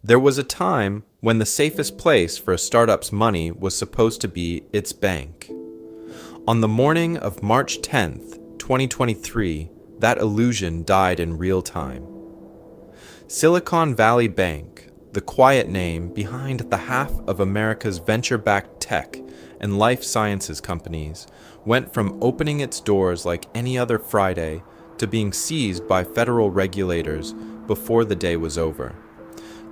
There was a time when the safest place for a startup's money was supposed to be its bank. On the morning of March 10th, 2023, that illusion died in real time. Silicon Valley Bank, the quiet name behind the half of America's venture-backed tech and life sciences companies, went from opening its doors like any other Friday to being seized by federal regulators before the day was over.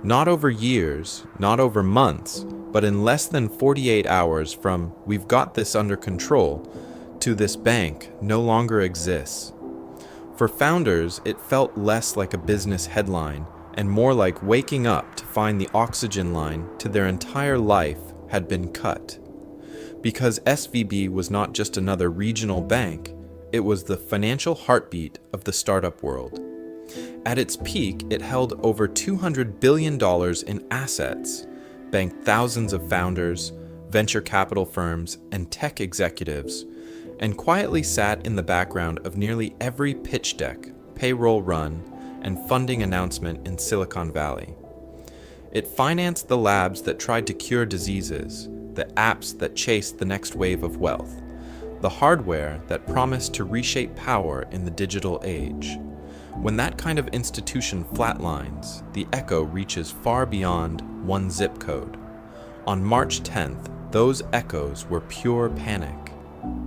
Not over years, not over months, but in less than 48 hours from "we've got this under control" to "this bank no longer exists." For founders, it felt less like a business headline and more like waking up to find the oxygen line to their entire life had been cut. Because SVB was not just another regional bank, it was the financial heartbeat of the startup world. At its peak, it held over $200 billion in assets, banked thousands of founders, venture capital firms, and tech executives, and quietly sat in the background of nearly every pitch deck, payroll run, and funding announcement in Silicon Valley. It financed the labs that tried to cure diseases, the apps that chased the next wave of wealth, the hardware that promised to reshape power in the digital age. When that kind of institution flatlines, the echo reaches far beyond one zip code. On March 10th, those echoes were pure panic.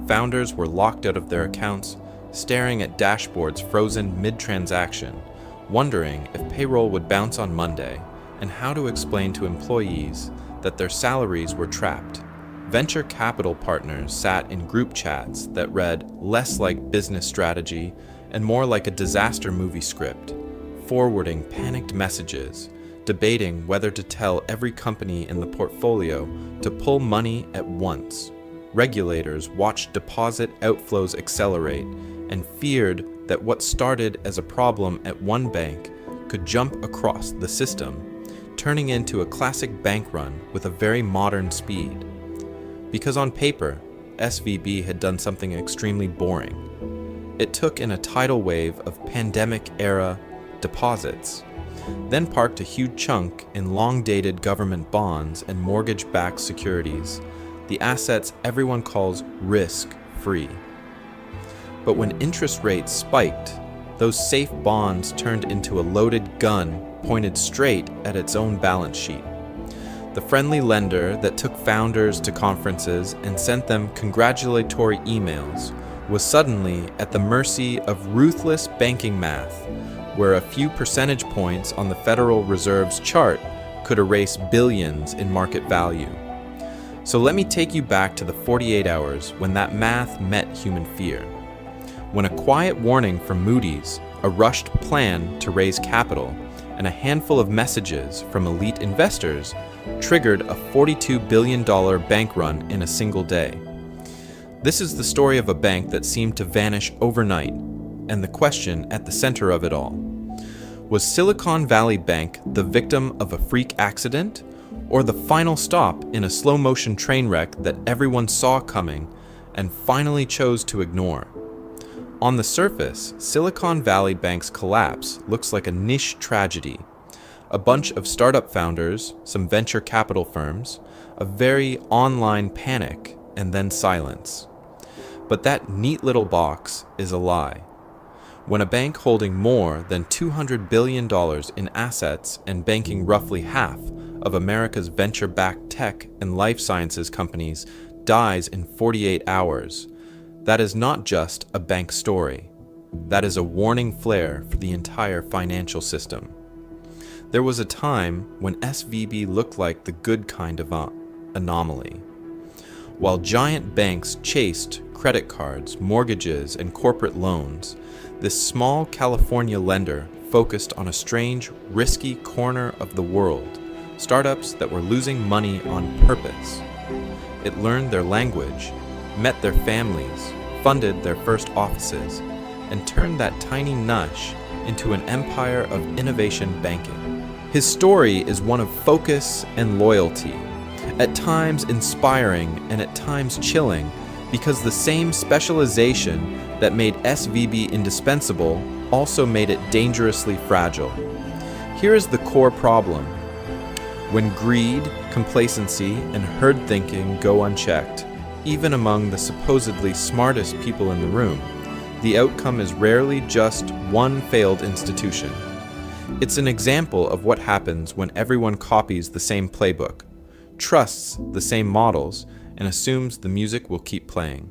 Founders were locked out of their accounts, staring at dashboards frozen mid-transaction, wondering if payroll would bounce on Monday, and how to explain to employees that their salaries were trapped. Venture capital partners sat in group chats that read less like business strategy and more like a disaster movie script, forwarding panicked messages, debating whether to tell every company in the portfolio to pull money at once. Regulators watched deposit outflows accelerate and feared that what started as a problem at one bank could jump across the system, turning into a classic bank run with a very modern speed. Because on paper, SVB had done something extremely boring. It took in a tidal wave of pandemic-era deposits, then parked a huge chunk in long-dated government bonds and mortgage-backed securities, the assets everyone calls risk-free. But when interest rates spiked, those safe bonds turned into a loaded gun pointed straight at its own balance sheet. The friendly lender that took founders to conferences and sent them congratulatory emails was suddenly at the mercy of ruthless banking math, where a few percentage points on the Federal Reserve's chart could erase billions in market value. So let me take you back to the 48 hours when that math met human fear. When a quiet warning from Moody's, a rushed plan to raise capital, and a handful of messages from elite investors triggered a $42 billion bank run in a single day. This is the story of a bank that seemed to vanish overnight, and the question at the center of it all. Was Silicon Valley Bank the victim of a freak accident, or the final stop in a slow-motion train wreck that everyone saw coming and finally chose to ignore? On the surface, Silicon Valley Bank's collapse looks like a niche tragedy. A bunch of startup founders, some venture capital firms, a very online panic, and then silence. But that neat little box is a lie. When a bank holding more than $200 billion in assets and banking roughly half of America's venture-backed tech and life sciences companies dies in 48 hours, that is not just a bank story. That is a warning flare for the entire financial system. There was a time when SVB looked like the good kind of anomaly. While giant banks chased credit cards, mortgages, and corporate loans, this small California lender focused on a strange, risky corner of the world, startups that were losing money on purpose. It learned their language, met their families, funded their first offices, and turned that tiny niche into an empire of innovation banking. His story is one of focus and loyalty, at times inspiring and at times chilling, because the same specialization that made SVB indispensable also made it dangerously fragile. Here is the core problem. When greed, complacency, and herd thinking go unchecked, even among the supposedly smartest people in the room, the outcome is rarely just one failed institution. It's an example of what happens when everyone copies the same playbook, trusts the same models, and assumes the music will keep playing.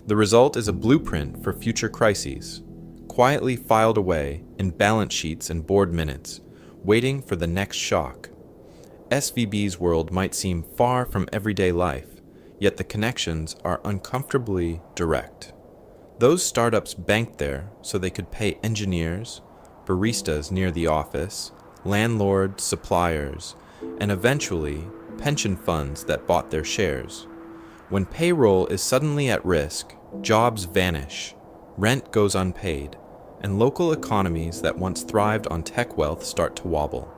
The result is a blueprint for future crises, quietly filed away in balance sheets and board minutes, waiting for the next shock. SVB's world might seem far from everyday life, yet the connections are uncomfortably direct. Those startups banked there so they could pay engineers, baristas near the office, landlords, suppliers, and eventually pension funds that bought their shares. When payroll is suddenly at risk, jobs vanish, rent goes unpaid, and local economies that once thrived on tech wealth start to wobble.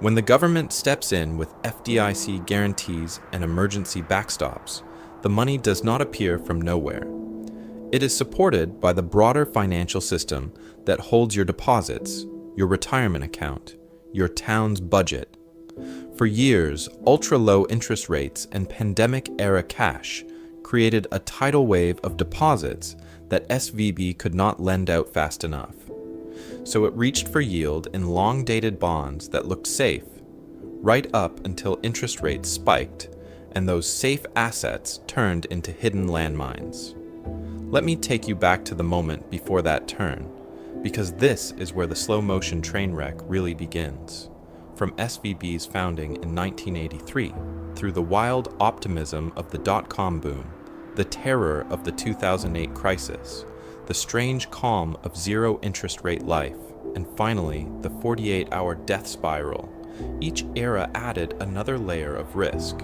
When the government steps in with FDIC guarantees and emergency backstops, the money does not appear from nowhere. It is supported by the broader financial system that holds your deposits, your retirement account, your town's budget. For years, ultra-low interest rates and pandemic-era cash created a tidal wave of deposits that SVB could not lend out fast enough. So it reached for yield in long-dated bonds that looked safe, right up until interest rates spiked and those safe assets turned into hidden landmines. Let me take you back to the moment before that turn, because this is where the slow-motion train wreck really begins. From SVB's founding in 1983, through the wild optimism of the dot-com boom, the terror of the 2008 crisis, the strange calm of zero-interest rate life, and finally, the 48-hour death spiral, each era added another layer of risk.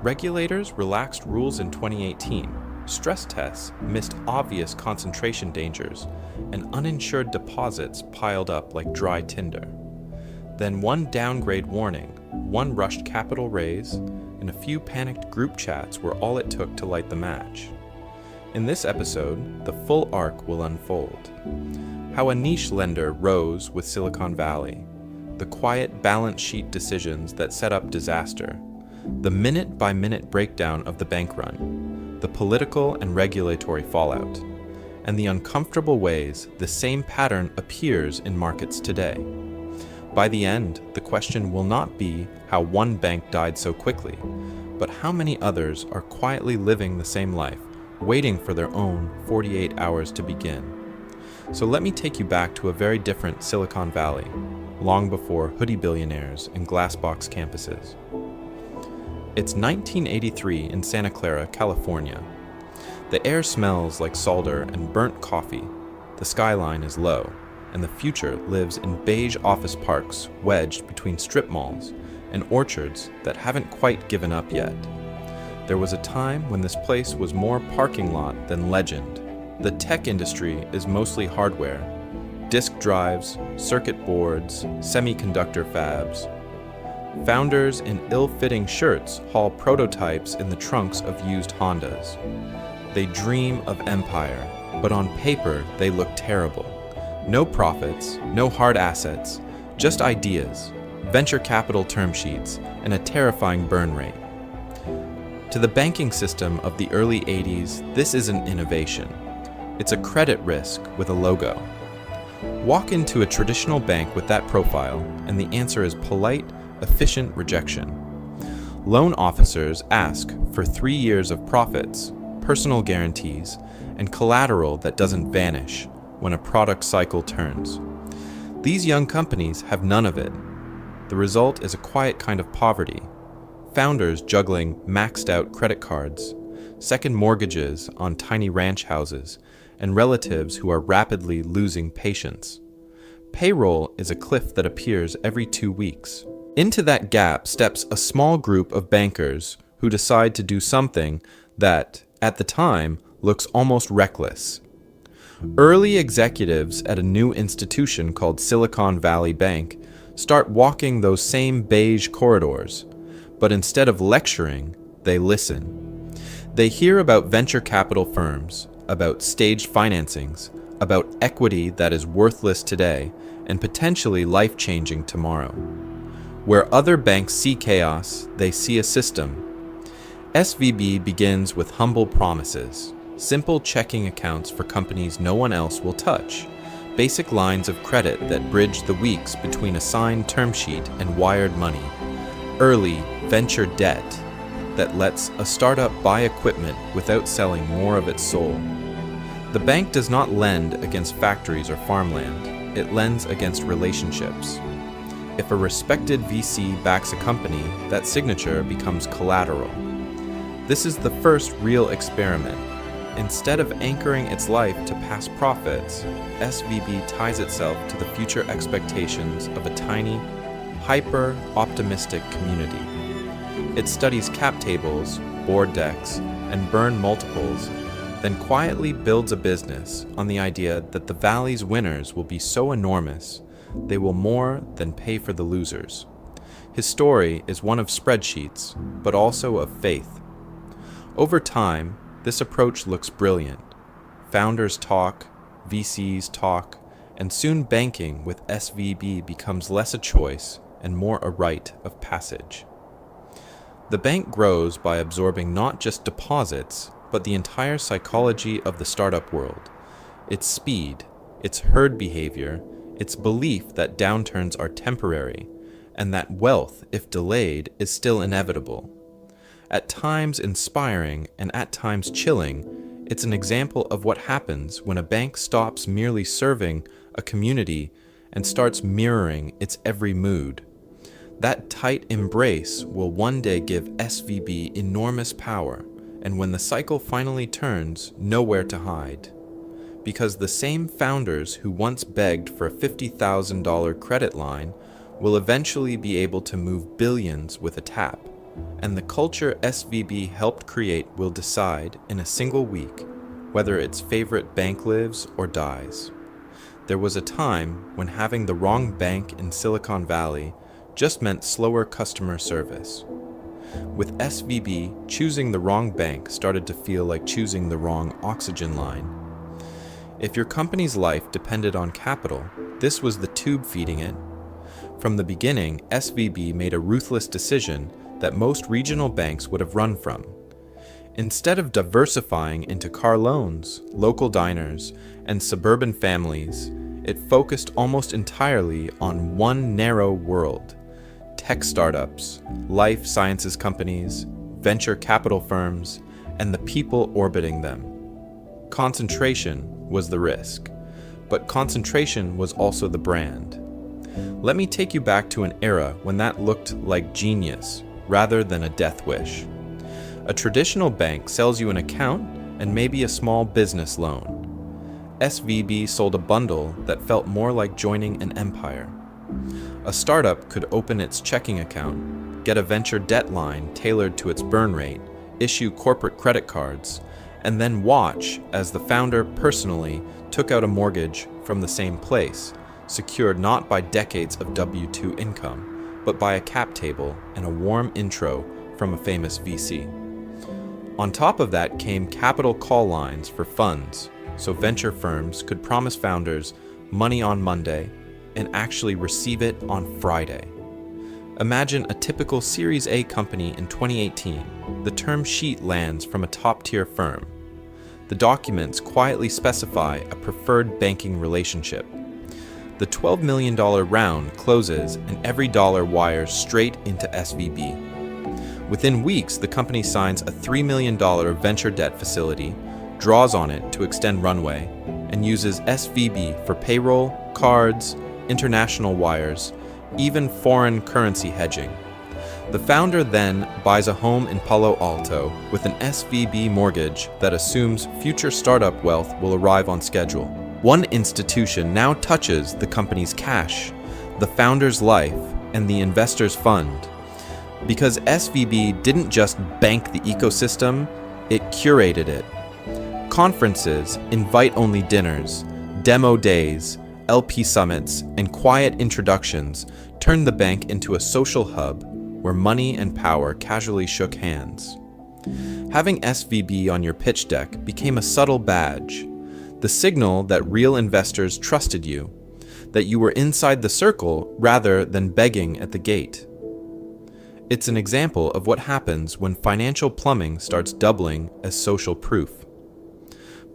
Regulators relaxed rules in 2018, stress tests missed obvious concentration dangers, and uninsured deposits piled up like dry tinder. Then one downgrade warning, one rushed capital raise, and a few panicked group chats were all it took to light the match. In this episode, the full arc will unfold. How a niche lender rose with Silicon Valley, the quiet balance sheet decisions that set up disaster, the minute-by-minute breakdown of the bank run, the political and regulatory fallout, and the uncomfortable ways the same pattern appears in markets today. By the end, the question will not be how one bank died so quickly, but how many others are quietly living the same life, waiting for their own 48 hours to begin. So let me take you back to a very different Silicon Valley, long before hoodie billionaires and glassbox campuses. It's 1983 in Santa Clara, California. The air smells like solder and burnt coffee, the skyline is low, and the future lives in beige office parks wedged between strip malls and orchards that haven't quite given up yet. There was a time when this place was more parking lot than legend. The tech industry is mostly hardware, disk drives, circuit boards, semiconductor fabs. Founders in ill-fitting shirts haul prototypes in the trunks of used Hondas. They dream of empire, but on paper they look terrible. No profits, no hard assets, just ideas, venture capital term sheets, and a terrifying burn rate. To the banking system of the early 80s, this isn't innovation. It's a credit risk with a logo. Walk into a traditional bank with that profile, and the answer is polite, efficient rejection. Loan officers ask for 3 years of profits, personal guarantees, and collateral that doesn't vanish when a product cycle turns. These young companies have none of it. The result is a quiet kind of poverty. Founders juggling maxed-out credit cards, second mortgages on tiny ranch houses, and relatives who are rapidly losing patience. Payroll is a cliff that appears every 2 weeks. Into that gap steps a small group of bankers who decide to do something that, at the time, looks almost reckless. Early executives at a new institution called Silicon Valley Bank start walking those same beige corridors, but instead of lecturing, they listen. They hear about venture capital firms, about staged financings, about equity that is worthless today and potentially life-changing tomorrow. Where other banks see chaos, they see a system. SVB begins with humble promises, simple checking accounts for companies no one else will touch, basic lines of credit that bridge the weeks between a signed term sheet and wired money, early venture debt that lets a startup buy equipment without selling more of its soul. The bank does not lend against factories or farmland, it lends against relationships. If a respected VC backs a company, that signature becomes collateral. This is the first real experiment. Instead of anchoring its life to past profits, SVB ties itself to the future expectations of a tiny, hyper-optimistic community. It studies cap tables, board decks, and burn multiples, then quietly builds a business on the idea that the Valley's winners will be so enormous they will more than pay for the losers. His story is one of spreadsheets, but also of faith. Over time, this approach looks brilliant. Founders talk, VCs talk, and soon banking with SVB becomes less a choice and more a rite of passage. The bank grows by absorbing not just deposits, but the entire psychology of the startup world, its speed, its herd behavior, its belief that downturns are temporary, and that wealth, if delayed, is still inevitable. At times inspiring and at times chilling, it's an example of what happens when a bank stops merely serving a community and starts mirroring its every mood. That tight embrace will one day give SVB enormous power, and when the cycle finally turns, nowhere to hide. Because the same founders who once begged for a $50,000 credit line will eventually be able to move billions with a tap, and the culture SVB helped create will decide in a single week whether its favorite bank lives or dies. There was a time when having the wrong bank in Silicon Valley just meant slower customer service. With SVB, choosing the wrong bank started to feel like choosing the wrong oxygen line. If your company's life depended on capital, this was the tube feeding it. From the beginning, SVB made a ruthless decision that most regional banks would have run from. Instead of diversifying into car loans, local diners, and suburban families, it focused almost entirely on one narrow world: tech startups, life sciences companies, venture capital firms, and the people orbiting them. Concentration was the risk, but concentration was also the brand. Let me take you back to an era when that looked like genius rather than a death wish. A traditional bank sells you an account and maybe a small business loan. SVB sold a bundle that felt more like joining an empire. A startup could open its checking account, get a venture debt line tailored to its burn rate, issue corporate credit cards, and then watch as the founder personally took out a mortgage from the same place, secured not by decades of W-2 income, but by a cap table and a warm intro from a famous VC. On top of that came capital call lines for funds, so venture firms could promise founders money on Monday and actually receive it on Friday. Imagine a typical Series A company in 2018. The term sheet lands from a top-tier firm. The documents quietly specify a preferred banking relationship. The $12 million round closes and every dollar wires straight into SVB. Within weeks, the company signs a $3 million venture debt facility, draws on it to extend runway, and uses SVB for payroll, cards, international wires, even foreign currency hedging. The founder then buys a home in Palo Alto with an SVB mortgage that assumes future startup wealth will arrive on schedule. One institution now touches the company's cash, the founder's life, and the investor's fund. Because SVB didn't just bank the ecosystem, it curated it. Conferences, invite-only dinners, demo days, LP summits, and quiet introductions turned the bank into a social hub where money and power casually shook hands. Having SVB on your pitch deck became a subtle badge, the signal that real investors trusted you, that you were inside the circle rather than begging at the gate. It's an example of what happens when financial plumbing starts doubling as social proof.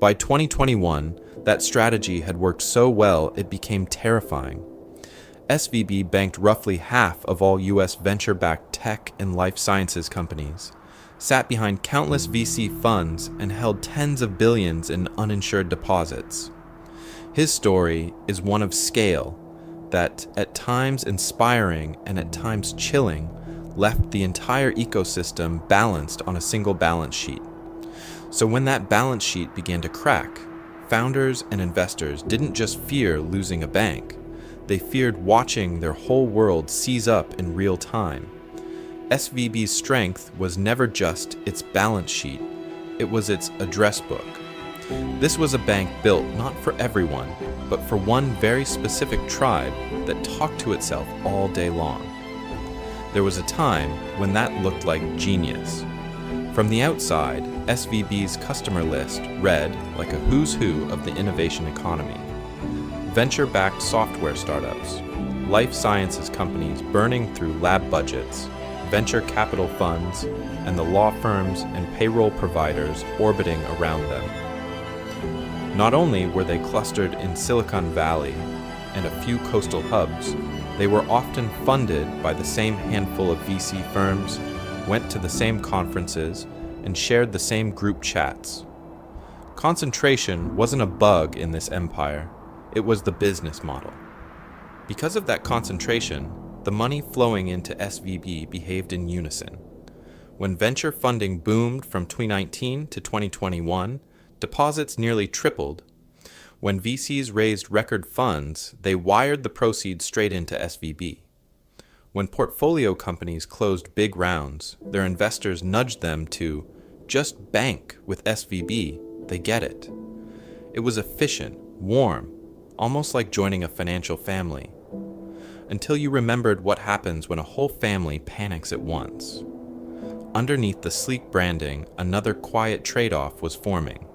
By 2021, that strategy had worked so well it became terrifying. SVB banked roughly half of all U.S. venture-backed tech and life sciences companies, sat behind countless VC funds, and held tens of billions in uninsured deposits. His story is one of scale that, at times inspiring and at times chilling, left the entire ecosystem balanced on a single balance sheet. So when that balance sheet began to crack, founders and investors didn't just fear losing a bank, they feared watching their whole world seize up in real time. SVB's strength was never just its balance sheet, it was its address book. This was a bank built not for everyone, but for one very specific tribe that talked to itself all day long. There was a time when that looked like genius. From the outside, SVB's customer list read like a who's who of the innovation economy. Venture-backed software startups, life sciences companies burning through lab budgets, venture capital funds, and the law firms and payroll providers orbiting around them. Not only were they clustered in Silicon Valley and a few coastal hubs, they were often funded by the same handful of VC firms, went to the same conferences, and shared the same group chats. Concentration wasn't a bug in this empire, it was the business model. Because of that concentration, the money flowing into SVB behaved in unison. When venture funding boomed from 2019 to 2021, deposits nearly tripled. When VCs raised record funds, they wired the proceeds straight into SVB. When portfolio companies closed big rounds, their investors nudged them to just bank with SVB, they get it. It was efficient, warm, almost like joining a financial family. Until you remembered what happens when a whole family panics at once. Underneath the sleek branding, another quiet trade-off was forming.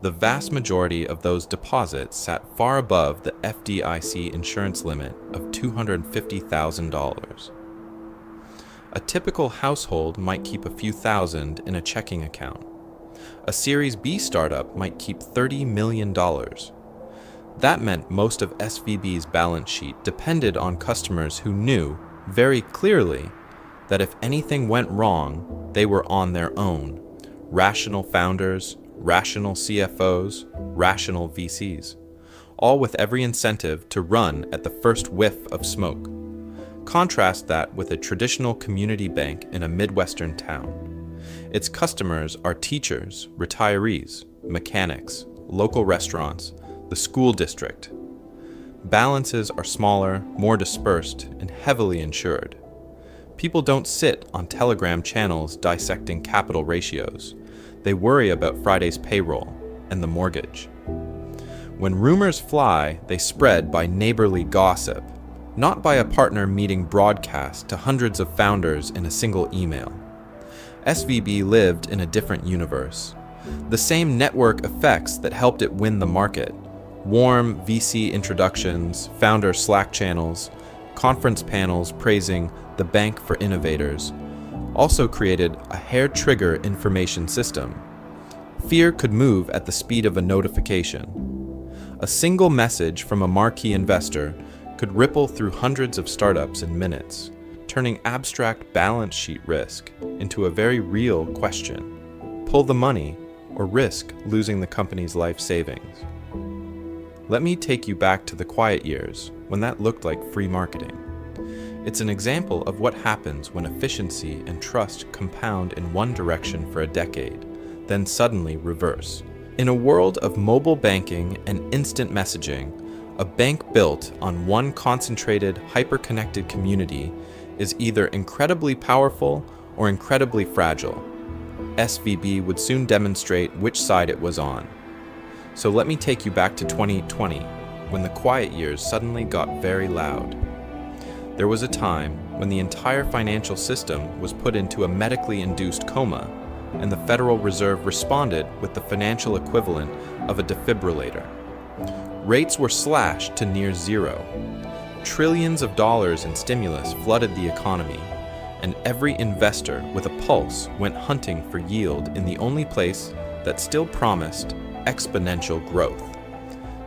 The vast majority of those deposits sat far above the FDIC insurance limit of $250,000. A typical household might keep a few thousand in a checking account. A Series B startup might keep $30 million. That meant most of SVB's balance sheet depended on customers who knew, very clearly, that if anything went wrong, they were on their own. Rational founders, rational CFOs, rational VCs, all with every incentive to run at the first whiff of smoke. Contrast that with a traditional community bank in a Midwestern town. Its customers are teachers, retirees, mechanics, local restaurants, the school district. Balances are smaller, more dispersed, and heavily insured. People don't sit on Telegram channels dissecting capital ratios. They worry about Friday's payroll and the mortgage. When rumors fly, they spread by neighborly gossip, not by a partner meeting broadcast to hundreds of founders in a single email. SVB lived in a different universe. The same network effects that helped it win the market, warm VC introductions, founder Slack channels, conference panels praising the bank for innovators, also created a hair-trigger information system. Fear could move at the speed of a notification. A single message from a marquee investor could ripple through hundreds of startups in minutes, turning abstract balance sheet risk into a very real question: pull the money or risk losing the company's life savings. Let me take you back to the quiet years when that looked like free marketing. It's an example of what happens when efficiency and trust compound in one direction for a decade, then suddenly reverse. In a world of mobile banking and instant messaging, a bank built on one concentrated, hyper-connected community is either incredibly powerful or incredibly fragile. SVB would soon demonstrate which side it was on. So let me take you back to 2020, when the quiet years suddenly got very loud. There was a time when the entire financial system was put into a medically induced coma, and the Federal Reserve responded with the financial equivalent of a defibrillator. Rates were slashed to near zero. Trillions of dollars in stimulus flooded the economy, and every investor with a pulse went hunting for yield in the only place that still promised exponential growth: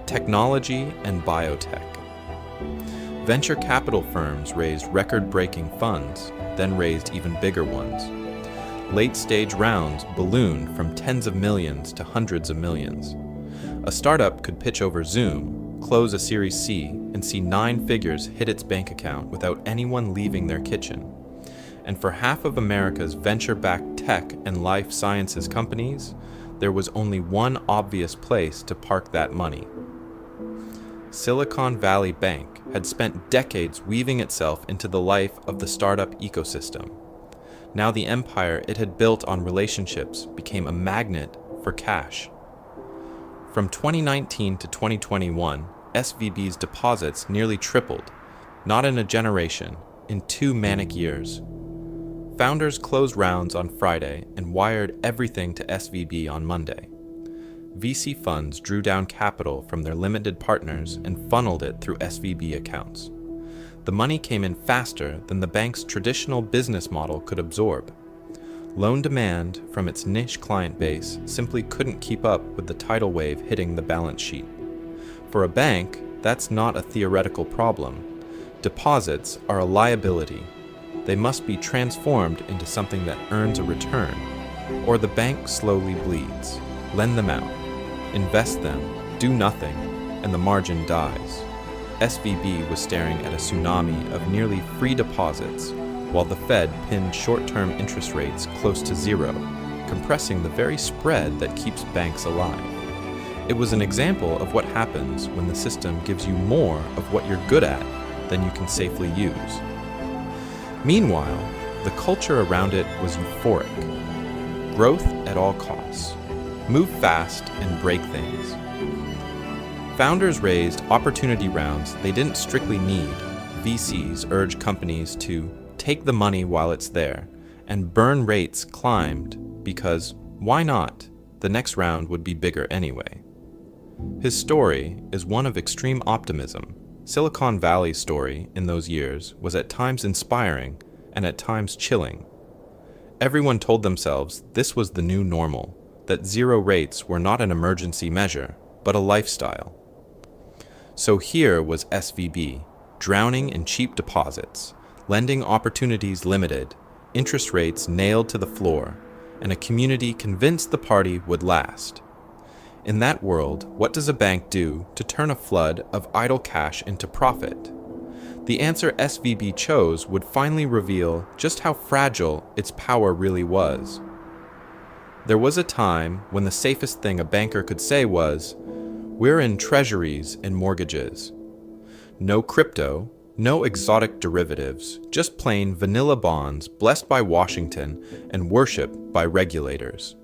technology and biotech. Venture capital firms raised record-breaking funds, then raised even bigger ones. Late-stage rounds ballooned from tens of millions to hundreds of millions. A startup could pitch over Zoom, close a Series C, and see 9 figures hit its bank account without anyone leaving their kitchen. And for half of America's venture-backed tech and life sciences companies, there was only one obvious place to park that money. Silicon Valley Bank had spent decades weaving itself into the life of the startup ecosystem. Now the empire it had built on relationships became a magnet for cash. From 2019 to 2021, SVB's deposits nearly tripled, not in a generation, in 2 manic years. Founders closed rounds on Friday and wired everything to SVB on Monday. VC funds drew down capital from their limited partners and funneled it through SVB accounts. The money came in faster than the bank's traditional business model could absorb. Loan demand from its niche client base simply couldn't keep up with the tidal wave hitting the balance sheet. For a bank, that's not a theoretical problem. Deposits are a liability. They must be transformed into something that earns a return, or the bank slowly bleeds. Lend them out, invest them, do nothing, and the margin dies. SVB was staring at a tsunami of nearly free deposits, while the Fed pinned short-term interest rates close to zero, compressing the very spread that keeps banks alive. It was an example of what happens when the system gives you more of what you're good at than you can safely use. Meanwhile, the culture around it was euphoric. Growth at all costs. Move fast and break things. Founders raised opportunity rounds they didn't strictly need. VCs urged companies to take the money while it's there, and burn rates climbed because, why not? The next round would be bigger anyway. His story is one of extreme optimism. Silicon Valley's story in those years was at times inspiring and at times chilling. Everyone told themselves this was the new normal, that zero rates were not an emergency measure, but a lifestyle. So here was SVB, drowning in cheap deposits, lending opportunities limited, interest rates nailed to the floor, and a community convinced the party would last. In that world, what does a bank do to turn a flood of idle cash into profit? The answer SVB chose would finally reveal just how fragile its power really was. There was a time when the safest thing a banker could say was, "We're in treasuries and mortgages." No crypto, no exotic derivatives, just plain vanilla bonds blessed by Washington and worshipped by regulators.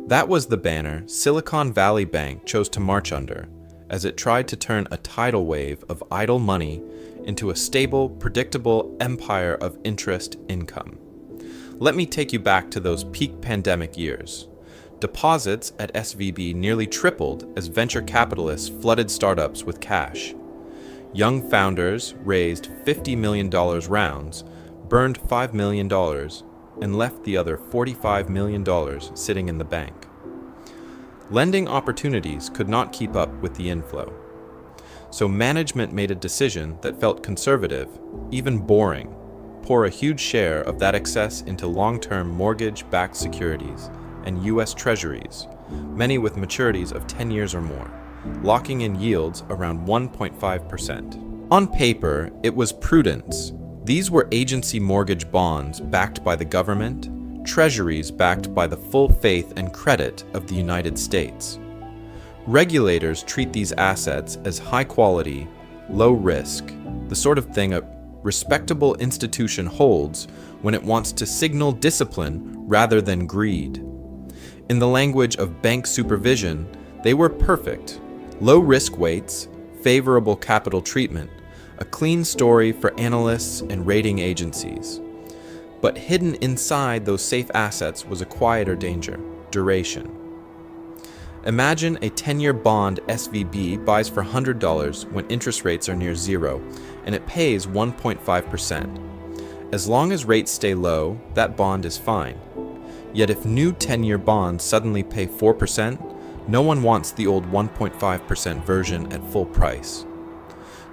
That was the banner Silicon Valley Bank chose to march under, as it tried to turn a tidal wave of idle money into a stable, predictable empire of interest income. Let me take you back to those peak pandemic years. Deposits at SVB nearly tripled as venture capitalists flooded startups with cash. Young founders raised $50 million rounds, burned $5 million, and left the other $45 million sitting in the bank. Lending opportunities could not keep up with the inflow. So management made a decision that felt conservative, even boring: pour a huge share of that excess into long-term mortgage-backed securities and U.S. Treasuries, many with maturities of 10 years or more, locking in yields around 1.5%. On paper, it was prudence. These were agency mortgage bonds backed by the government, treasuries backed by the full faith and credit of the United States. Regulators treat these assets as high quality, low risk, the sort of thing a respectable institution holds when it wants to signal discipline rather than greed. In the language of bank supervision, they were perfect. Low risk weights, favorable capital treatment, a clean story for analysts and rating agencies. But hidden inside those safe assets was a quieter danger: duration. Imagine a 10-year bond SVB buys for $100 when interest rates are near zero, and it pays 1.5%. As long as rates stay low, that bond is fine. Yet if new 10-year bonds suddenly pay 4%, no one wants the old 1.5% version at full price.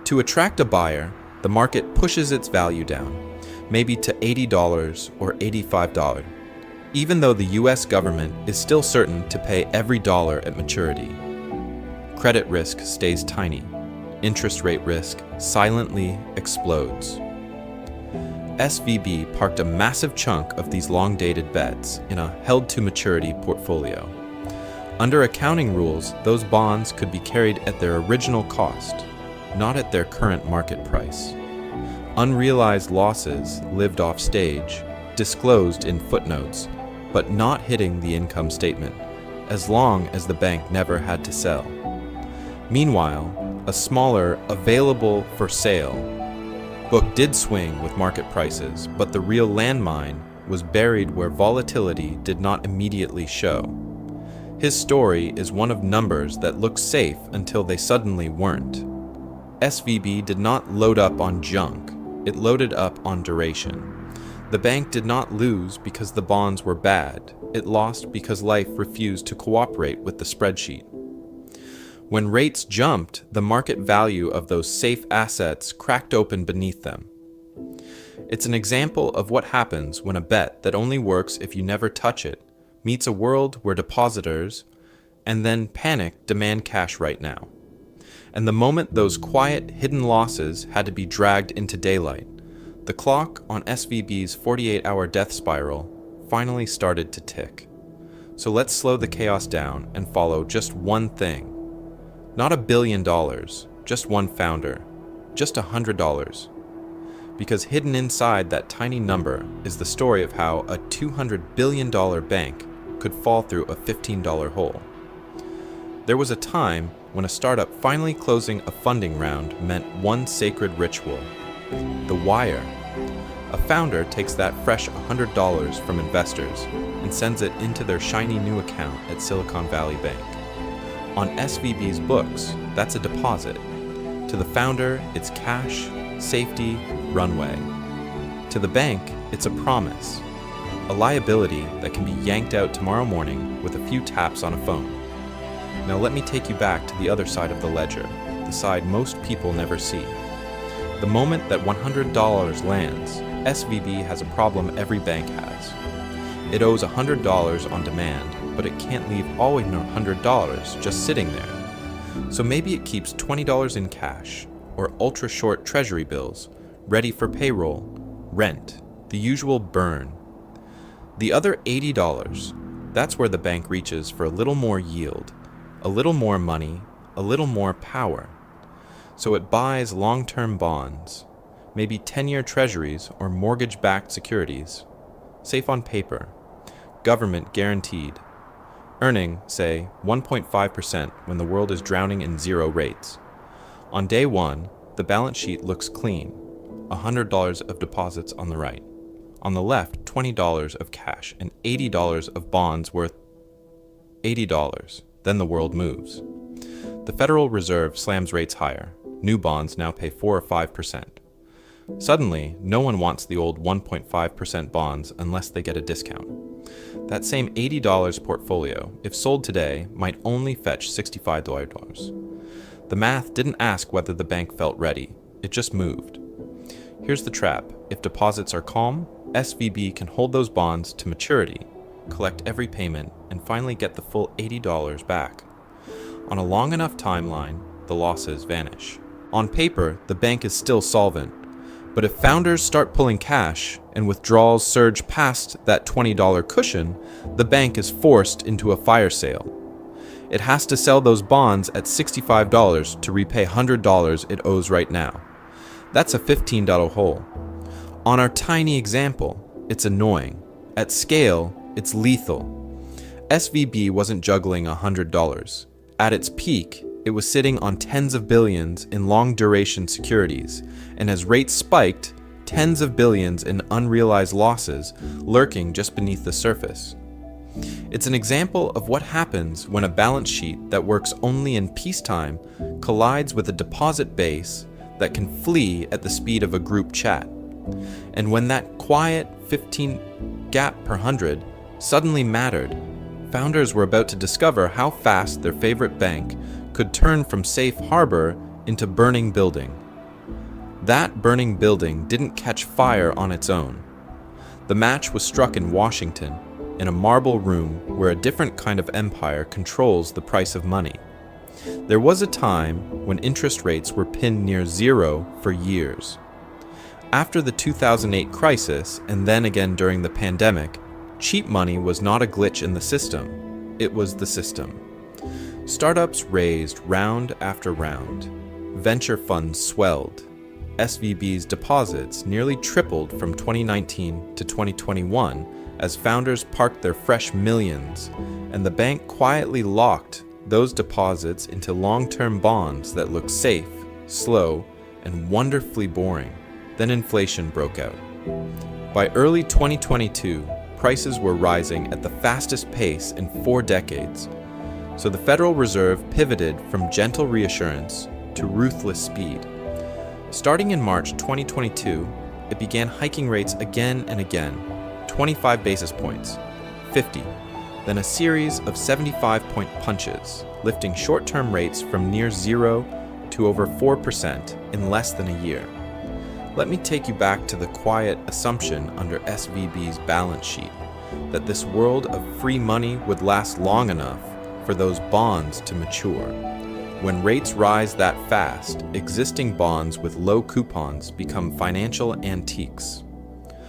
To attract a buyer, the market pushes its value down, maybe to $80 or $85, even though the US government is still certain to pay every dollar at maturity. Credit risk stays tiny. Interest rate risk silently explodes. SVB parked a massive chunk of these long-dated bets in a held-to-maturity portfolio. Under accounting rules, those bonds could be carried at their original cost, not at their current market price. Unrealized losses lived off stage, disclosed in footnotes, but not hitting the income statement, as long as the bank never had to sell. Meanwhile, a smaller available for sale book did swing with market prices, but the real landmine was buried where volatility did not immediately show. His story is one of numbers that looked safe until they suddenly weren't. SVB did not load up on junk, it loaded up on duration. The bank did not lose because the bonds were bad, it lost because life refused to cooperate with the spreadsheet. When rates jumped, the market value of those safe assets cracked open beneath them. It's an example of what happens when a bet that only works if you never touch it meets a world where depositors, and then panic, demand cash right now. And the moment those quiet, hidden losses had to be dragged into daylight, the clock on SVB's 48-hour death spiral finally started to tick. So let's slow the chaos down and follow just one thing. Not $1 billion, just one founder, just $100. Because hidden inside that tiny number is the story of how a $200 billion bank could fall through a $15 hole. There was a time when a startup finally closing a funding round meant one sacred ritual: the wire. A founder takes that fresh $100 from investors and sends it into their shiny new account at Silicon Valley Bank. On SVB's books, that's a deposit. To the founder, it's cash, safety, runway. To the bank, it's a promise, a liability that can be yanked out tomorrow morning with a few taps on a phone. Now let me take you back to the other side of the ledger, the side most people never see. The moment that $100 lands, SVB has a problem every bank has. It owes $100 on demand, but it can't leave all $100 just sitting there. So maybe it keeps $20 in cash, or ultra-short treasury bills, ready for payroll, rent, the usual burn. The other $80, that's where the bank reaches for a little more yield, a little more money, a little more power. So it buys long-term bonds, maybe 10-year treasuries or mortgage-backed securities, safe on paper, government guaranteed, earning, say, 1.5% when the world is drowning in zero rates. On day one, the balance sheet looks clean, $100 of deposits on the right. On the left, $20 of cash and $80 of bonds worth $80. Then the world moves. The Federal Reserve slams rates higher. New bonds now pay 4 or 5%. Suddenly, no one wants the old 1.5% bonds unless they get a discount. That same $80 portfolio, if sold today, might only fetch $65. The math didn't ask whether the bank felt ready. It just moved. Here's the trap. If deposits are calm, SVB can hold those bonds to maturity, collect every payment, and finally get the full $80 back. On a long enough timeline, the losses vanish. On paper, the bank is still solvent. But if founders start pulling cash and withdrawals surge past that $20 cushion, the bank is forced into a fire sale. It has to sell those bonds at $65 to repay $100 it owes right now. That's a $15 hole. On our tiny example, it's annoying. At scale, it's lethal. SVB wasn't juggling $100. At its peak, it was sitting on tens of billions in long-duration securities, and as rates spiked, tens of billions in unrealized losses lurking just beneath the surface. It's an example of what happens when a balance sheet that works only in peacetime collides with a deposit base that can flee at the speed of a group chat. And when that quiet 15 gap per 100 suddenly mattered, founders were about to discover how fast their favorite bank could turn from safe harbor into burning building. That burning building didn't catch fire on its own. The match was struck in Washington, in a marble room where a different kind of empire controls the price of money. There was a time when interest rates were pinned near zero for years. After the 2008 crisis, and then again during the pandemic, cheap money was not a glitch in the system. It was the system. Startups raised round after round. Venture funds swelled. SVB's deposits nearly tripled from 2019 to 2021 as founders parked their fresh millions, and the bank quietly locked those deposits into long-term bonds that looked safe, slow, and wonderfully boring. Then inflation broke out. By early 2022, prices were rising at the fastest pace in 4 decades, so the Federal Reserve pivoted from gentle reassurance to ruthless speed. Starting in March 2022, it began hiking rates again and again, 25 basis points, 50, then a series of 75-point punches, lifting short-term rates from near zero to over 4% in less than a year. Let me take you back to the quiet assumption under SVB's balance sheet that this world of free money would last long enough for those bonds to mature. When rates rise that fast, existing bonds with low coupons become financial antiques.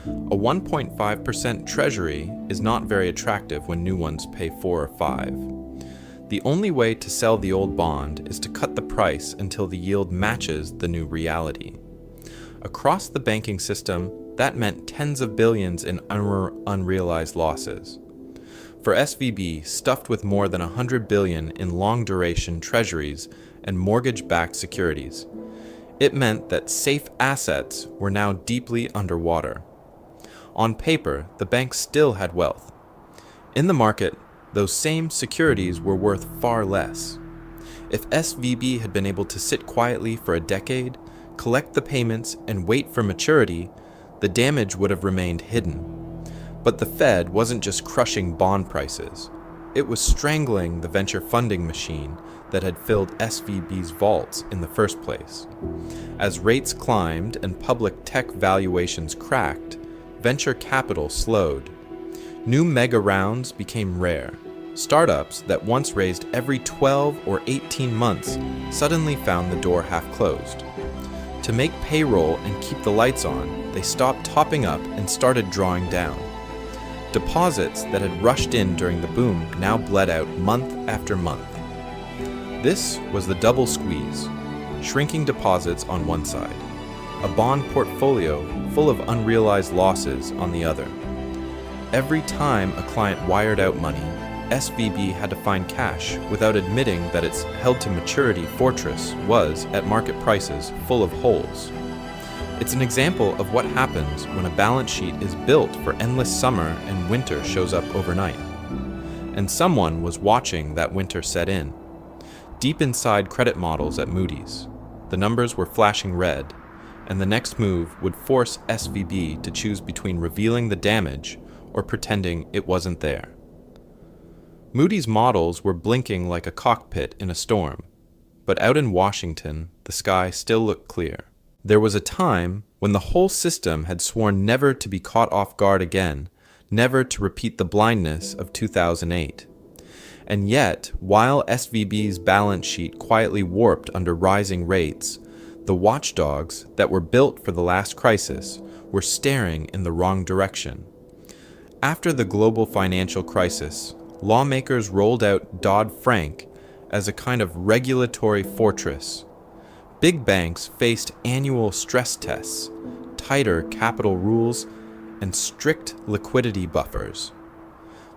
A 1.5% treasury is not very attractive when new ones pay 4 or 5. The only way to sell the old bond is to cut the price until the yield matches the new reality. Across the banking system, that meant tens of billions in unrealized losses. For SVB, stuffed with more than $100 billion in long-duration treasuries and mortgage-backed securities, it meant that safe assets were now deeply underwater. On paper, the bank still had wealth. In the market, those same securities were worth far less. If SVB had been able to sit quietly for a decade, collect the payments, and wait for maturity, the damage would have remained hidden. But the Fed wasn't just crushing bond prices. It was strangling the venture funding machine that had filled SVB's vaults in the first place. As rates climbed and public tech valuations cracked, venture capital slowed. New mega rounds became rare. Startups that once raised every 12 or 18 months suddenly found the door half closed. To make payroll and keep the lights on, they stopped topping up and started drawing down. Deposits that had rushed in during the boom now bled out month after month. This was the double squeeze, shrinking deposits on one side, a bond portfolio full of unrealized losses on the other. Every time a client wired out money, SVB had to find cash without admitting that its held-to-maturity fortress was, at market prices, full of holes. It's an example of what happens when a balance sheet is built for endless summer and winter shows up overnight. And someone was watching that winter set in. Deep inside credit models at Moody's, the numbers were flashing red, and the next move would force SVB to choose between revealing the damage or pretending it wasn't there. Moody's models were blinking like a cockpit in a storm, but out in Washington, the sky still looked clear. There was a time when the whole system had sworn never to be caught off guard again, never to repeat the blindness of 2008. And yet, while SVB's balance sheet quietly warped under rising rates, the watchdogs that were built for the last crisis were staring in the wrong direction. After the global financial crisis, lawmakers rolled out Dodd-Frank as a kind of regulatory fortress. Big banks faced annual stress tests, tighter capital rules, and strict liquidity buffers.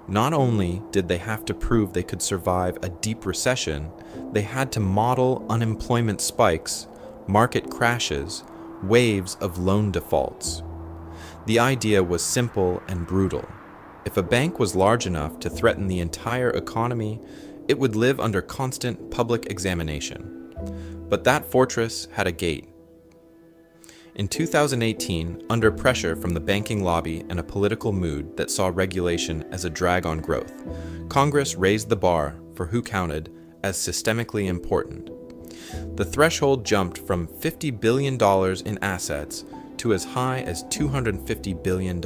Not only did they have to prove they could survive a deep recession, they had to model unemployment spikes, market crashes, waves of loan defaults. The idea was simple and brutal. If a bank was large enough to threaten the entire economy, it would live under constant public examination. But that fortress had a gate. In 2018, under pressure from the banking lobby and a political mood that saw regulation as a drag on growth, Congress raised the bar for who counted as systemically important. The threshold jumped from $50 billion in assets to as high as $250 billion.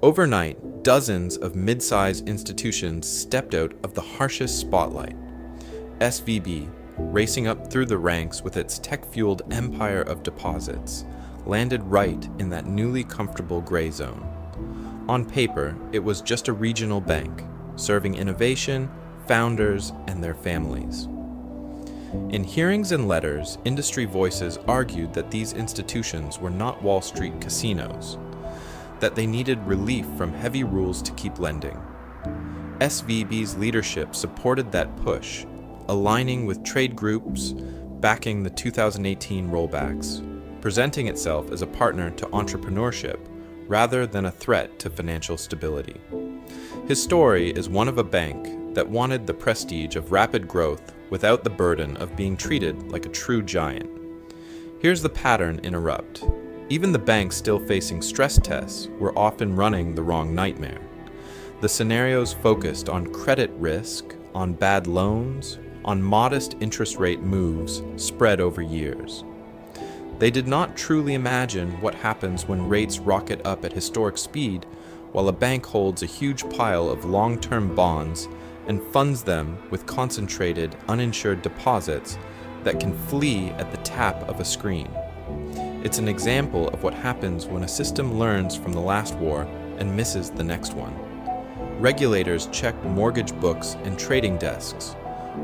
Overnight, dozens of mid-sized institutions stepped out of the harshest spotlight. SVB, racing up through the ranks with its tech-fueled empire of deposits, landed right in that newly comfortable gray zone. On paper, it was just a regional bank, serving innovation, founders, and their families. In hearings and letters, industry voices argued that these institutions were not Wall Street casinos, that they needed relief from heavy rules to keep lending. SVB's leadership supported that push, aligning with trade groups backing the 2018 rollbacks, presenting itself as a partner to entrepreneurship rather than a threat to financial stability. His story is one of a bank that wanted the prestige of rapid growth without the burden of being treated like a true giant. Here's the pattern in Erupt. Even the banks still facing stress tests were often running the wrong nightmare. The scenarios focused on credit risk, on bad loans, on modest interest rate moves spread over years. They did not truly imagine what happens when rates rocket up at historic speed while a bank holds a huge pile of long-term bonds and funds them with concentrated, uninsured deposits that can flee at the tap of a screen. It's an example of what happens when a system learns from the last war and misses the next one. Regulators checked mortgage books and trading desks,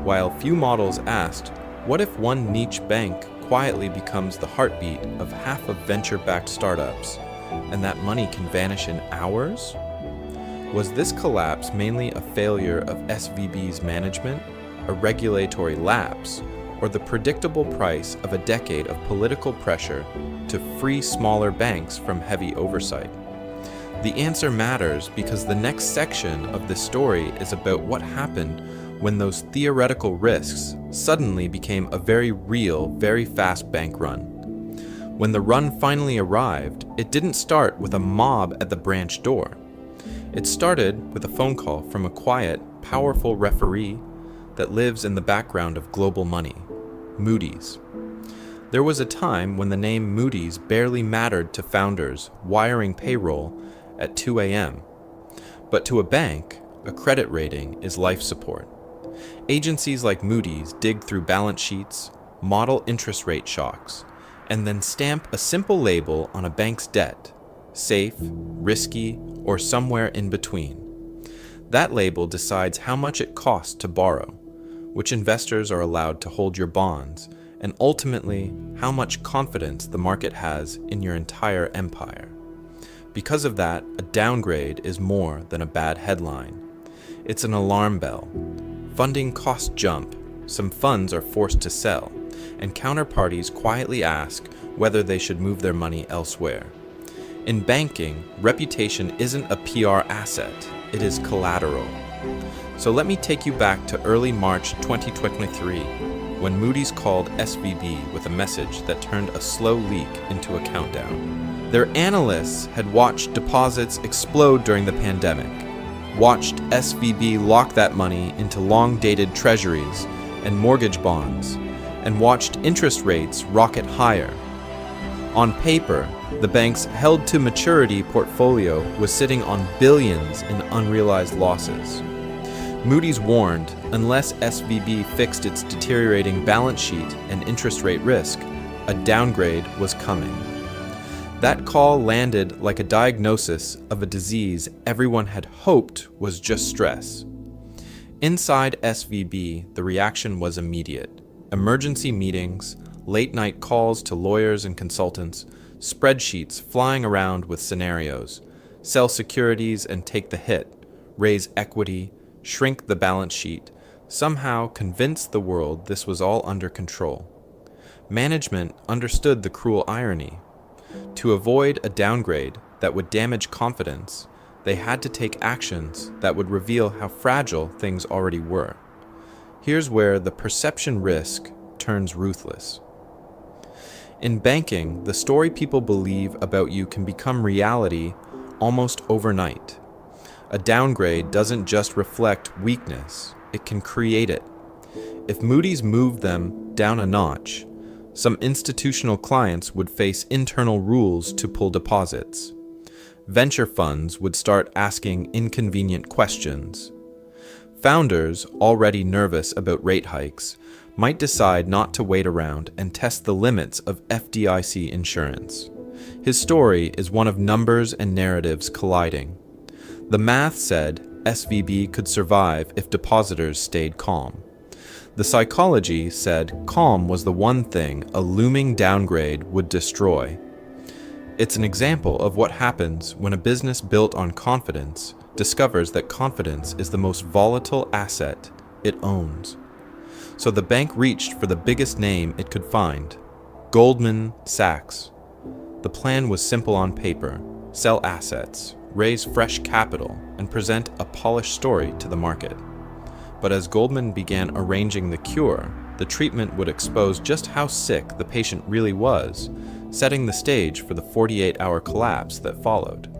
while few models asked, what if one niche bank quietly becomes the heartbeat of half of venture-backed startups, and that money can vanish in hours? Was this collapse mainly a failure of SVB's management, a regulatory lapse, or the predictable price of a decade of political pressure to free smaller banks from heavy oversight? The answer matters because the next section of this story is about what happened when those theoretical risks suddenly became a very real, very fast bank run. When the run finally arrived, it didn't start with a mob at the branch door. It started with a phone call from a quiet, powerful referee that lives in the background of global money, Moody's. There was a time when the name Moody's barely mattered to founders wiring payroll at 2 a.m. But to a bank, a credit rating is life support. Agencies like Moody's dig through balance sheets, model interest rate shocks, and then stamp a simple label on a bank's debt, safe, risky, or somewhere in between. That label decides how much it costs to borrow, which investors are allowed to hold your bonds, and ultimately how much confidence the market has in your entire empire. Because of that, a downgrade is more than a bad headline. It's an alarm bell. Funding costs jump, some funds are forced to sell, and counterparties quietly ask whether they should move their money elsewhere. In banking, reputation isn't a PR asset, it is collateral. So let me take you back to early March 2023, when Moody's called SVB with a message that turned a slow leak into a countdown. Their analysts had watched deposits explode during the pandemic, watched SVB lock that money into long-dated treasuries and mortgage bonds, and watched interest rates rocket higher. On paper, the bank's held-to-maturity portfolio was sitting on billions in unrealized losses. Moody's warned, unless SVB fixed its deteriorating balance sheet and interest rate risk, a downgrade was coming. That call landed like a diagnosis of a disease everyone had hoped was just stress. Inside SVB, the reaction was immediate. Emergency meetings, late-night calls to lawyers and consultants, spreadsheets flying around with scenarios, sell securities and take the hit, raise equity, shrink the balance sheet, somehow convince the world this was all under control. Management understood the cruel irony. To avoid a downgrade that would damage confidence, they had to take actions that would reveal how fragile things already were. Here's where the perception risk turns ruthless. In banking, the story people believe about you can become reality almost overnight. A downgrade doesn't just reflect weakness, it can create it. If Moody's moved them down a notch, some institutional clients would face internal rules to pull deposits. Venture funds would start asking inconvenient questions. Founders, already nervous about rate hikes, might decide not to wait around and test the limits of FDIC insurance. His story is one of numbers and narratives colliding. The math said SVB could survive if depositors stayed calm. The psychology said calm was the one thing a looming downgrade would destroy. It's an example of what happens when a business built on confidence discovers that confidence is the most volatile asset it owns. So the bank reached for the biggest name it could find, Goldman Sachs. The plan was simple on paper: sell assets, raise fresh capital, and present a polished story to the market. But as Goldman began arranging the cure, the treatment would expose just how sick the patient really was, setting the stage for the 48-hour collapse that followed.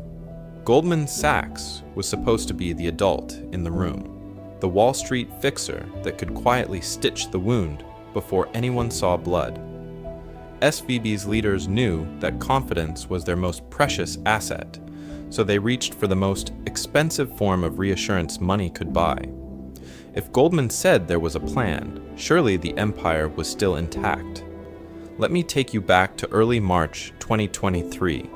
Goldman Sachs was supposed to be the adult in the room, the Wall Street fixer that could quietly stitch the wound before anyone saw blood. SVB's leaders knew that confidence was their most precious asset, so they reached for the most expensive form of reassurance money could buy. If Goldman said there was a plan, surely the empire was still intact. Let me take you back to early March 2023.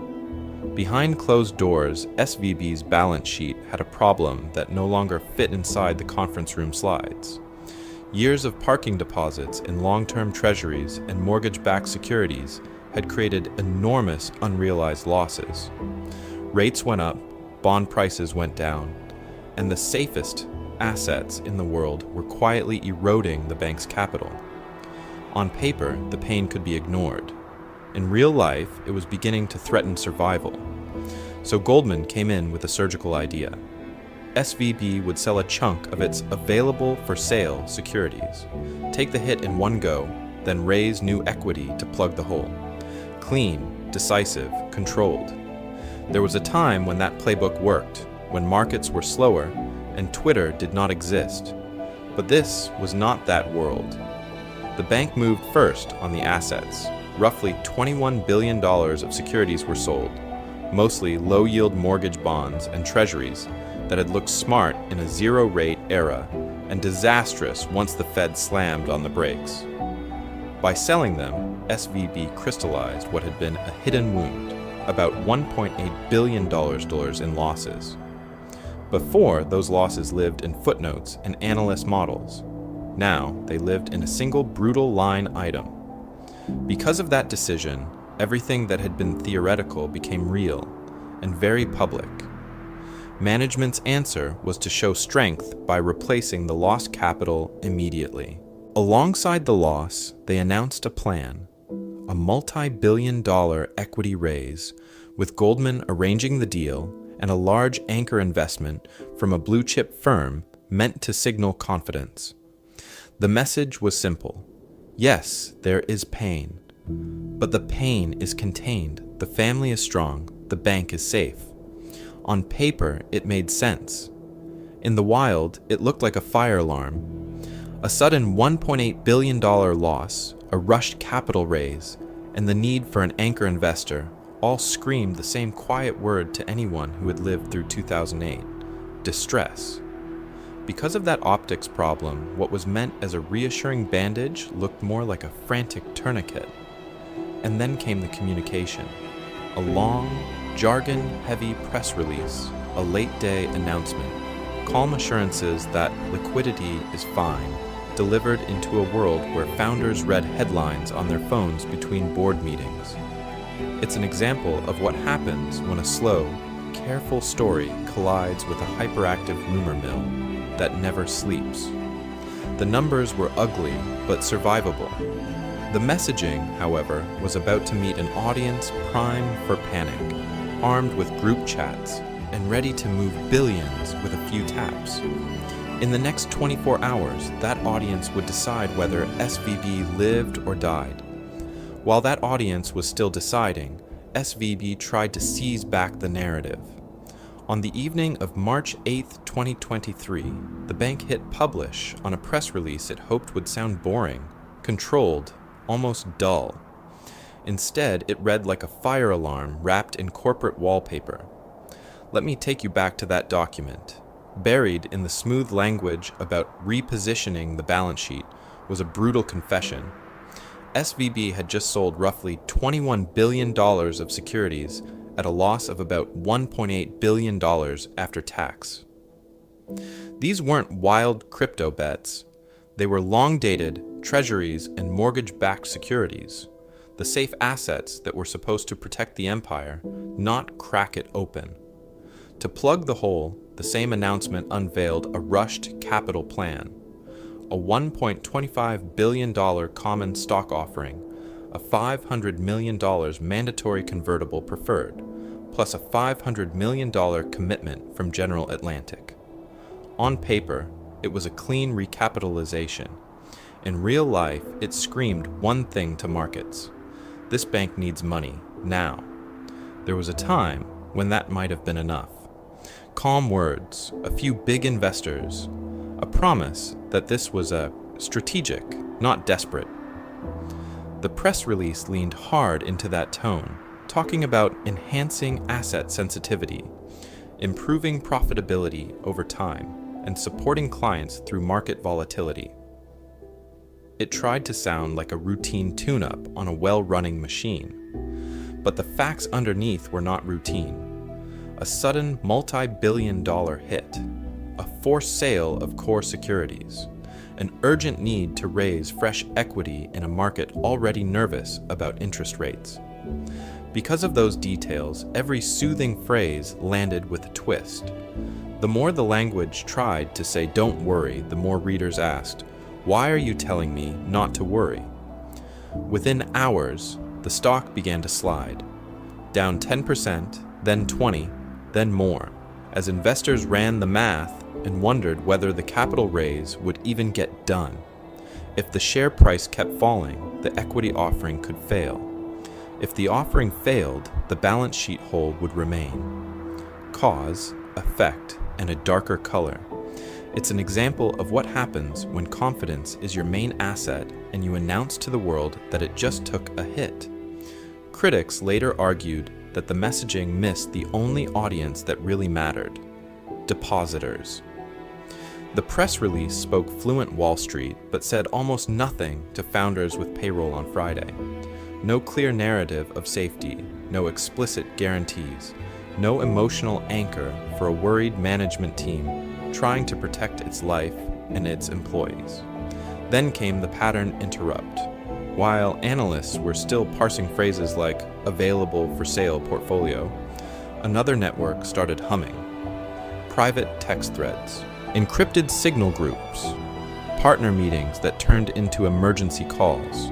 Behind closed doors, SVB's balance sheet had a problem that no longer fit inside the conference room slides. Years of parking deposits in long-term treasuries and mortgage-backed securities had created enormous unrealized losses. Rates went up, bond prices went down, and the safest assets in the world were quietly eroding the bank's capital. On paper, the pain could be ignored. In real life, it was beginning to threaten survival. So Goldman came in with a surgical idea. SVB would sell a chunk of its available-for-sale securities, take the hit in one go, then raise new equity to plug the hole. Clean, decisive, controlled. There was a time when that playbook worked, when markets were slower and Twitter did not exist. But this was not that world. The bank moved first on the assets. Roughly $21 billion of securities were sold, mostly low-yield mortgage bonds and treasuries that had looked smart in a zero-rate era and disastrous once the Fed slammed on the brakes. By selling them, SVB crystallized what had been a hidden wound, about $1.8 billion in losses. Before, those losses lived in footnotes and analyst models. Now, they lived in a single brutal line item. Because of that decision, everything that had been theoretical became real and very public. Management's answer was to show strength by replacing the lost capital immediately. Alongside the loss, they announced a plan, a multi-billion-dollar equity raise, with Goldman arranging the deal and a large anchor investment from a blue-chip firm meant to signal confidence. The message was simple. Yes, there is pain, but the pain is contained, the family is strong, the bank is safe. On paper, it made sense. In the wild, it looked like a fire alarm. A sudden $1.8 billion loss, a rushed capital raise, and the need for an anchor investor all screamed the same quiet word to anyone who had lived through 2008: distress. Because of that optics problem, what was meant as a reassuring bandage looked more like a frantic tourniquet. And then came the communication. A long, jargon-heavy press release, a late-day announcement, calm assurances that liquidity is fine, delivered into a world where founders read headlines on their phones between board meetings. It's an example of what happens when a slow, careful story collides with a hyperactive rumor mill that never sleeps. The numbers were ugly, but survivable. The messaging, however, was about to meet an audience primed for panic, armed with group chats, and ready to move billions with a few taps. In the next 24 hours, that audience would decide whether SVB lived or died. While that audience was still deciding, SVB tried to seize back the narrative. On the evening of March 8, 2023, the bank hit publish on a press release it hoped would sound boring, controlled, almost dull. Instead, it read like a fire alarm wrapped in corporate wallpaper. Let me take you back to that document. Buried in the smooth language about repositioning the balance sheet was a brutal confession. SVB had just sold roughly $21 billion of securities at a loss of about $1.8 billion after tax. These weren't wild crypto bets. They were long-dated treasuries and mortgage-backed securities, the safe assets that were supposed to protect the empire, not crack it open. To plug the hole, the same announcement unveiled a rushed capital plan, a $1.25 billion common stock offering, a $500 million mandatory convertible preferred, plus a $500 million commitment from General Atlantic. On paper, it was a clean recapitalization. In real life, it screamed one thing to markets: this bank needs money, now. There was a time when that might have been enough. Calm words, a few big investors, a promise that this was a strategic, not desperate. The press release leaned hard into that tone, talking about enhancing asset sensitivity, improving profitability over time, and supporting clients through market volatility. It tried to sound like a routine tune-up on a well-running machine, but the facts underneath were not routine. A sudden multi-billion-dollar hit, a forced sale of core securities, an urgent need to raise fresh equity in a market already nervous about interest rates. Because of those details, every soothing phrase landed with a twist. The more the language tried to say "don't worry," the more readers asked, "Why are you telling me not to worry?" Within hours, the stock began to slide, down 10%, then 20%, then more, as investors ran the math and wondered whether the capital raise would even get done. If the share price kept falling, the equity offering could fail. If the offering failed, the balance sheet hole would remain. Cause, effect, and a darker color. It's an example of what happens when confidence is your main asset and you announce to the world that it just took a hit. Critics later argued that the messaging missed the only audience that really mattered: depositors. The press release spoke fluent Wall Street, but said almost nothing to founders with payroll on Friday. No clear narrative of safety, no explicit guarantees, no emotional anchor for a worried management team trying to protect its life and its employees. Then came the pattern interrupt. While analysts were still parsing phrases like "available for sale portfolio," another network started humming. Private text threads, encrypted signal groups, partner meetings that turned into emergency calls.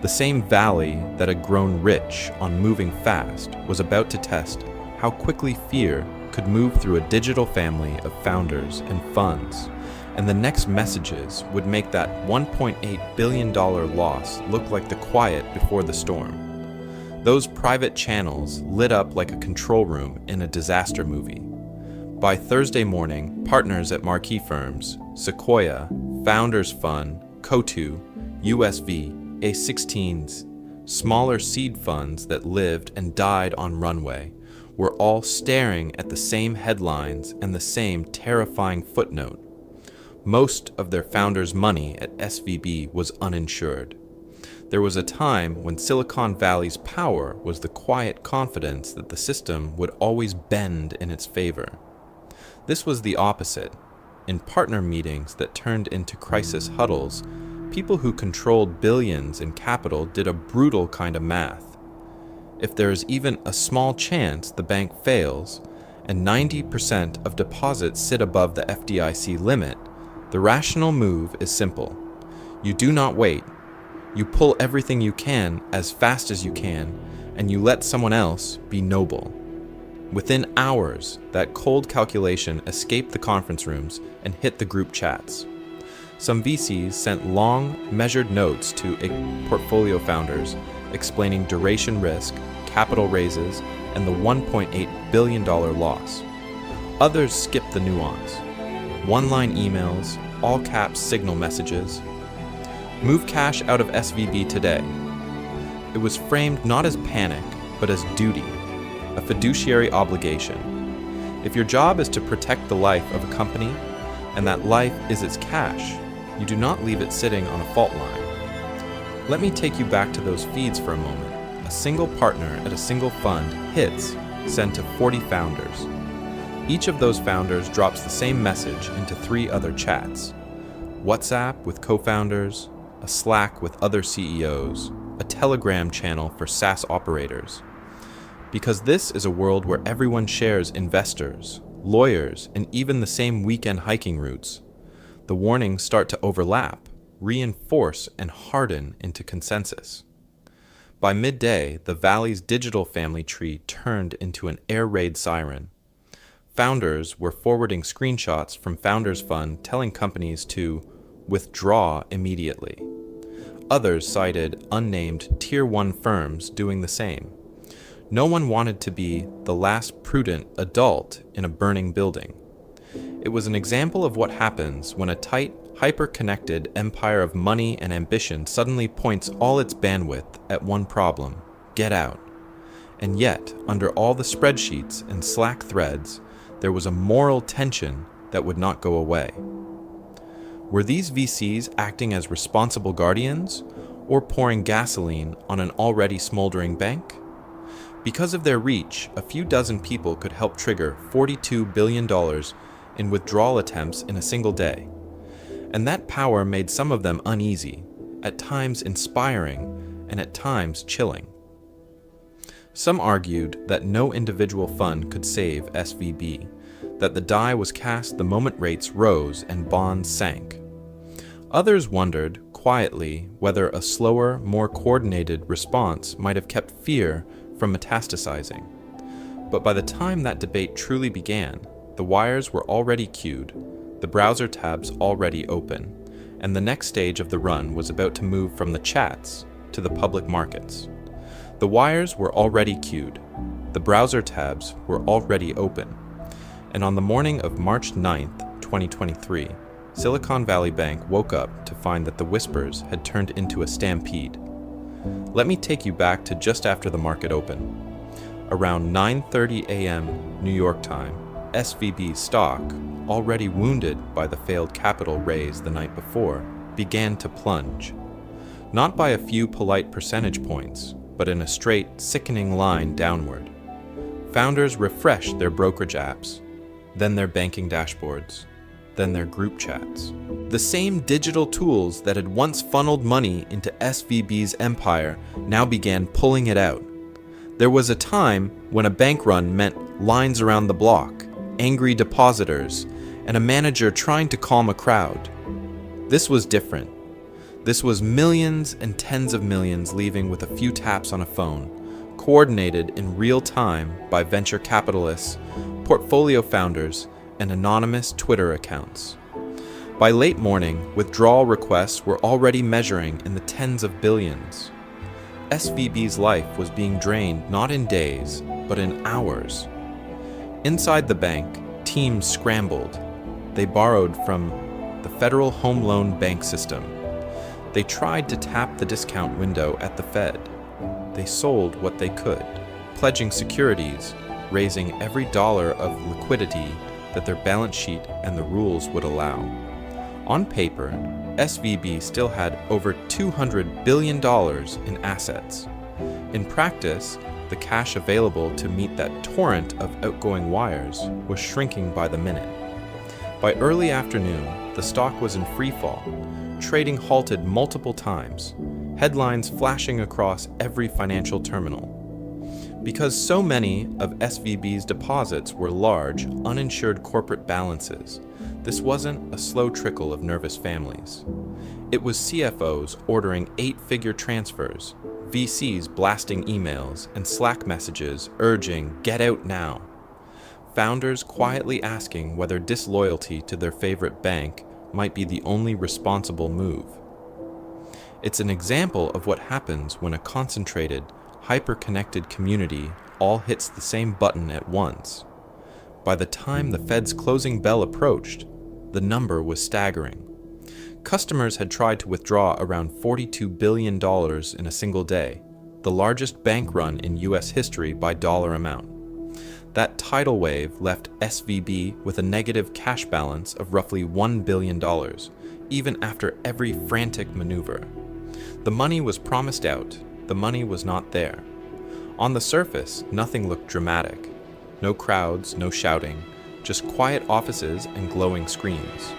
The same valley that had grown rich on moving fast was about to test how quickly fear could move through a digital family of founders and funds, and the next messages would make that $1.8 billion loss look like the quiet before the storm. Those private channels lit up like a control room in a disaster movie. By Thursday morning, partners at marquee firms, Sequoia, Founders Fund, Cotu, USV, A16s, smaller seed funds that lived and died on runway, were all staring at the same headlines and the same terrifying footnote. Most of their founders' money at SVB was uninsured. There was a time when Silicon Valley's power was the quiet confidence that the system would always bend in its favor. This was the opposite. In partner meetings that turned into crisis huddles, people who controlled billions in capital did a brutal kind of math. If there is even a small chance the bank fails, and 90% of deposits sit above the FDIC limit, the rational move is simple. You do not wait. You pull everything you can as fast as you can, and you let someone else be noble. Within hours, that cold calculation escaped the conference rooms and hit the group chats. Some VCs sent long, measured notes to portfolio founders explaining duration risk, capital raises, and the $1.8 billion loss. Others skipped the nuance. One-line emails, all-caps signal messages. Move cash out of SVB today. It was framed not as panic, but as duty, a fiduciary obligation. If your job is to protect the life of a company, and that life is its cash, you do not leave it sitting on a fault line. Let me take you back to those feeds for a moment. A single partner at a single fund hits sent to 40 founders. Each of those founders drops the same message into 3 other chats: WhatsApp with co-founders, a Slack with other CEOs, a Telegram channel for SaaS operators. Because this is a world where everyone shares investors, lawyers, and even the same weekend hiking routes, the warnings start to overlap, reinforce, and harden into consensus. By midday, the Valley's digital family tree turned into an air raid siren. Founders were forwarding screenshots from Founders Fund telling companies to withdraw immediately. Others cited unnamed Tier 1 firms doing the same. No one wanted to be the last prudent adult in a burning building. It was an example of what happens when a tight, hyper-connected empire of money and ambition suddenly points all its bandwidth at one problem: get out. And yet, under all the spreadsheets and Slack threads, there was a moral tension that would not go away. Were these VCs acting as responsible guardians, or pouring gasoline on an already smoldering bank? Because of their reach, a few dozen people could help trigger $42 billion in withdrawal attempts in a single day. And that power made some of them uneasy, at times inspiring, and at times chilling. Some argued that no individual fund could save SVB, that the die was cast the moment rates rose and bonds sank. Others wondered, quietly, whether a slower, more coordinated response might have kept fear from metastasizing. But by the time that debate truly began, the wires were already queued, the browser tabs already open, and the next stage of the run was about to move from the chats to the public markets. The wires were already queued, the browser tabs were already open, and on the morning of March 9th, 2023, Silicon Valley Bank woke up to find that the whispers had turned into a stampede. Let me take you back to just after the market opened. Around 9:30 a.m. New York time, SVB stock, already wounded by the failed capital raise the night before, began to plunge. Not by a few polite percentage points, but in a straight, sickening line downward. Founders refreshed their brokerage apps, then their banking dashboards, then their group chats. The same digital tools that had once funneled money into SVB's empire now began pulling it out. There was a time when a bank run meant lines around the block, angry depositors, and a manager trying to calm a crowd. This was different. This was millions and tens of millions leaving with a few taps on a phone, coordinated in real time by venture capitalists, portfolio founders, and anonymous Twitter accounts. By late morning, withdrawal requests were already measuring in the tens of billions. SVB's life was being drained not in days, but in hours. Inside the bank, teams scrambled. They borrowed from the Federal Home Loan Bank system. They tried to tap the discount window at the Fed. They sold what they could, pledging securities, raising every dollar of liquidity that their balance sheet and the rules would allow. On paper, SVB still had over $200 billion in assets. In practice, the cash available to meet that torrent of outgoing wires was shrinking by the minute. By early afternoon, the stock was in free fall. Trading halted multiple times, headlines flashing across every financial terminal. Because so many of SVB's deposits were large, uninsured corporate balances, this wasn't a slow trickle of nervous families. It was CFOs ordering 8-figure transfers, VCs blasting emails, and Slack messages urging, "Get out now." Founders quietly asking whether disloyalty to their favorite bank might be the only responsible move. It's an example of what happens when a concentrated, hyper-connected community all hits the same button at once. By the time the Fed's closing bell approached, the number was staggering. Customers had tried to withdraw around $42 billion in a single day, the largest bank run in U.S. history by dollar amount. That tidal wave left SVB with a negative cash balance of roughly $1 billion, even after every frantic maneuver. The money was promised out, the money was not there. On the surface, nothing looked dramatic. No crowds, no shouting, just quiet offices and glowing screens.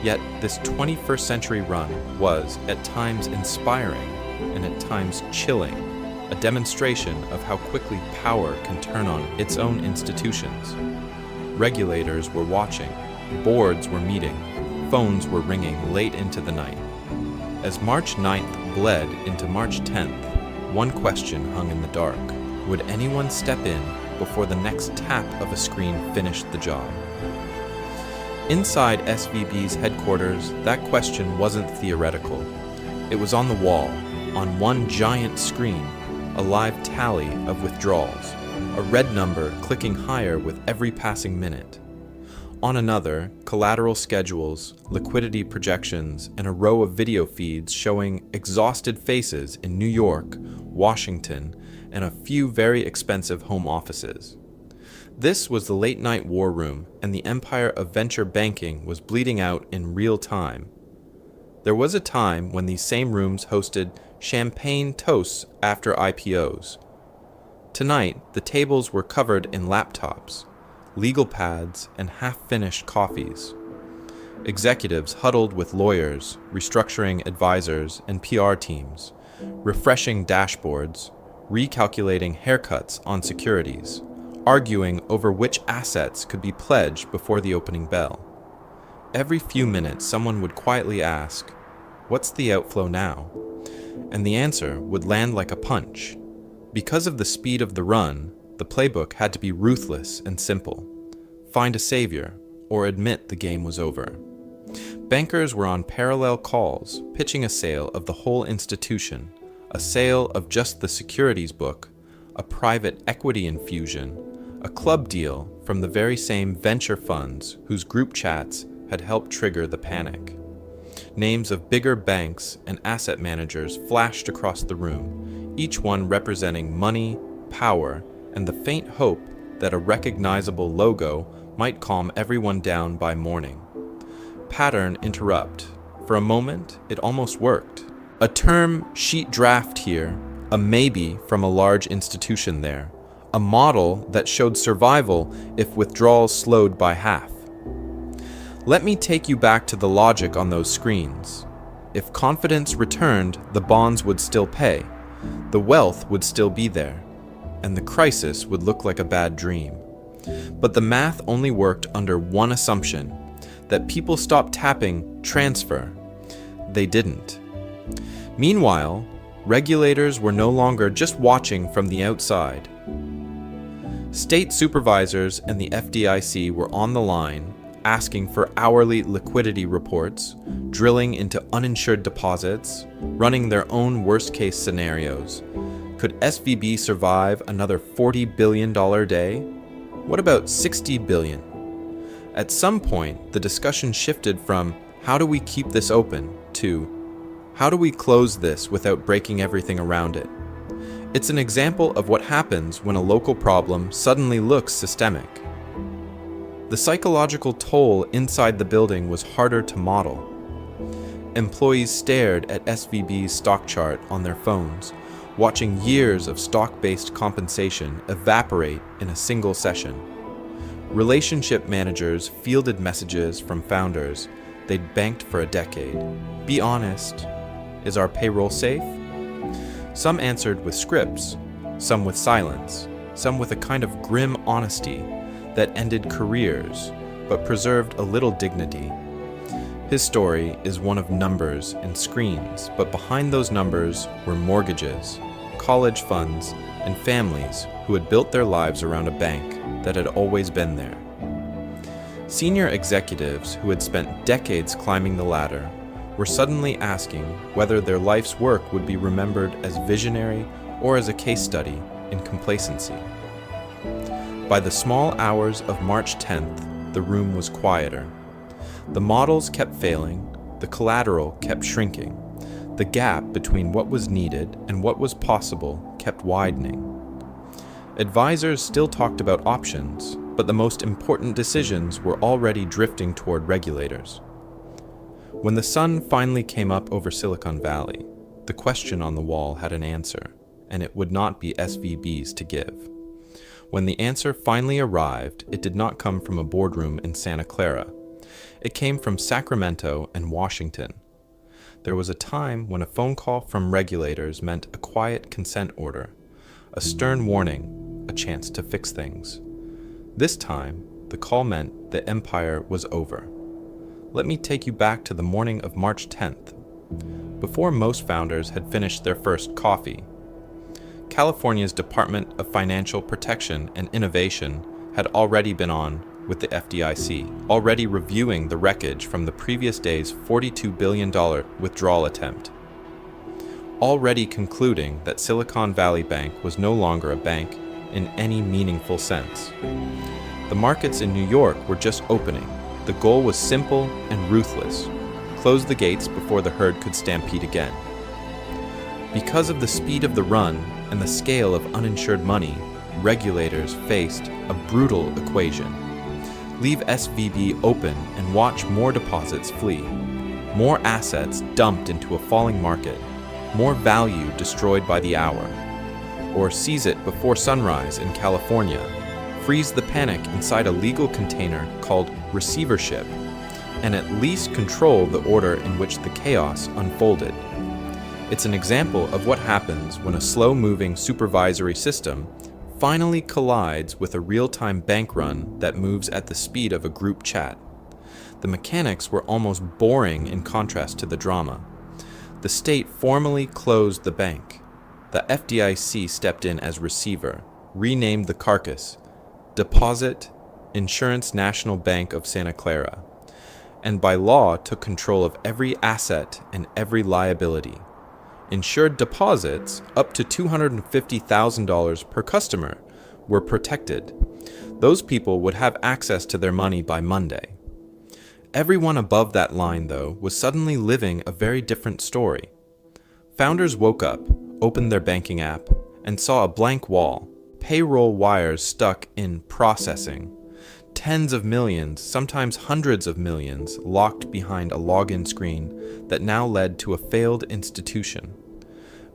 Yet this 21st century run was, at times, inspiring and at times chilling, a demonstration of how quickly power can turn on its own institutions. Regulators were watching, boards were meeting, phones were ringing late into the night. As March 9th bled into March 10th, one question hung in the dark. Would anyone step in before the next tap of a screen finished the job? Inside SVB's headquarters, that question wasn't theoretical. It was on the wall, on one giant screen, a live tally of withdrawals, a red number clicking higher with every passing minute. On another, collateral schedules, liquidity projections, and a row of video feeds showing exhausted faces in New York, Washington, and a few very expensive home offices. This was the late-night war room, and the empire of venture banking was bleeding out in real time. There was a time when these same rooms hosted champagne toasts after IPOs. Tonight, the tables were covered in laptops, legal pads, and half-finished coffees. Executives huddled with lawyers, restructuring advisors, and PR teams, refreshing dashboards, recalculating haircuts on securities, arguing over which assets could be pledged before the opening bell. Every few minutes, someone would quietly ask, "What's the outflow now?" And the answer would land like a punch. Because of the speed of the run, the playbook had to be ruthless and simple. Find a savior, or admit the game was over. Bankers were on parallel calls, pitching a sale of the whole institution, a sale of just the securities book, a private equity infusion, a club deal from the very same venture funds whose group chats had helped trigger the panic. Names of bigger banks and asset managers flashed across the room, each one representing money, power, and the faint hope that a recognizable logo might calm everyone down by morning. Pattern interrupt. For a moment, it almost worked. A term sheet draft here, a maybe from a large institution there, a model that showed survival if withdrawals slowed by half. Let me take you back to the logic on those screens. If confidence returned, the bonds would still pay, the wealth would still be there, and the crisis would look like a bad dream. But the math only worked under one assumption, that people stopped tapping transfer. They didn't. Meanwhile, regulators were no longer just watching from the outside. State supervisors and the FDIC were on the line, asking for hourly liquidity reports, drilling into uninsured deposits, running their own worst-case scenarios. Could SVB survive another $40 billion day? What about $60 billion? At some point, the discussion shifted from how do we keep this open to how do we close this without breaking everything around it? It's an example of what happens when a local problem suddenly looks systemic. The psychological toll inside the building was harder to model. Employees stared at SVB's stock chart on their phones, watching years of stock-based compensation evaporate in a single session. Relationship managers fielded messages from founders they'd banked for a decade. Be honest, is our payroll safe? Some answered with scripts, some with silence, some with a kind of grim honesty that ended careers, but preserved a little dignity. His story is one of numbers and screens, but behind those numbers were mortgages, college funds, and families who had built their lives around a bank that had always been there. Senior executives who had spent decades climbing the ladder were suddenly asking whether their life's work would be remembered as visionary or as a case study in complacency. By the small hours of March 10th, the room was quieter. The models kept failing, the collateral kept shrinking, the gap between what was needed and what was possible kept widening. Advisors still talked about options, but the most important decisions were already drifting toward regulators. When the sun finally came up over Silicon Valley, the question on the wall had an answer, and it would not be SVB's to give. When the answer finally arrived, it did not come from a boardroom in Santa Clara. It came from Sacramento and Washington. There was a time when a phone call from regulators meant a quiet consent order, a stern warning, a chance to fix things. This time, the call meant the empire was over. Let me take you back to the morning of March 10th. Before most founders had finished their first coffee, California's Department of Financial Protection and Innovation had already been on with the FDIC, already reviewing the wreckage from the previous day's $42 billion withdrawal attempt, already concluding that Silicon Valley Bank was no longer a bank in any meaningful sense. The markets in New York were just opening. The goal was simple and ruthless: close the gates before the herd could stampede again. Because of the speed of the run and the scale of uninsured money, regulators faced a brutal equation. Leave SVB open and watch more deposits flee, more assets dumped into a falling market, more value destroyed by the hour. Or seize it before sunrise in California, freeze the panic inside a legal container called receivership, and at least control the order in which the chaos unfolded. It's an example of what happens when a slow-moving supervisory system finally collides with a real-time bank run that moves at the speed of a group chat. The mechanics were almost boring in contrast to the drama. The state formally closed the bank. The FDIC stepped in as receiver, renamed the carcass Deposit Insurance National Bank of Santa Clara, and by law took control of every asset and every liability. Insured deposits, up to $250,000 per customer, were protected. Those people would have access to their money by Monday. Everyone above that line, though, was suddenly living a very different story. Founders woke up, opened their banking app, and saw a blank wall, payroll wires stuck in processing, tens of millions, sometimes hundreds of millions, locked behind a login screen that now led to a failed institution.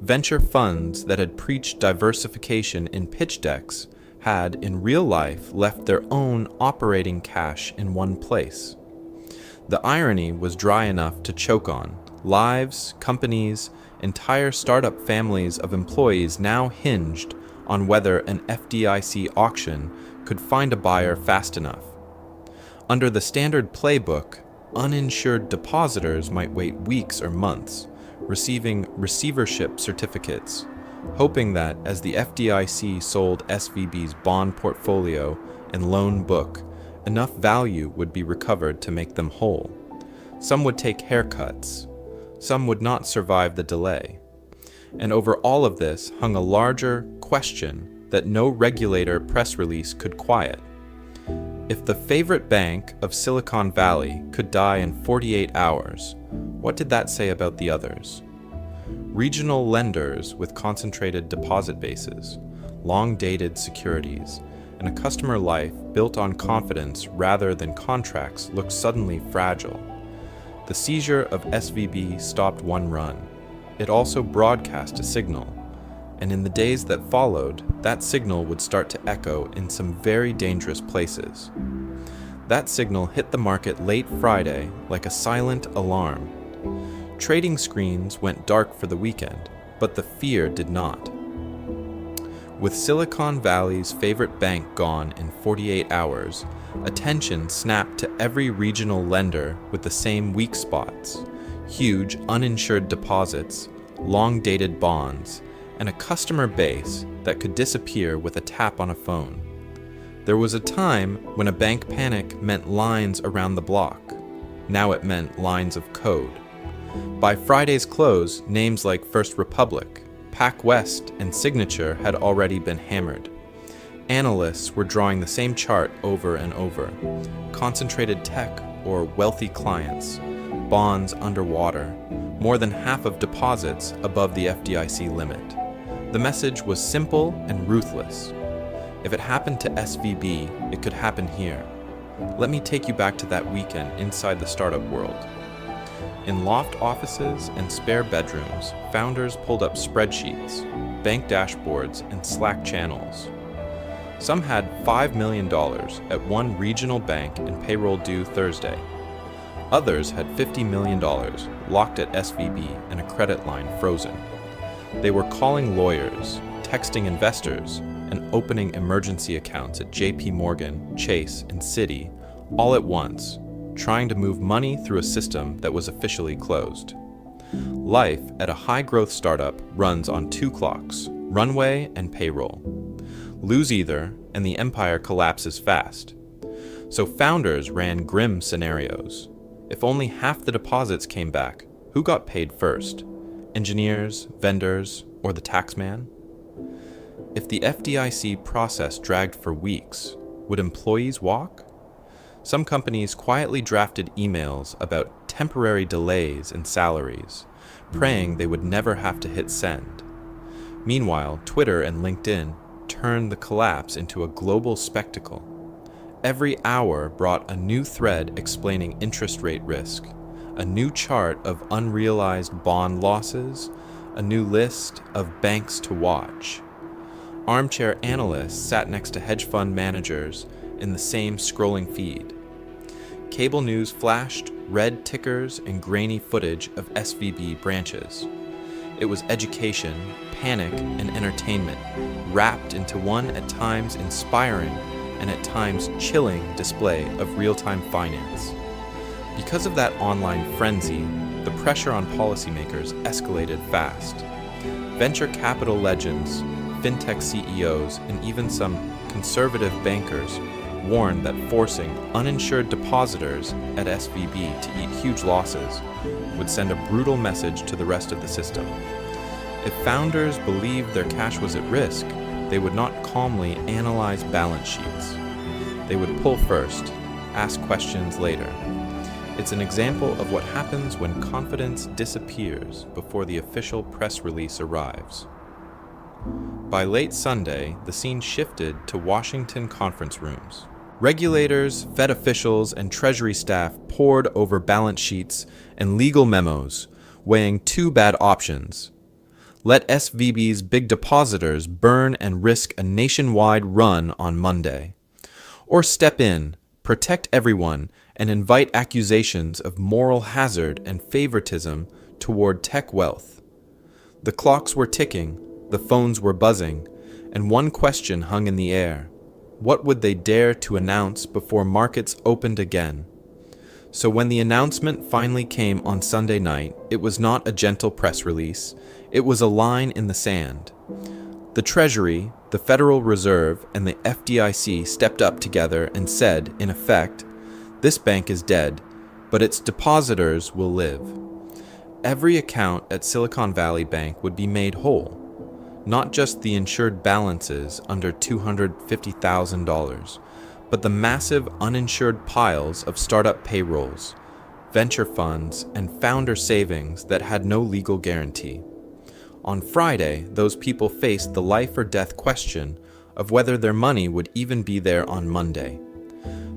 Venture funds that had preached diversification in pitch decks had, in real life, left their own operating cash in one place. The irony was dry enough to choke on. Lives, companies, entire startup families of employees now hinged on whether an FDIC auction could find a buyer fast enough. Under the standard playbook, uninsured depositors might wait weeks or months, receiving receivership certificates, hoping that as the FDIC sold SVB's bond portfolio and loan book, enough value would be recovered to make them whole. Some would take haircuts. Some would not survive the delay. And over all of this hung a larger question that no regulator press release could quiet. If the favorite bank of Silicon Valley could die in 48 hours, what did that say about the others? Regional lenders with concentrated deposit bases, long-dated securities, and a customer life built on confidence rather than contracts looked suddenly fragile. The seizure of SVB stopped one run. It also broadcast a signal, and in the days that followed, that signal would start to echo in some very dangerous places. That signal hit the market late Friday like a silent alarm. Trading screens went dark for the weekend, but the fear did not. With Silicon Valley's favorite bank gone in 48 hours, attention snapped to every regional lender with the same weak spots: huge uninsured deposits, long-dated bonds, and a customer base that could disappear with a tap on a phone. There was a time when a bank panic meant lines around the block. Now it meant lines of code. By Friday's close, names like First Republic, PacWest, and Signature had already been hammered. Analysts were drawing the same chart over and over. Concentrated tech or wealthy clients, bonds underwater, more than half of deposits above the FDIC limit. The message was simple and ruthless. If it happened to SVB, it could happen here. Let me take you back to that weekend inside the startup world. In loft offices and spare bedrooms, founders pulled up spreadsheets, bank dashboards, and Slack channels. Some had $5 million at one regional bank in payroll due Thursday. Others had $50 million locked at SVB and a credit line frozen. They were calling lawyers, texting investors, and opening emergency accounts at JP Morgan, Chase, and Citi all at once, trying to move money through a system that was officially closed. Life at a high-growth startup runs on two clocks, runway and payroll. Lose either, and the empire collapses fast. So founders ran grim scenarios. If only half the deposits came back, who got paid first? Engineers, vendors, or the taxman? If the FDIC process dragged for weeks, would employees walk? Some companies quietly drafted emails about temporary delays in salaries, praying they would never have to hit send. Meanwhile, Twitter and LinkedIn turned the collapse into a global spectacle. Every hour brought a new thread explaining interest rate risk, a new chart of unrealized bond losses, a new list of banks to watch. Armchair analysts sat next to hedge fund managers in the same scrolling feed. Cable news flashed red tickers and grainy footage of SVB branches. It was education, panic, and entertainment, wrapped into one at times inspiring and at times chilling display of real-time finance. Because of that online frenzy, the pressure on policymakers escalated fast. Venture capital legends, fintech CEOs, and even some conservative bankers warned that forcing uninsured depositors at SVB to eat huge losses would send a brutal message to the rest of the system. If founders believed their cash was at risk, they would not calmly analyze balance sheets. They would pull first, ask questions later. It's an example of what happens when confidence disappears before the official press release arrives. By late Sunday, the scene shifted to Washington conference rooms. Regulators, Fed officials, and Treasury staff pored over balance sheets and legal memos, weighing two bad options. Let SVB's big depositors burn and risk a nationwide run on Monday. Or step in, protect everyone, and invite accusations of moral hazard and favoritism toward tech wealth. The clocks were ticking, the phones were buzzing, and one question hung in the air. What would they dare to announce before markets opened again? So when the announcement finally came on Sunday night, it was not a gentle press release, it was a line in the sand. The Treasury, the Federal Reserve, and the FDIC stepped up together and said, in effect, this bank is dead, but its depositors will live. Every account at Silicon Valley Bank would be made whole. Not just the insured balances under $250,000, but the massive uninsured piles of startup payrolls, venture funds, and founder savings that had no legal guarantee. On Friday, those people faced the life or death question of whether their money would even be there on Monday.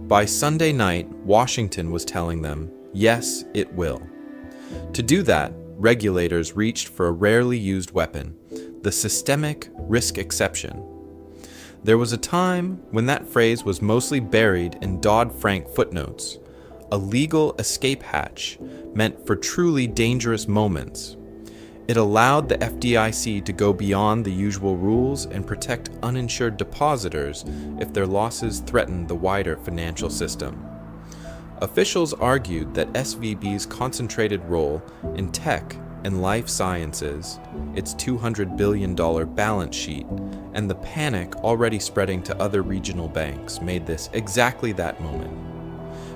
By Sunday night, Washington was telling them, yes, it will. To do that, regulators reached for a rarely used weapon, the systemic risk exception. There was a time when that phrase was mostly buried in Dodd-Frank footnotes, a legal escape hatch meant for truly dangerous moments. It allowed the FDIC to go beyond the usual rules and protect uninsured depositors if their losses threatened the wider financial system. Officials argued that SVB's concentrated role in tech and life sciences, its $200 billion balance sheet, and the panic already spreading to other regional banks made this exactly that moment.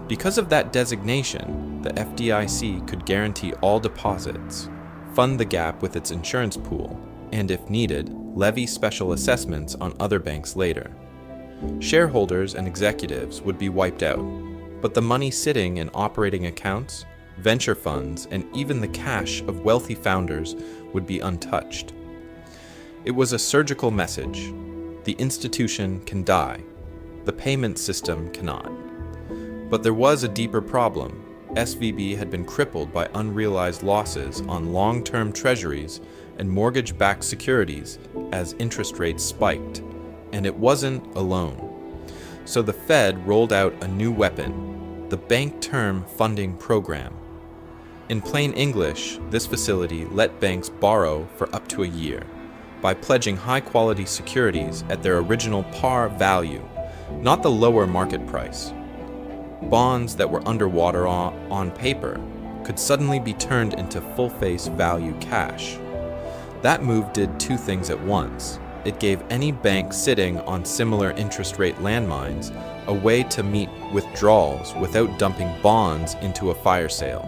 Because of that designation, the FDIC could guarantee all deposits, fund the gap with its insurance pool, and if needed, levy special assessments on other banks later. Shareholders and executives would be wiped out, but the money sitting in operating accounts, venture funds, and even the cash of wealthy founders would be untouched. It was a surgical message. The institution can die. The payment system cannot. But there was a deeper problem. SVB had been crippled by unrealized losses on long-term treasuries and mortgage-backed securities as interest rates spiked, and it wasn't alone. So the Fed rolled out a new weapon, the Bank Term Funding Program. In plain English, this facility let banks borrow for up to a year by pledging high-quality securities at their original par value, not the lower market price. Bonds that were underwater on paper could suddenly be turned into full-face value cash. That move did two things at once. It gave any bank sitting on similar interest rate landmines a way to meet withdrawals without dumping bonds into a fire sale.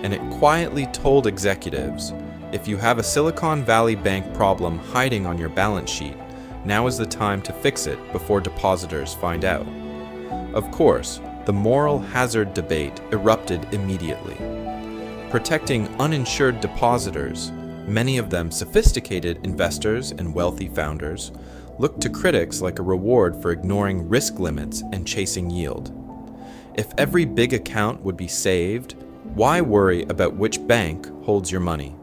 And it quietly told executives, if you have a Silicon Valley Bank problem hiding on your balance sheet, now is the time to fix it before depositors find out. Of course, the moral hazard debate erupted immediately. Protecting uninsured depositors, many of them sophisticated investors and wealthy founders, looked to critics like a reward for ignoring risk limits and chasing yield. If every big account would be saved, why worry about which bank holds your money?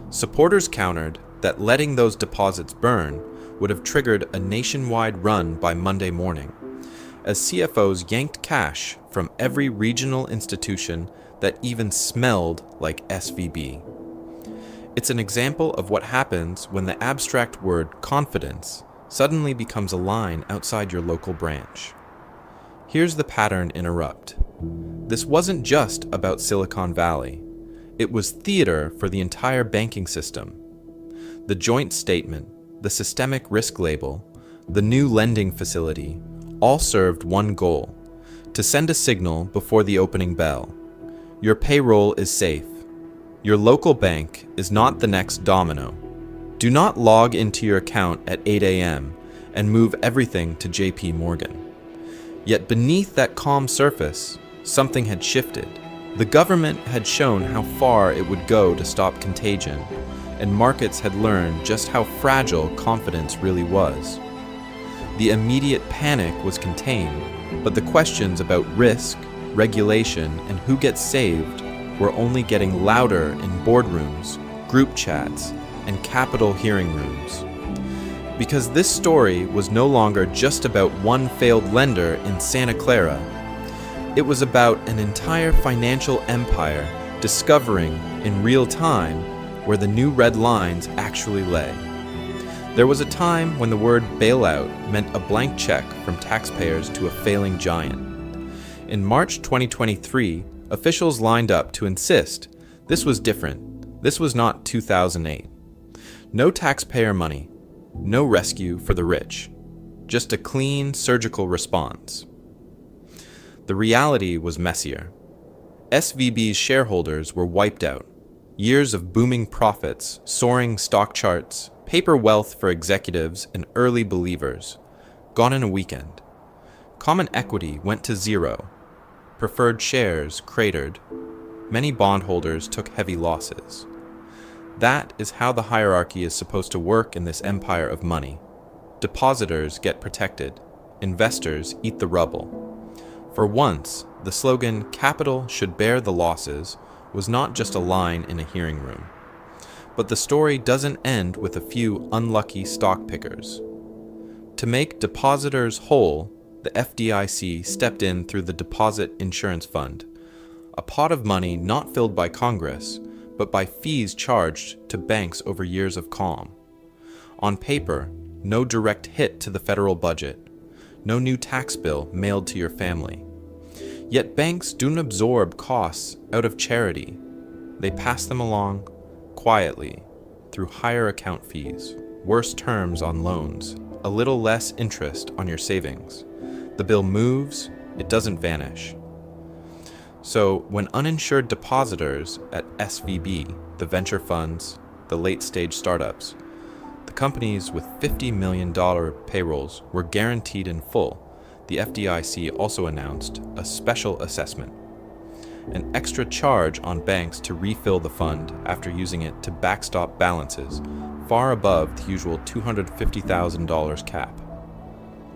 Supporters countered that letting those deposits burn would have triggered a nationwide run by Monday morning, as CFOs yanked cash from every regional institution that even smelled like SVB. It's an example of what happens when the abstract word confidence suddenly becomes a line outside your local branch. Here's the pattern interrupt. This wasn't just about Silicon Valley. It was theater for the entire banking system. The joint statement, the systemic risk label, the new lending facility, all served one goal: to send a signal before the opening bell. Your payroll is safe. Your local bank is not the next domino. Do not log into your account at 8 a.m. and move everything to JP Morgan. Yet beneath that calm surface, something had shifted. The government had shown how far it would go to stop contagion, and markets had learned just how fragile confidence really was. The immediate panic was contained, but the questions about risk, regulation, and who gets saved were only getting louder in boardrooms, group chats, and Capitol hearing rooms. Because this story was no longer just about one failed lender in Santa Clara. It was about an entire financial empire discovering in real time where the new red lines actually lay. There was a time when the word bailout meant a blank check from taxpayers to a failing giant. In March 2023, officials lined up to insist this was different. This was not 2008. No taxpayer money, no rescue for the rich, just a clean surgical response. The reality was messier. SVB's shareholders were wiped out. Years of booming profits, soaring stock charts, paper wealth for executives and early believers, gone in a weekend. Common equity went to zero. Preferred shares cratered. Many bondholders took heavy losses. That is how the hierarchy is supposed to work in this empire of money. Depositors get protected. Investors eat the rubble. For once, the slogan, "Capital should bear the losses," was not just a line in a hearing room. But the story doesn't end with a few unlucky stock pickers. To make depositors whole, the FDIC stepped in through the Deposit Insurance Fund, a pot of money not filled by Congress, but by fees charged to banks over years of calm. On paper, no direct hit to the federal budget, no new tax bill mailed to your family. Yet banks don't absorb costs out of charity. They pass them along quietly through higher account fees, worse terms on loans, a little less interest on your savings. The bill moves, it doesn't vanish. So, when uninsured depositors at SVB, the venture funds, the late-stage startups, the companies with $50 million payrolls were guaranteed in full, the FDIC also announced a special assessment, an extra charge on banks to refill the fund after using it to backstop balances far above the usual $250,000 cap.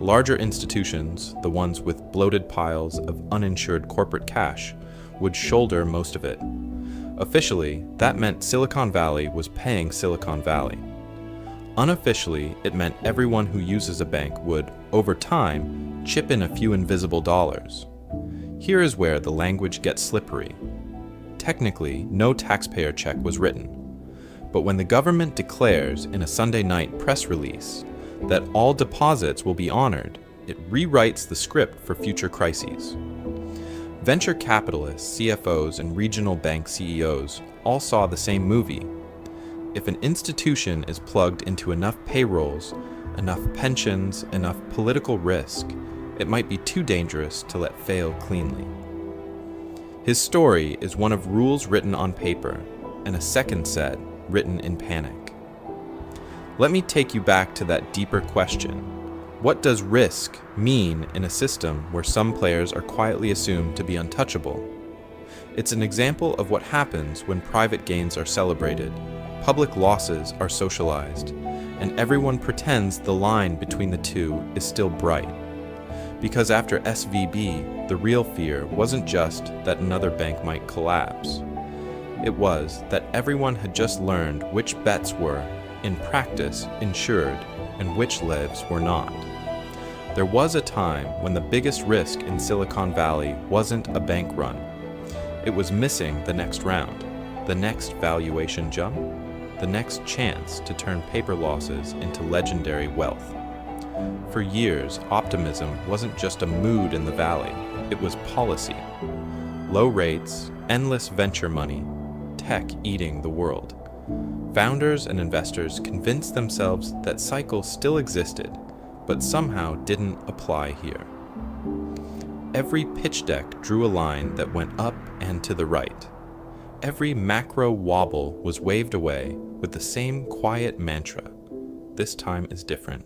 Larger institutions, the ones with bloated piles of uninsured corporate cash, would shoulder most of it. Officially, that meant Silicon Valley was paying Silicon Valley. Unofficially, it meant everyone who uses a bank would, over time, chip in a few invisible dollars. Here is where the language gets slippery. Technically, no taxpayer check was written. But when the government declares in a Sunday night press release that all deposits will be honored, it rewrites the script for future crises. Venture capitalists, CFOs, and regional bank CEOs all saw the same movie. If an institution is plugged into enough payrolls, enough pensions, enough political risk, it might be too dangerous to let fail cleanly. His story is one of rules written on paper, and a second set written in panic. Let me take you back to that deeper question. What does risk mean in a system where some players are quietly assumed to be untouchable? It's an example of what happens when private gains are celebrated, public losses are socialized, and everyone pretends the line between the two is still bright. Because after SVB, the real fear wasn't just that another bank might collapse. It was that everyone had just learned which bets were, in practice, insured, and which lives were not. There was a time when the biggest risk in Silicon Valley wasn't a bank run. It was missing the next round, the next valuation jump, the next chance to turn paper losses into legendary wealth. For years, optimism wasn't just a mood in the valley, it was policy. Low rates, endless venture money, tech eating the world. Founders and investors convinced themselves that cycles still existed, but somehow didn't apply here. Every pitch deck drew a line that went up and to the right. Every macro wobble was waved away with the same quiet mantra: this time is different.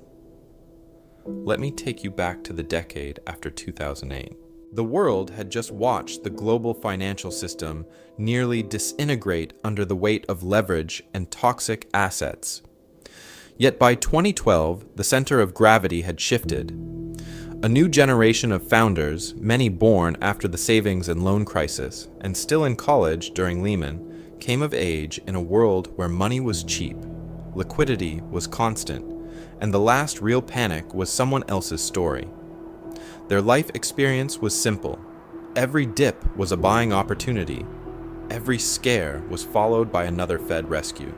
Let me take you back to the decade after 2008. The world had just watched the global financial system nearly disintegrate under the weight of leverage and toxic assets. Yet by 2012, the center of gravity had shifted. A new generation of founders, many born after the savings and loan crisis, and still in college during Lehman, came of age in a world where money was cheap, liquidity was constant, and the last real panic was someone else's story. Their life experience was simple. Every dip was a buying opportunity. Every scare was followed by another Fed rescue.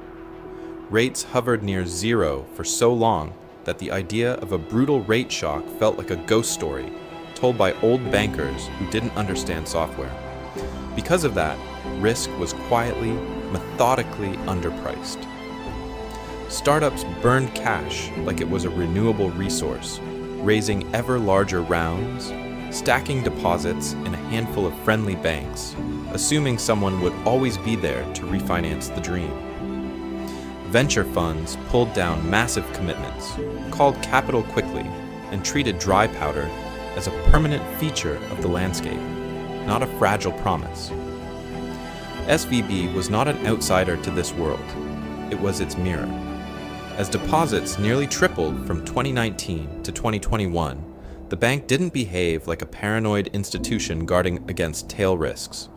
Rates hovered near zero for so long that the idea of a brutal rate shock felt like a ghost story told by old bankers who didn't understand software. Because of that, risk was quietly, methodically underpriced. Startups burned cash like it was a renewable resource, raising ever larger rounds, stacking deposits in a handful of friendly banks, assuming someone would always be there to refinance the dream. Venture funds pulled down massive commitments, called capital quickly, and treated dry powder as a permanent feature of the landscape, not a fragile promise. SVB was not an outsider to this world. It was its mirror. As deposits nearly tripled from 2019 to 2021, the bank didn't behave like a paranoid institution guarding against tail risks.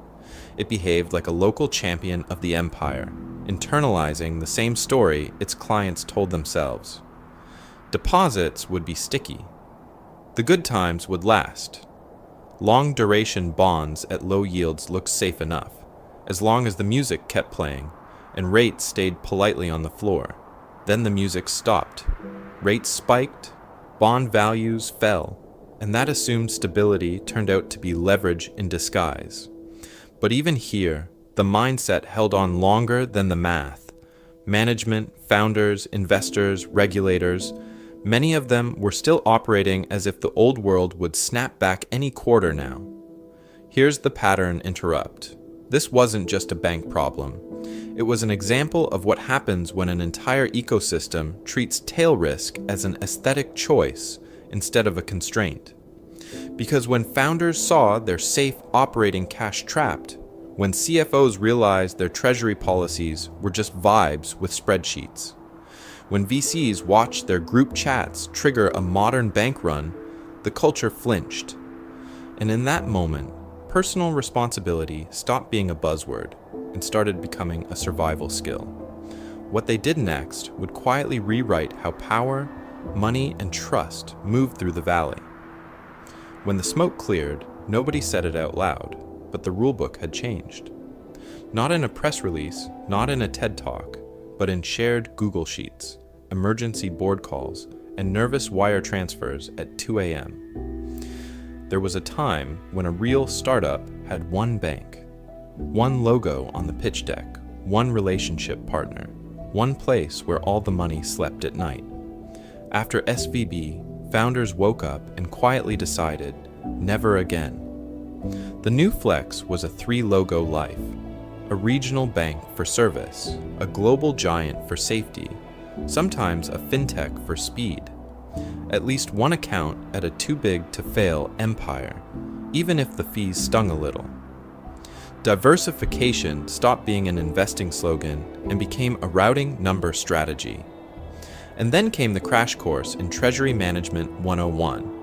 It behaved like a local champion of the empire, internalizing the same story its clients told themselves. Deposits would be sticky. The good times would last. Long-duration bonds at low yields looked safe enough, as long as the music kept playing and rates stayed politely on the floor. Then the music stopped. Rates spiked, bond values fell, and that assumed stability turned out to be leverage in disguise. But even here, the mindset held on longer than the math. Management, founders, investors, regulators, many of them were still operating as if the old world would snap back any quarter now. Here's the pattern interrupt. This wasn't just a bank problem. It was an example of what happens when an entire ecosystem treats tail risk as an aesthetic choice instead of a constraint. Because when founders saw their safe operating cash trapped, when CFOs realized their treasury policies were just vibes with spreadsheets, when VCs watched their group chats trigger a modern bank run, the culture flinched. And in that moment, personal responsibility stopped being a buzzword and started becoming a survival skill. What they did next would quietly rewrite how power, money, and trust moved through the valley. When the smoke cleared, nobody said it out loud, but the rulebook had changed. Not in a press release, not in a TED Talk, but in shared Google Sheets, emergency board calls, and nervous wire transfers at 2 a.m. There was a time when a real startup had one bank, one logo on the pitch deck, one relationship partner, one place where all the money slept at night. After SVB, founders woke up and quietly decided, never again. The new Flex was a 3-logo life, a regional bank for service, a global giant for safety, sometimes a fintech for speed. At least one account at a too-big-to-fail empire, even if the fees stung a little. Diversification stopped being an investing slogan and became a routing number strategy. And then came the crash course in Treasury Management 101.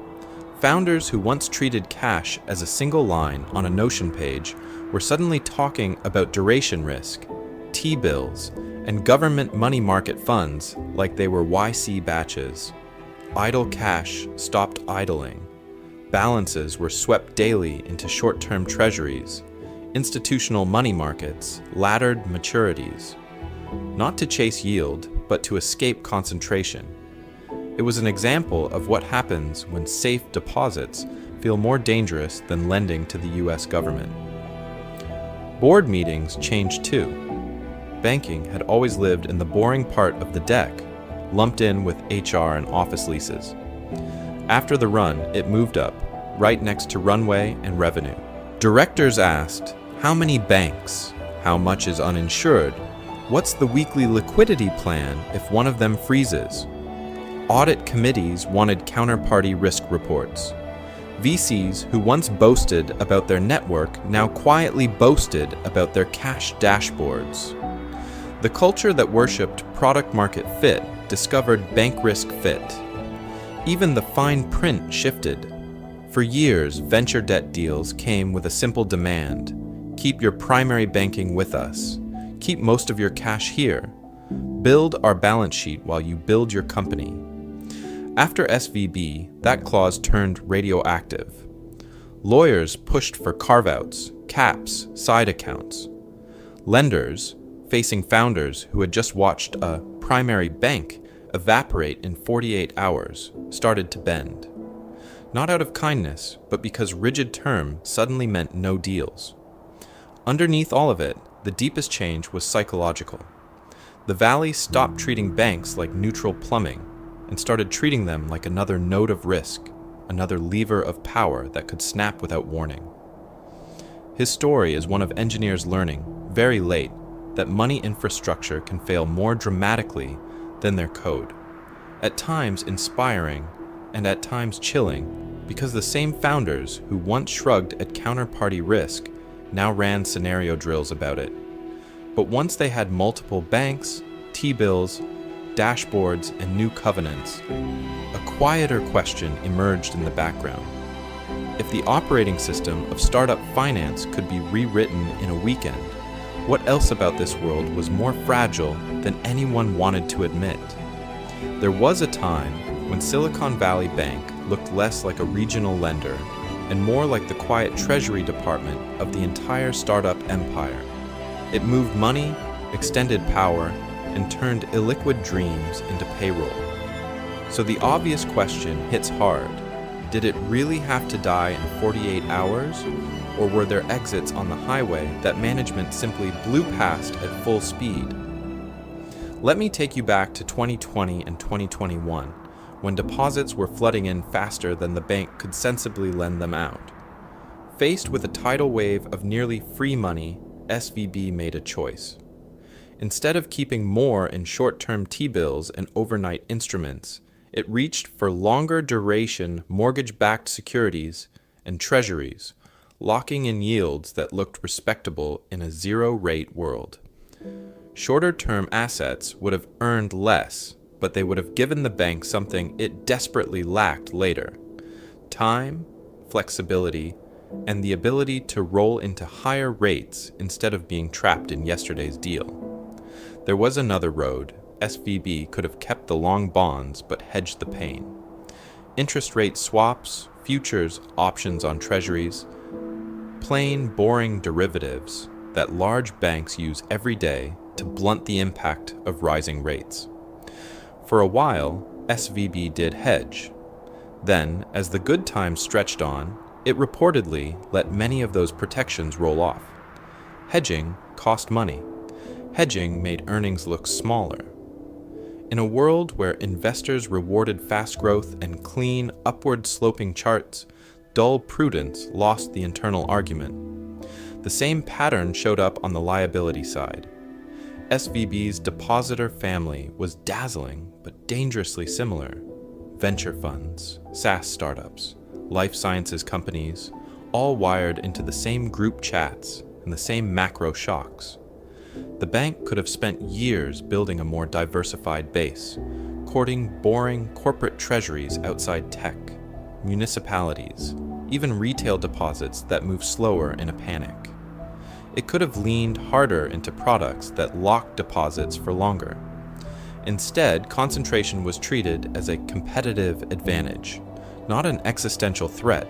Founders who once treated cash as a single line on a Notion page were suddenly talking about duration risk, T-bills, and government money market funds like they were YC batches. Idle cash stopped idling. Balances were swept daily into short-term treasuries. Institutional money markets laddered maturities. Not to chase yield, but to escape concentration. It was an example of what happens when safe deposits feel more dangerous than lending to the US government. Board meetings changed too. Banking had always lived in the boring part of the deck, lumped in with HR and office leases. After the run, it moved up, right next to runway and revenue. Directors asked, how many banks? How much is uninsured? What's the weekly liquidity plan if one of them freezes? Audit committees wanted counterparty risk reports. VCs who once boasted about their network now quietly boasted about their cash dashboards. The culture that worshipped product market fit discovered bank risk fit. Even the fine print shifted. For years, venture debt deals came with a simple demand: keep your primary banking with us. Keep most of your cash here. Build our balance sheet while you build your company. After SVB, that clause turned radioactive. Lawyers pushed for carve-outs, caps, side accounts. Lenders, facing founders who had just watched a primary bank evaporate in 48 hours, started to bend. Not out of kindness, but because rigid term suddenly meant no deals. Underneath all of it, the deepest change was psychological. The Valley stopped treating banks like neutral plumbing and started treating them like another node of risk, another lever of power that could snap without warning. His story is one of engineers learning, very late, that money infrastructure can fail more dramatically than their code. At times inspiring, and at times chilling, because the same founders who once shrugged at counterparty risk now ran scenario drills about it. But once they had multiple banks, T-bills, dashboards, and new covenants, a quieter question emerged in the background. If the operating system of startup finance could be rewritten in a weekend, what else about this world was more fragile than anyone wanted to admit? There was a time when Silicon Valley Bank looked less like a regional lender and more like the quiet treasury department of the entire startup empire. It moved money, extended power, and turned illiquid dreams into payroll. So the obvious question hits hard. Did it really have to die in 48 hours? Or were there exits on the highway that management simply blew past at full speed? Let me take you back to 2020 and 2021, when deposits were flooding in faster than the bank could sensibly lend them out. Faced with a tidal wave of nearly free money, SVB made a choice. Instead of keeping more in short-term T-bills and overnight instruments, it reached for longer duration mortgage-backed securities and treasuries, locking in yields that looked respectable in a zero-rate world. Shorter-term assets would have earned less, but they would have given the bank something it desperately lacked later: time, flexibility, and the ability to roll into higher rates instead of being trapped in yesterday's deal. There was another road. SVB could have kept the long bonds but hedged the pain. Interest rate swaps, futures, options on treasuries, plain, boring derivatives that large banks use every day to blunt the impact of rising rates. For a while, SVB did hedge. Then, as the good times stretched on, it reportedly let many of those protections roll off. Hedging cost money. Hedging made earnings look smaller. In a world where investors rewarded fast growth and clean, upward-sloping charts, dull prudence lost the internal argument. The same pattern showed up on the liability side. SVB's depositor family was dazzling but dangerously similar. Venture funds, SaaS startups, life sciences companies, all wired into the same group chats and the same macro shocks. The bank could have spent years building a more diversified base, courting boring corporate treasuries outside tech, municipalities, even retail deposits that move slower in a panic. It could have leaned harder into products that locked deposits for longer. Instead, concentration was treated as a competitive advantage, not an existential threat,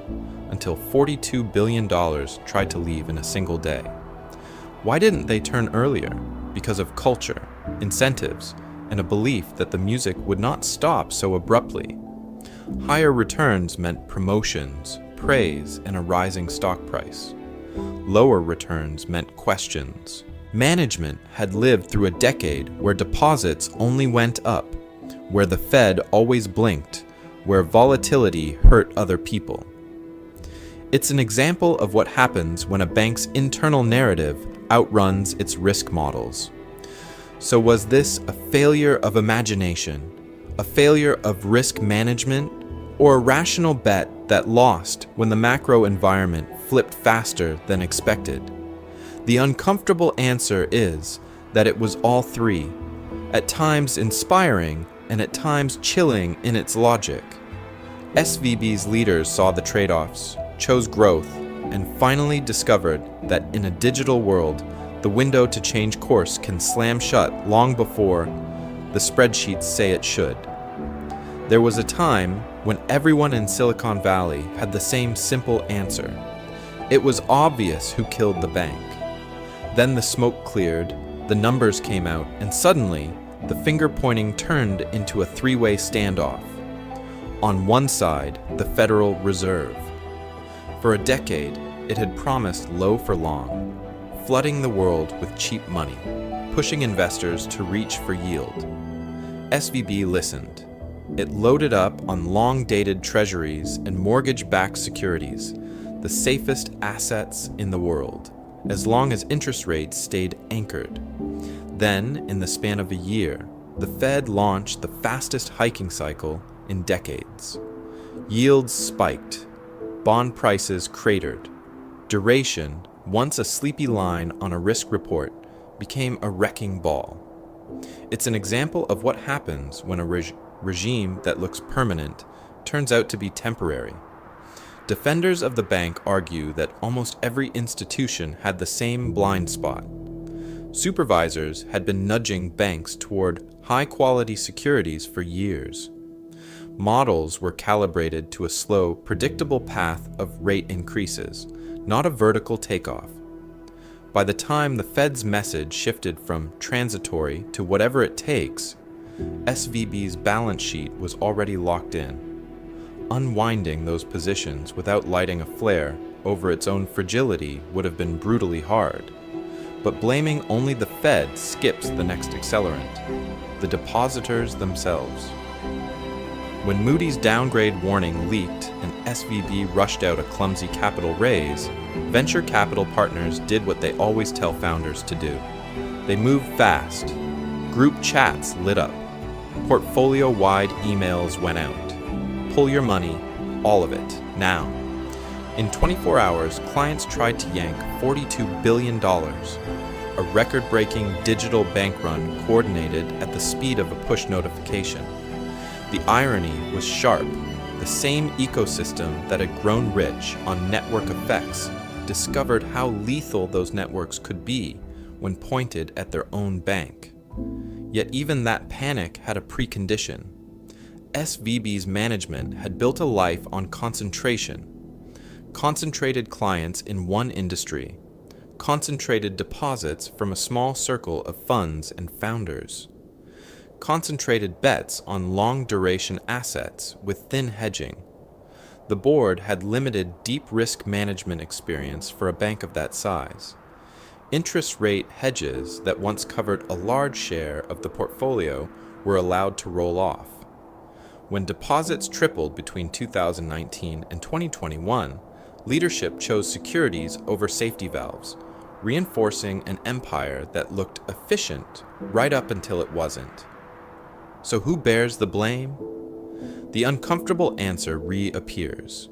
until $42 billion tried to leave in a single day. Why didn't they turn earlier? Because of culture, incentives, and a belief that the music would not stop so abruptly. Higher returns meant promotions, praise, and a rising stock price. Lower returns meant questions. Management had lived through a decade where deposits only went up, where the Fed always blinked, where volatility hurt other people. It's an example of what happens when a bank's internal narrative outruns its risk models. So was this a failure of imagination, a failure of risk management, or a rational bet that lost when the macro environment flipped faster than expected? The uncomfortable answer is that it was all three, at times inspiring and at times chilling in its logic. SVB's leaders saw the trade-offs, chose growth, and finally discovered that in a digital world, the window to change course can slam shut long before the spreadsheets say it should. There was a time when everyone in Silicon Valley had the same simple answer. It was obvious who killed the bank. Then the smoke cleared, the numbers came out, and suddenly, the finger-pointing turned into a three-way standoff. On one side, the Federal Reserve. For a decade, it had promised low for long, flooding the world with cheap money, pushing investors to reach for yield. SVB listened. It loaded up on long-dated treasuries and mortgage-backed securities, the safest assets in the world, as long as interest rates stayed anchored. Then, in the span of a year, the Fed launched the fastest hiking cycle in decades. Yields spiked, bond prices cratered. Duration, once a sleepy line on a risk report, became a wrecking ball. It's an example of what happens when a regime that looks permanent turns out to be temporary. Defenders of the bank argue that almost every institution had the same blind spot. Supervisors had been nudging banks toward high-quality securities for years. Models were calibrated to a slow, predictable path of rate increases, not a vertical takeoff. By the time the Fed's message shifted from transitory to whatever it takes, SVB's balance sheet was already locked in. Unwinding those positions without lighting a flare over its own fragility would have been brutally hard. But blaming only the Fed skips the next accelerant: the depositors themselves. When Moody's downgrade warning leaked and SVB rushed out a clumsy capital raise, venture capital partners did what they always tell founders to do. They moved fast. Group chats lit up. Portfolio-wide emails went out. Pull your money, all of it, now. In 24 hours, clients tried to yank $42 billion, a record-breaking digital bank run coordinated at the speed of a push notification. The irony was sharp. The same ecosystem that had grown rich on network effects discovered how lethal those networks could be when pointed at their own bank. Yet even that panic had a precondition. SVB's management had built a life on concentration. Concentrated clients in one industry, concentrated deposits from a small circle of funds and founders, concentrated bets on long-duration assets with thin hedging. The board had limited deep risk management experience for a bank of that size. Interest rate hedges that once covered a large share of the portfolio were allowed to roll off. When deposits tripled between 2019 and 2021, leadership chose securities over safety valves, reinforcing an empire that looked efficient right up until it wasn't. So who bears the blame? The uncomfortable answer reappears.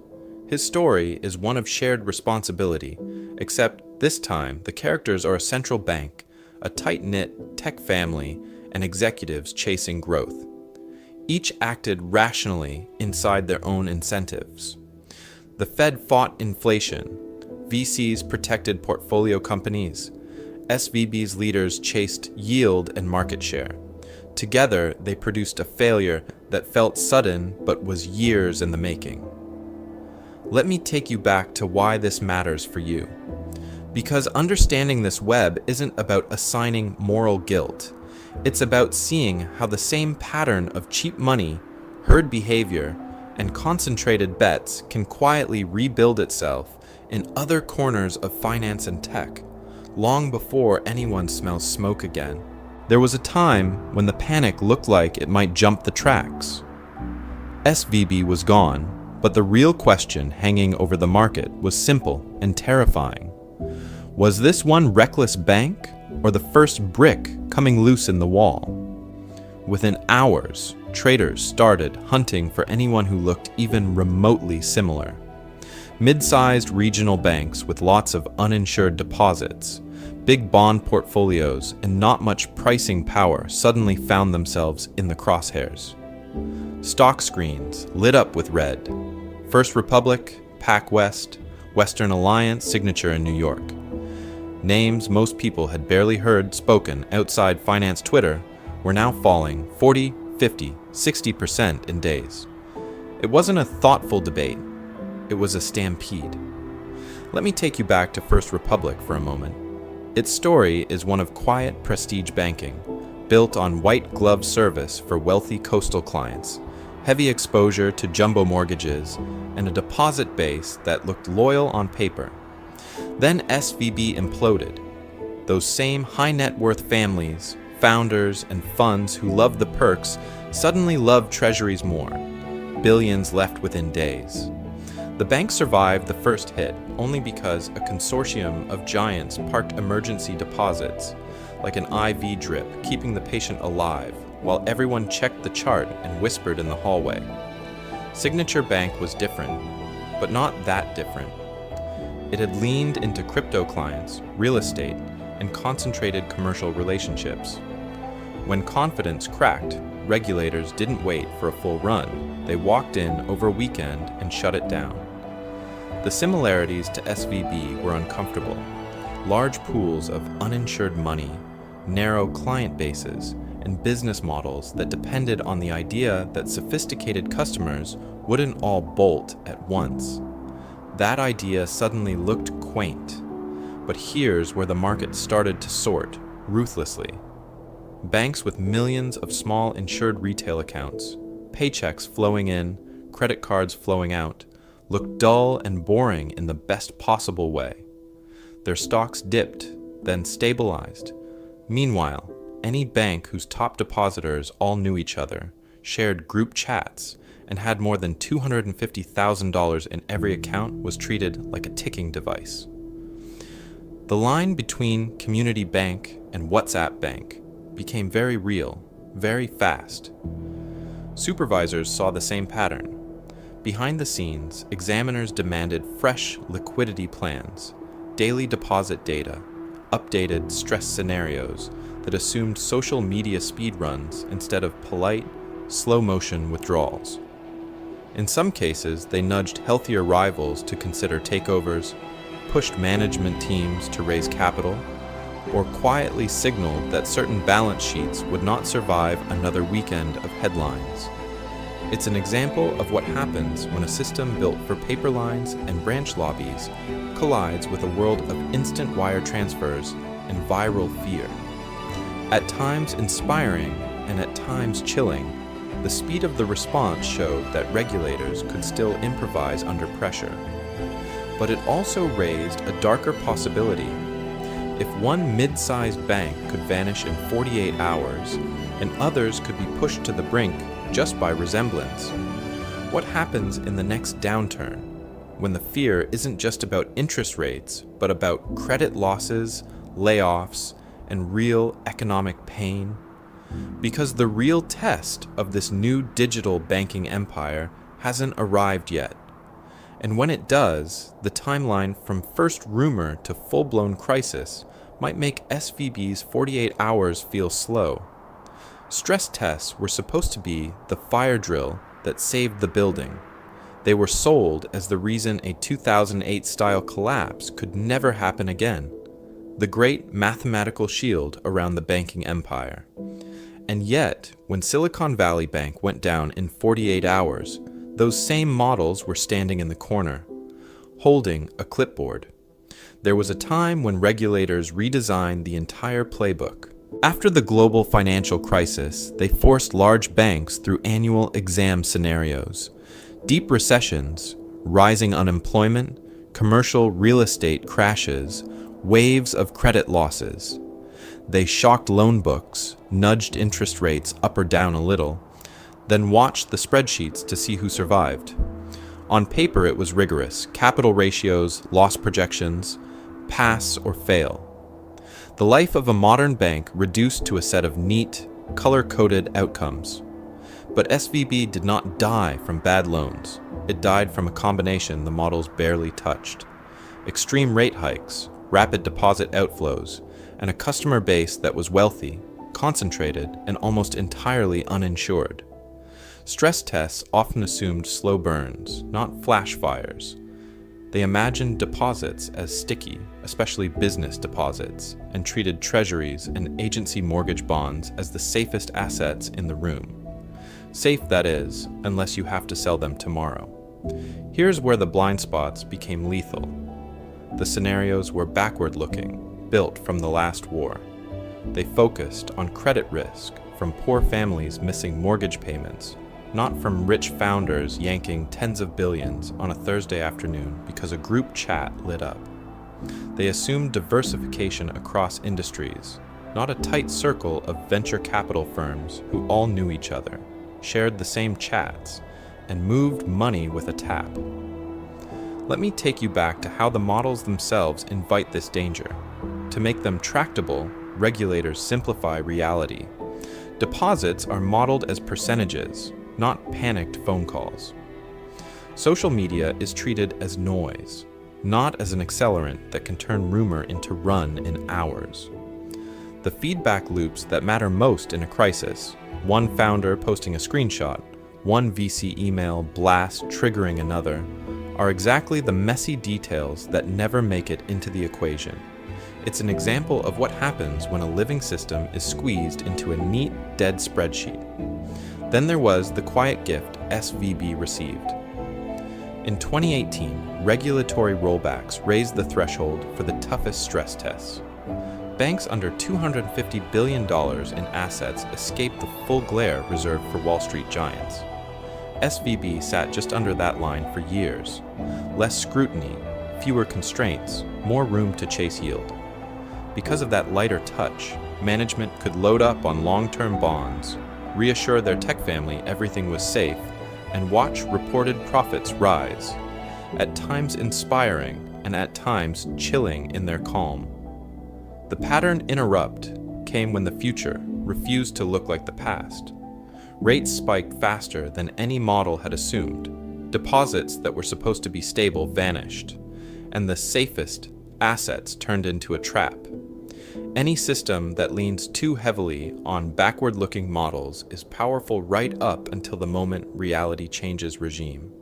His story is one of shared responsibility, except this time the characters are a central bank, a tight-knit tech family, and executives chasing growth. Each acted rationally inside their own incentives. The Fed fought inflation. VCs protected portfolio companies. SVB's leaders chased yield and market share. Together, they produced a failure that felt sudden but was years in the making. Let me take you back to why this matters for you. Because understanding this web isn't about assigning moral guilt. It's about seeing how the same pattern of cheap money, herd behavior, and concentrated bets can quietly rebuild itself in other corners of finance and tech, long before anyone smells smoke again. There was a time when the panic looked like it might jump the tracks. SVB was gone, but the real question hanging over the market was simple and terrifying. Was this one reckless bank, or the first brick coming loose in the wall? Within hours, traders started hunting for anyone who looked even remotely similar. Mid-sized regional banks with lots of uninsured deposits, big bond portfolios, and not much pricing power suddenly found themselves in the crosshairs. Stock screens lit up with red. First Republic, PacWest, Western Alliance, Signature in New York. Names most people had barely heard spoken outside finance Twitter were now falling 40, 50, 60% in days. It wasn't a thoughtful debate. It was a stampede. Let me take you back to First Republic for a moment. Its story is one of quiet prestige banking, built on white glove service for wealthy coastal clients, heavy exposure to jumbo mortgages, and a deposit base that looked loyal on paper. Then SVB imploded. Those same high net worth families, founders, and funds who loved the perks suddenly loved treasuries more. Billions left within days. The bank survived the first hit only because a consortium of giants parked emergency deposits, like an IV drip, keeping the patient alive, while everyone checked the chart and whispered in the hallway. Signature Bank was different, but not that different. It had leaned into crypto clients, real estate, and concentrated commercial relationships. When confidence cracked, regulators didn't wait for a full run. They walked in over a weekend and shut it down. The similarities to SVB were uncomfortable. Large pools of uninsured money, narrow client bases, and business models that depended on the idea that sophisticated customers wouldn't all bolt at once. That idea suddenly looked quaint, but here's where the market started to sort, ruthlessly. Banks with millions of small insured retail accounts, paychecks flowing in, credit cards flowing out, looked dull and boring in the best possible way. Their stocks dipped, then stabilized. Meanwhile, any bank whose top depositors all knew each other, shared group chats, and had more than $250,000 in every account was treated like a ticking device. The line between community bank and WhatsApp bank became very real, very fast. Supervisors saw the same pattern. Behind the scenes, examiners demanded fresh liquidity plans, daily deposit data, updated stress scenarios that assumed social media speedruns instead of polite, slow-motion withdrawals. In some cases, they nudged healthier rivals to consider takeovers, pushed management teams to raise capital, or quietly signaled that certain balance sheets would not survive another weekend of headlines. It's an example of what happens when a system built for paper lines and branch lobbies collides with a world of instant wire transfers and viral fear. At times inspiring and at times chilling, the speed of the response showed that regulators could still improvise under pressure. But it also raised a darker possibility. If one mid-sized bank could vanish in 48 hours, and others could be pushed to the brink just by resemblance, what happens in the next downturn, when the fear isn't just about interest rates, but about credit losses, layoffs, and real economic pain? Because the real test of this new digital banking empire hasn't arrived yet. And when it does, the timeline from first rumor to full-blown crisis might make SVB's 48 hours feel slow. Stress tests were supposed to be the fire drill that saved the building. They were sold as the reason a 2008-style collapse could never happen again, the great mathematical shield around the banking empire. And yet, when Silicon Valley Bank went down in 48 hours, those same models were standing in the corner, holding a clipboard. There was a time when regulators redesigned the entire playbook. After the global financial crisis, they forced large banks through annual exam scenarios. Deep recessions, rising unemployment, commercial real estate crashes, waves of credit losses. They shocked loan books, nudged interest rates up or down a little, then watched the spreadsheets to see who survived. On paper it was rigorous, capital ratios, loss projections, pass or fail. The life of a modern bank reduced to a set of neat, color-coded outcomes. But SVB did not die from bad loans. It died from a combination the models barely touched. Extreme rate hikes, rapid deposit outflows, and a customer base that was wealthy, concentrated, and almost entirely uninsured. Stress tests often assumed slow burns, not flash fires. They imagined deposits as sticky, especially business deposits, and treated treasuries and agency mortgage bonds as the safest assets in the room. Safe, that is, unless you have to sell them tomorrow. Here's where the blind spots became lethal. The scenarios were backward-looking, built from the last war. They focused on credit risk from poor families missing mortgage payments, not from rich founders yanking tens of billions on a Thursday afternoon because a group chat lit up. They assumed diversification across industries, not a tight circle of venture capital firms who all knew each other, shared the same chats, and moved money with a tap. Let me take you back to how the models themselves invite this danger. To make them tractable, regulators simplify reality. Deposits are modeled as percentages, not panicked phone calls. Social media is treated as noise, not as an accelerant that can turn rumor into run in hours. The feedback loops that matter most in a crisis, one founder posting a screenshot, one VC email blast triggering another, are exactly the messy details that never make it into the equation. It's an example of what happens when a living system is squeezed into a neat, dead spreadsheet. Then there was the quiet gift SVB received. In 2018, regulatory rollbacks raised the threshold for the toughest stress tests. Banks under $250 billion in assets escaped the full glare reserved for Wall Street giants. SVB sat just under that line for years. Less scrutiny, fewer constraints, more room to chase yield. Because of that lighter touch, management could load up on long-term bonds, reassure their tech family everything was safe, and watch reported profits rise, at times inspiring and at times chilling in their calm. The pattern interrupt came when the future refused to look like the past. Rates spiked faster than any model had assumed. Deposits that were supposed to be stable vanished, and the safest assets turned into a trap. Any system that leans too heavily on backward-looking models is powerful right up until the moment reality changes regime.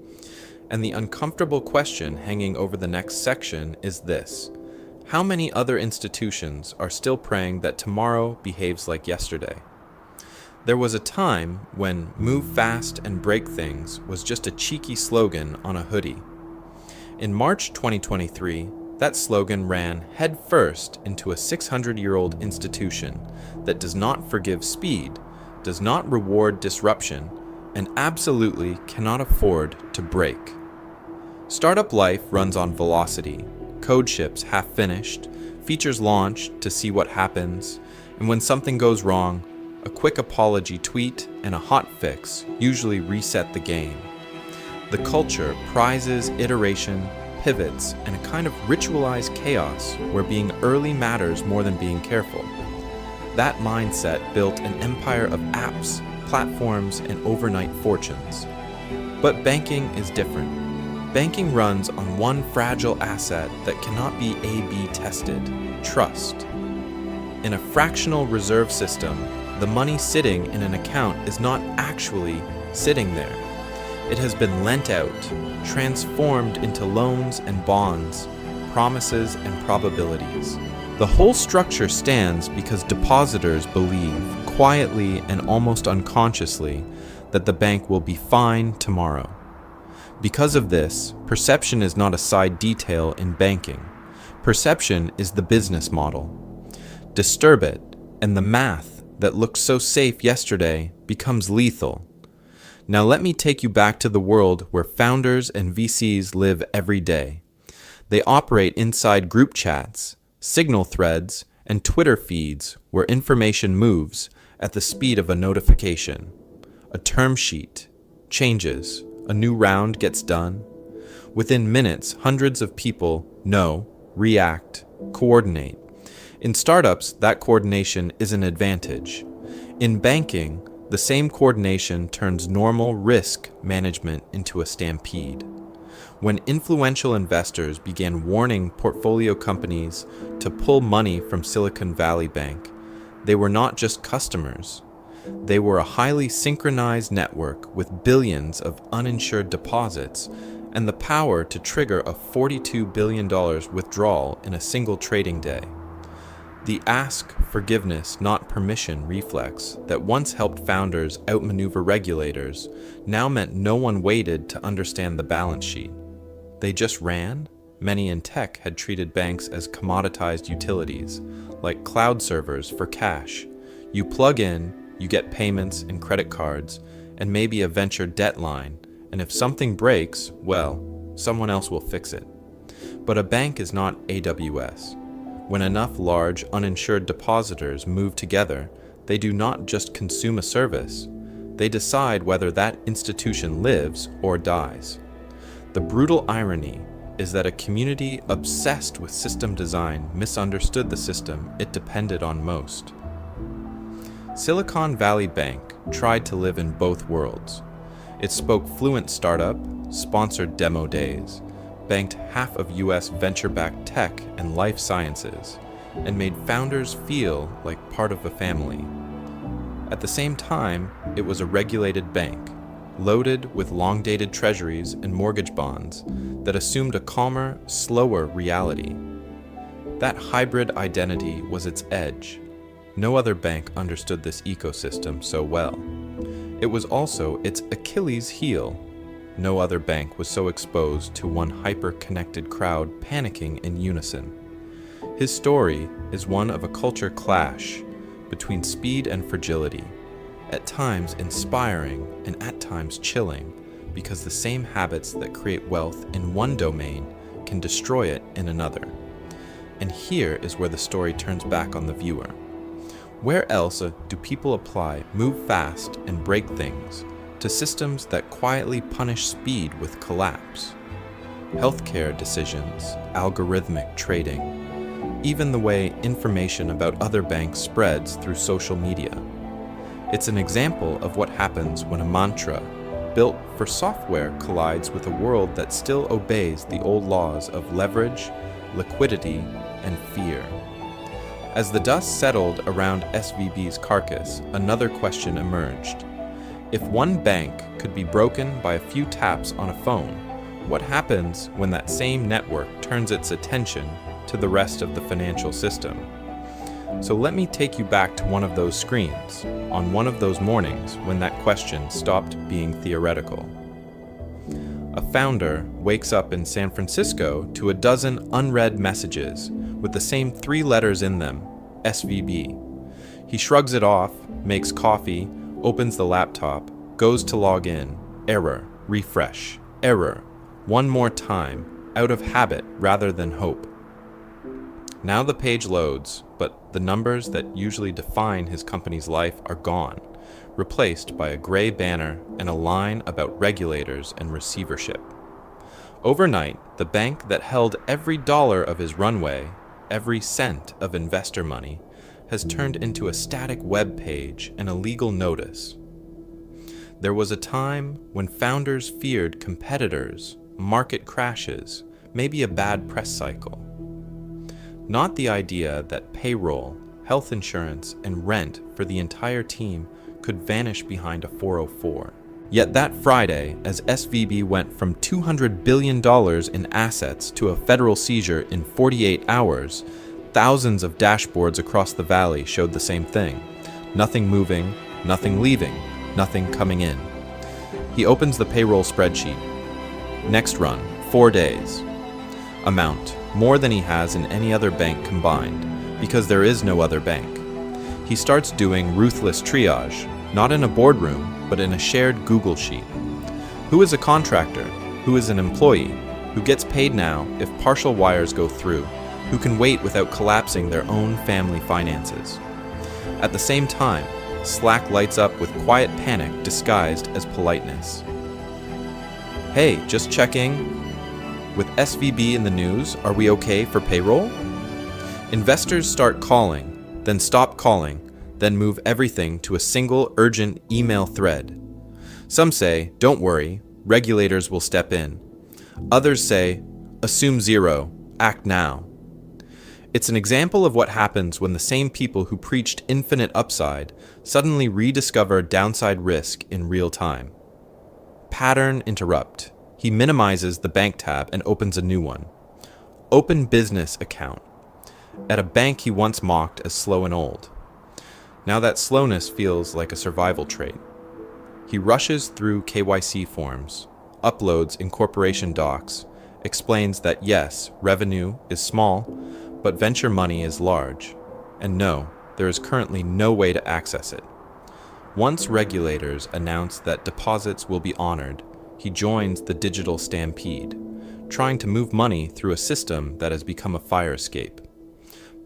And the uncomfortable question hanging over the next section is this: how many other institutions are still praying that tomorrow behaves like yesterday? There was a time when "move fast and break things" was just a cheeky slogan on a hoodie. In March 2023, that slogan ran headfirst into a 600-year-old institution that does not forgive speed, does not reward disruption, and absolutely cannot afford to break. Startup life runs on velocity, code ships half finished, features launched to see what happens, and when something goes wrong, a quick apology tweet and a hot fix usually reset the game. The culture prizes iteration, pivots, and a kind of ritualized chaos where being early matters more than being careful. That mindset built an empire of apps, platforms, and overnight fortunes. But banking is different. Banking runs on one fragile asset that cannot be A/B tested: trust. In a fractional reserve system, the money sitting in an account is not actually sitting there. It has been lent out, transformed into loans and bonds, promises and probabilities. The whole structure stands because depositors believe, quietly and almost unconsciously, that the bank will be fine tomorrow. Because of this, perception is not a side detail in banking. Perception is the business model. Disturb it, and the math that looked so safe yesterday becomes lethal. Now let me take you back to the world where founders and VCs live every day. They operate inside group chats, signal threads, and Twitter feeds where information moves at the speed of a notification. A term sheet changes, a new round gets done. Within minutes, hundreds of people know, react, coordinate. In startups, that coordination is an advantage. In banking, the same coordination turns normal risk management into a stampede. When influential investors began warning portfolio companies to pull money from Silicon Valley Bank, they were not just customers. They were a highly synchronized network with billions of uninsured deposits and the power to trigger a $42 billion withdrawal in a single trading day. The ask forgiveness, not permission reflex that once helped founders outmaneuver regulators now meant no one waited to understand the balance sheet. They just ran. Many in tech had treated banks as commoditized utilities, like cloud servers for cash. You plug in, you get payments and credit cards, and maybe a venture debt line, and if something breaks, well, someone else will fix it. But a bank is not AWS. When enough large, uninsured depositors move together, they do not just consume a service. They decide whether that institution lives or dies. The brutal irony is that a community obsessed with system design misunderstood the system it depended on most. Silicon Valley Bank tried to live in both worlds. It spoke fluent startup, sponsored demo days, banked half of US venture-backed tech and life sciences, and made founders feel like part of a family. At the same time, it was a regulated bank, loaded with long-dated treasuries and mortgage bonds that assumed a calmer, slower reality. That hybrid identity was its edge. No other bank understood this ecosystem so well. It was also its Achilles heel. No other bank was so exposed to one hyper-connected crowd panicking in unison. His story is one of a culture clash between speed and fragility, at times inspiring and at times chilling, because the same habits that create wealth in one domain can destroy it in another. And here is where the story turns back on the viewer. Where else do people apply move fast and break things to systems that quietly punish speed with collapse. Healthcare decisions, algorithmic trading, even the way information about other banks spreads through social media. It's an example of what happens when a mantra built for software collides with a world that still obeys the old laws of leverage, liquidity, and fear. As the dust settled around SVB's carcass, another question emerged. If one bank could be broken by a few taps on a phone, what happens when that same network turns its attention to the rest of the financial system? So let me take you back to one of those screens, on one of those mornings when that question stopped being theoretical. A founder wakes up in San Francisco to a dozen unread messages with the same 3 letters in them, SVB. He shrugs it off, makes coffee, opens the laptop, goes to log in, error, refresh, error, one more time, out of habit rather than hope. Now the page loads, but the numbers that usually define his company's life are gone, replaced by a gray banner and a line about regulators and receivership. Overnight, the bank that held every dollar of his runway, every cent of investor money, has turned into a static web page and a legal notice. There was a time when founders feared competitors, market crashes, maybe a bad press cycle. Not the idea that payroll, health insurance, and rent for the entire team could vanish behind a 404. Yet that Friday, as SVB went from $200 billion in assets to a federal seizure in 48 hours, thousands of dashboards across the valley showed the same thing. Nothing moving, nothing leaving, nothing coming in. He opens the payroll spreadsheet. Next run, 4 days. Amount, more than he has in any other bank combined, because there is no other bank. He starts doing ruthless triage, not in a boardroom, but in a shared Google sheet. Who is a contractor? Who is an employee? Who gets paid now if partial wires go through? Who can wait without collapsing their own family finances? At the same time, Slack lights up with quiet panic disguised as politeness. Hey, just checking. With SVB in the news, are we okay for payroll? Investors start calling, then stop calling, then move everything to a single urgent email thread. Some say, don't worry, regulators will step in. Others say, assume zero, act now. It's an example of what happens when the same people who preached infinite upside suddenly rediscover downside risk in real time. Pattern interrupt. He minimizes the bank tab and opens a new one. Open business account. At a bank he once mocked as slow and old. Now that slowness feels like a survival trait. He rushes through KYC forms, uploads incorporation docs, explains that yes, revenue is small, but venture money is large, and no, there is currently no way to access it. Once regulators announce that deposits will be honored, he joins the digital stampede, trying to move money through a system that has become a fire escape.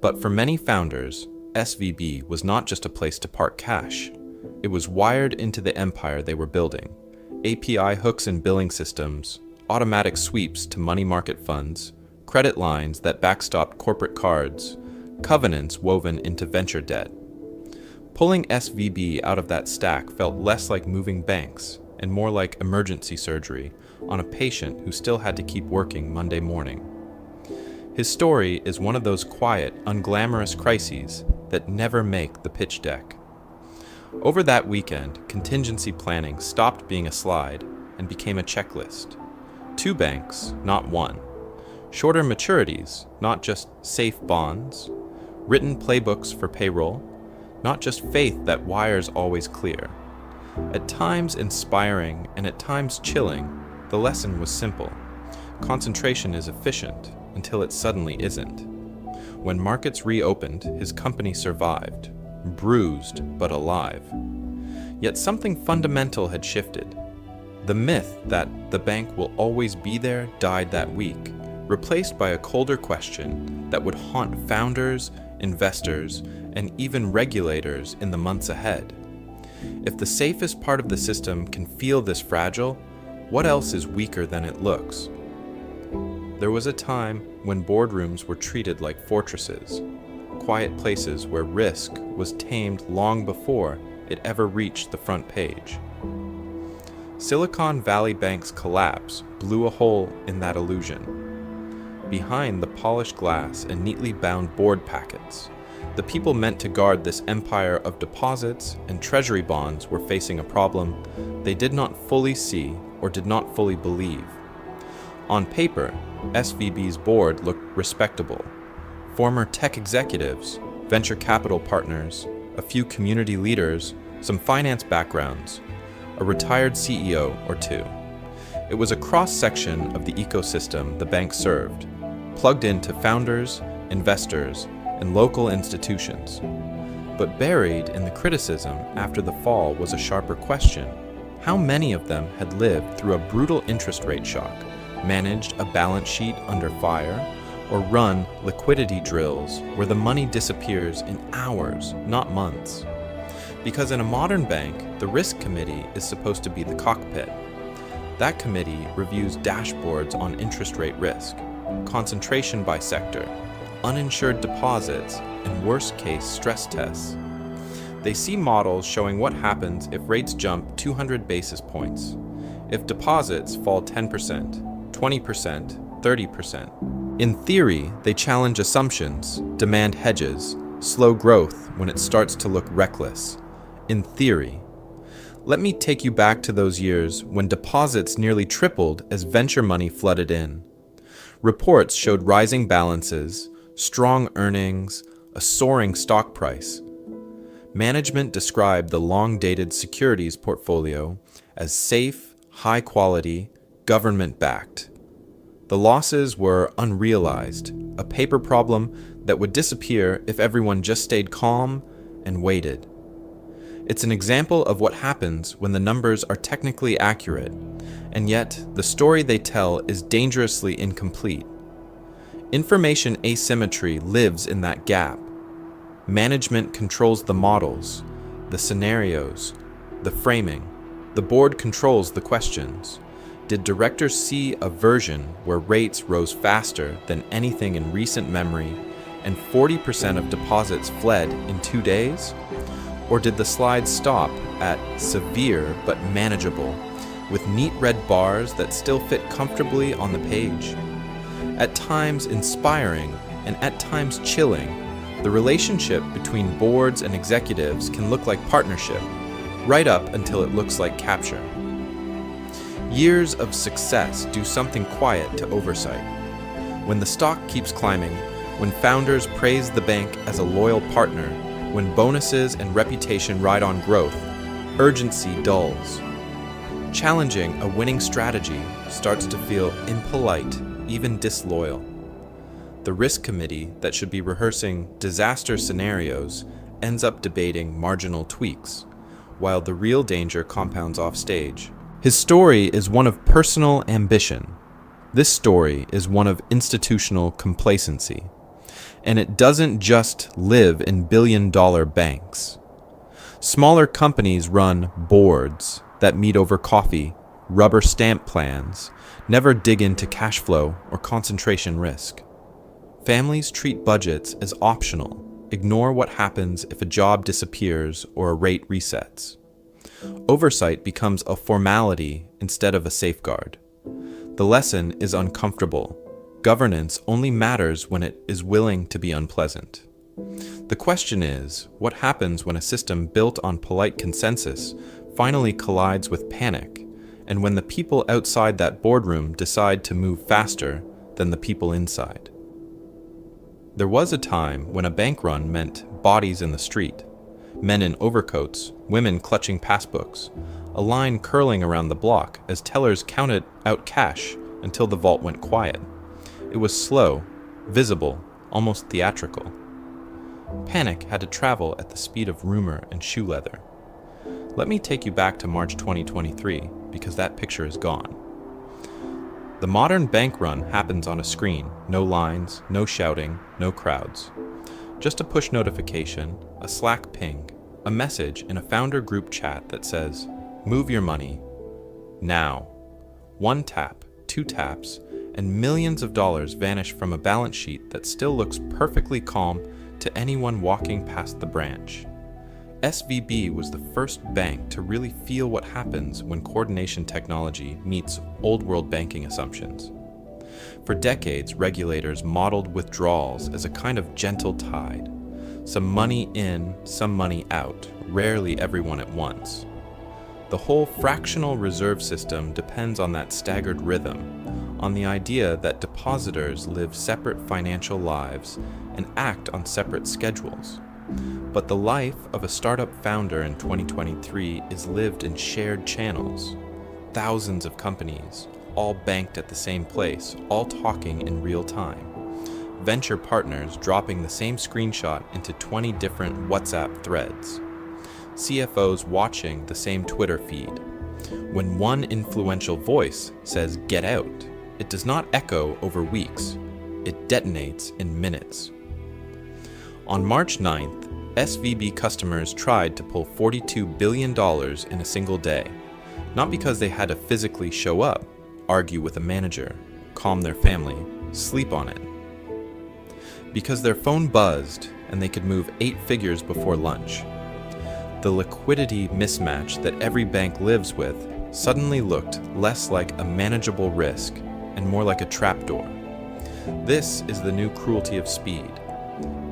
But for many founders, SVB was not just a place to park cash. It was wired into the empire they were building. API hooks and billing systems, automatic sweeps to money market funds, credit lines that backstopped corporate cards, covenants woven into venture debt. Pulling SVB out of that stack felt less like moving banks and more like emergency surgery on a patient who still had to keep working Monday morning. His story is one of those quiet, unglamorous crises that never make the pitch deck. Over that weekend, contingency planning stopped being a slide and became a checklist. 2 banks, not one. Shorter maturities, not just safe bonds. Written playbooks for payroll, not just faith that wires always clear. At times inspiring and at times chilling, the lesson was simple. Concentration is efficient until it suddenly isn't. When markets reopened, his company survived, bruised but alive. Yet something fundamental had shifted. The myth that the bank will always be there died that week, replaced by a colder question that would haunt founders, investors, and even regulators in the months ahead. If the safest part of the system can feel this fragile, what else is weaker than it looks? There was a time when boardrooms were treated like fortresses, quiet places where risk was tamed long before it ever reached the front page. Silicon Valley Bank's collapse blew a hole in that illusion. Behind the polished glass and neatly bound board packets, the people meant to guard this empire of deposits and treasury bonds were facing a problem they did not fully see or did not fully believe. On paper, SVB's board looked respectable. Former tech executives, venture capital partners, a few community leaders, some finance backgrounds, a retired CEO or two. It was a cross-section of the ecosystem the bank served, plugged into founders, investors, and local institutions. But buried in the criticism after the fall was a sharper question. How many of them had lived through a brutal interest rate shock, managed a balance sheet under fire, or run liquidity drills where the money disappears in hours, not months? Because in a modern bank, the risk committee is supposed to be the cockpit. That committee reviews dashboards on interest rate risk, concentration by sector, uninsured deposits, and worst-case stress tests. They see models showing what happens if rates jump 200 basis points, if deposits fall 10%, 20%, 30%. In theory, they challenge assumptions, demand hedges, slow growth when it starts to look reckless. In theory. Let me take you back to those years when deposits nearly tripled as venture money flooded in. Reports showed rising balances, strong earnings, a soaring stock price. Management described the long-dated securities portfolio as safe, high-quality, government-backed. The losses were unrealized, a paper problem that would disappear if everyone just stayed calm and waited. It's an example of what happens when the numbers are technically accurate, and yet the story they tell is dangerously incomplete. Information asymmetry lives in that gap. Management controls the models, the scenarios, the framing. The board controls the questions. Did directors see a version where rates rose faster than anything in recent memory and 40% of deposits fled in 2 days? Or did the slide stop at severe but manageable, with neat red bars that still fit comfortably on the page? At times inspiring and at times chilling, the relationship between boards and executives can look like partnership, right up until it looks like capture. Years of success do something quiet to oversight. When the stock keeps climbing, when founders praise the bank as a loyal partner, when bonuses and reputation ride on growth, urgency dulls. Challenging a winning strategy starts to feel impolite, even disloyal. The risk committee that should be rehearsing disaster scenarios ends up debating marginal tweaks, while the real danger compounds off stage. His story is one of personal ambition. This story is one of institutional complacency. And it doesn't just live in billion-dollar banks. Smaller companies run boards that meet over coffee, rubber stamp plans, never dig into cash flow or concentration risk. Families treat budgets as optional, ignore what happens if a job disappears or a rate resets. Oversight becomes a formality instead of a safeguard. The lesson is uncomfortable. Governance only matters when it is willing to be unpleasant. The question is, what happens when a system built on polite consensus finally collides with panic, and when the people outside that boardroom decide to move faster than the people inside? There was a time when a bank run meant bodies in the street, men in overcoats, women clutching passbooks, a line curling around the block as tellers counted out cash until the vault went quiet. It was slow, visible, almost theatrical. Panic had to travel at the speed of rumor and shoe leather. Let me take you back to March 2023, because that picture is gone. The modern bank run happens on a screen, no lines, no shouting, no crowds. Just a push notification, a Slack ping, a message in a founder group chat that says, "Move your money. Now." One tap, two taps, and millions of dollars vanish from a balance sheet that still looks perfectly calm to anyone walking past the branch. SVB was the first bank to really feel what happens when coordination technology meets old-world banking assumptions. For decades, regulators modeled withdrawals as a kind of gentle tide. Some money in, some money out, rarely everyone at once. The whole fractional reserve system depends on that staggered rhythm, on the idea that depositors live separate financial lives and act on separate schedules. But the life of a startup founder in 2023 is lived in shared channels. Thousands of companies, all banked at the same place, all talking in real time. Venture partners dropping the same screenshot into 20 different WhatsApp threads. CFOs watching the same Twitter feed. When one influential voice says "get out," it does not echo over weeks. It detonates in minutes. On March 9th, SVB customers tried to pull $42 billion in a single day, not because they had to physically show up, argue with a manager, calm their family, sleep on it. Because their phone buzzed and they could move 8 figures before lunch. The liquidity mismatch that every bank lives with suddenly looked less like a manageable risk and more like a trapdoor. This is the new cruelty of speed.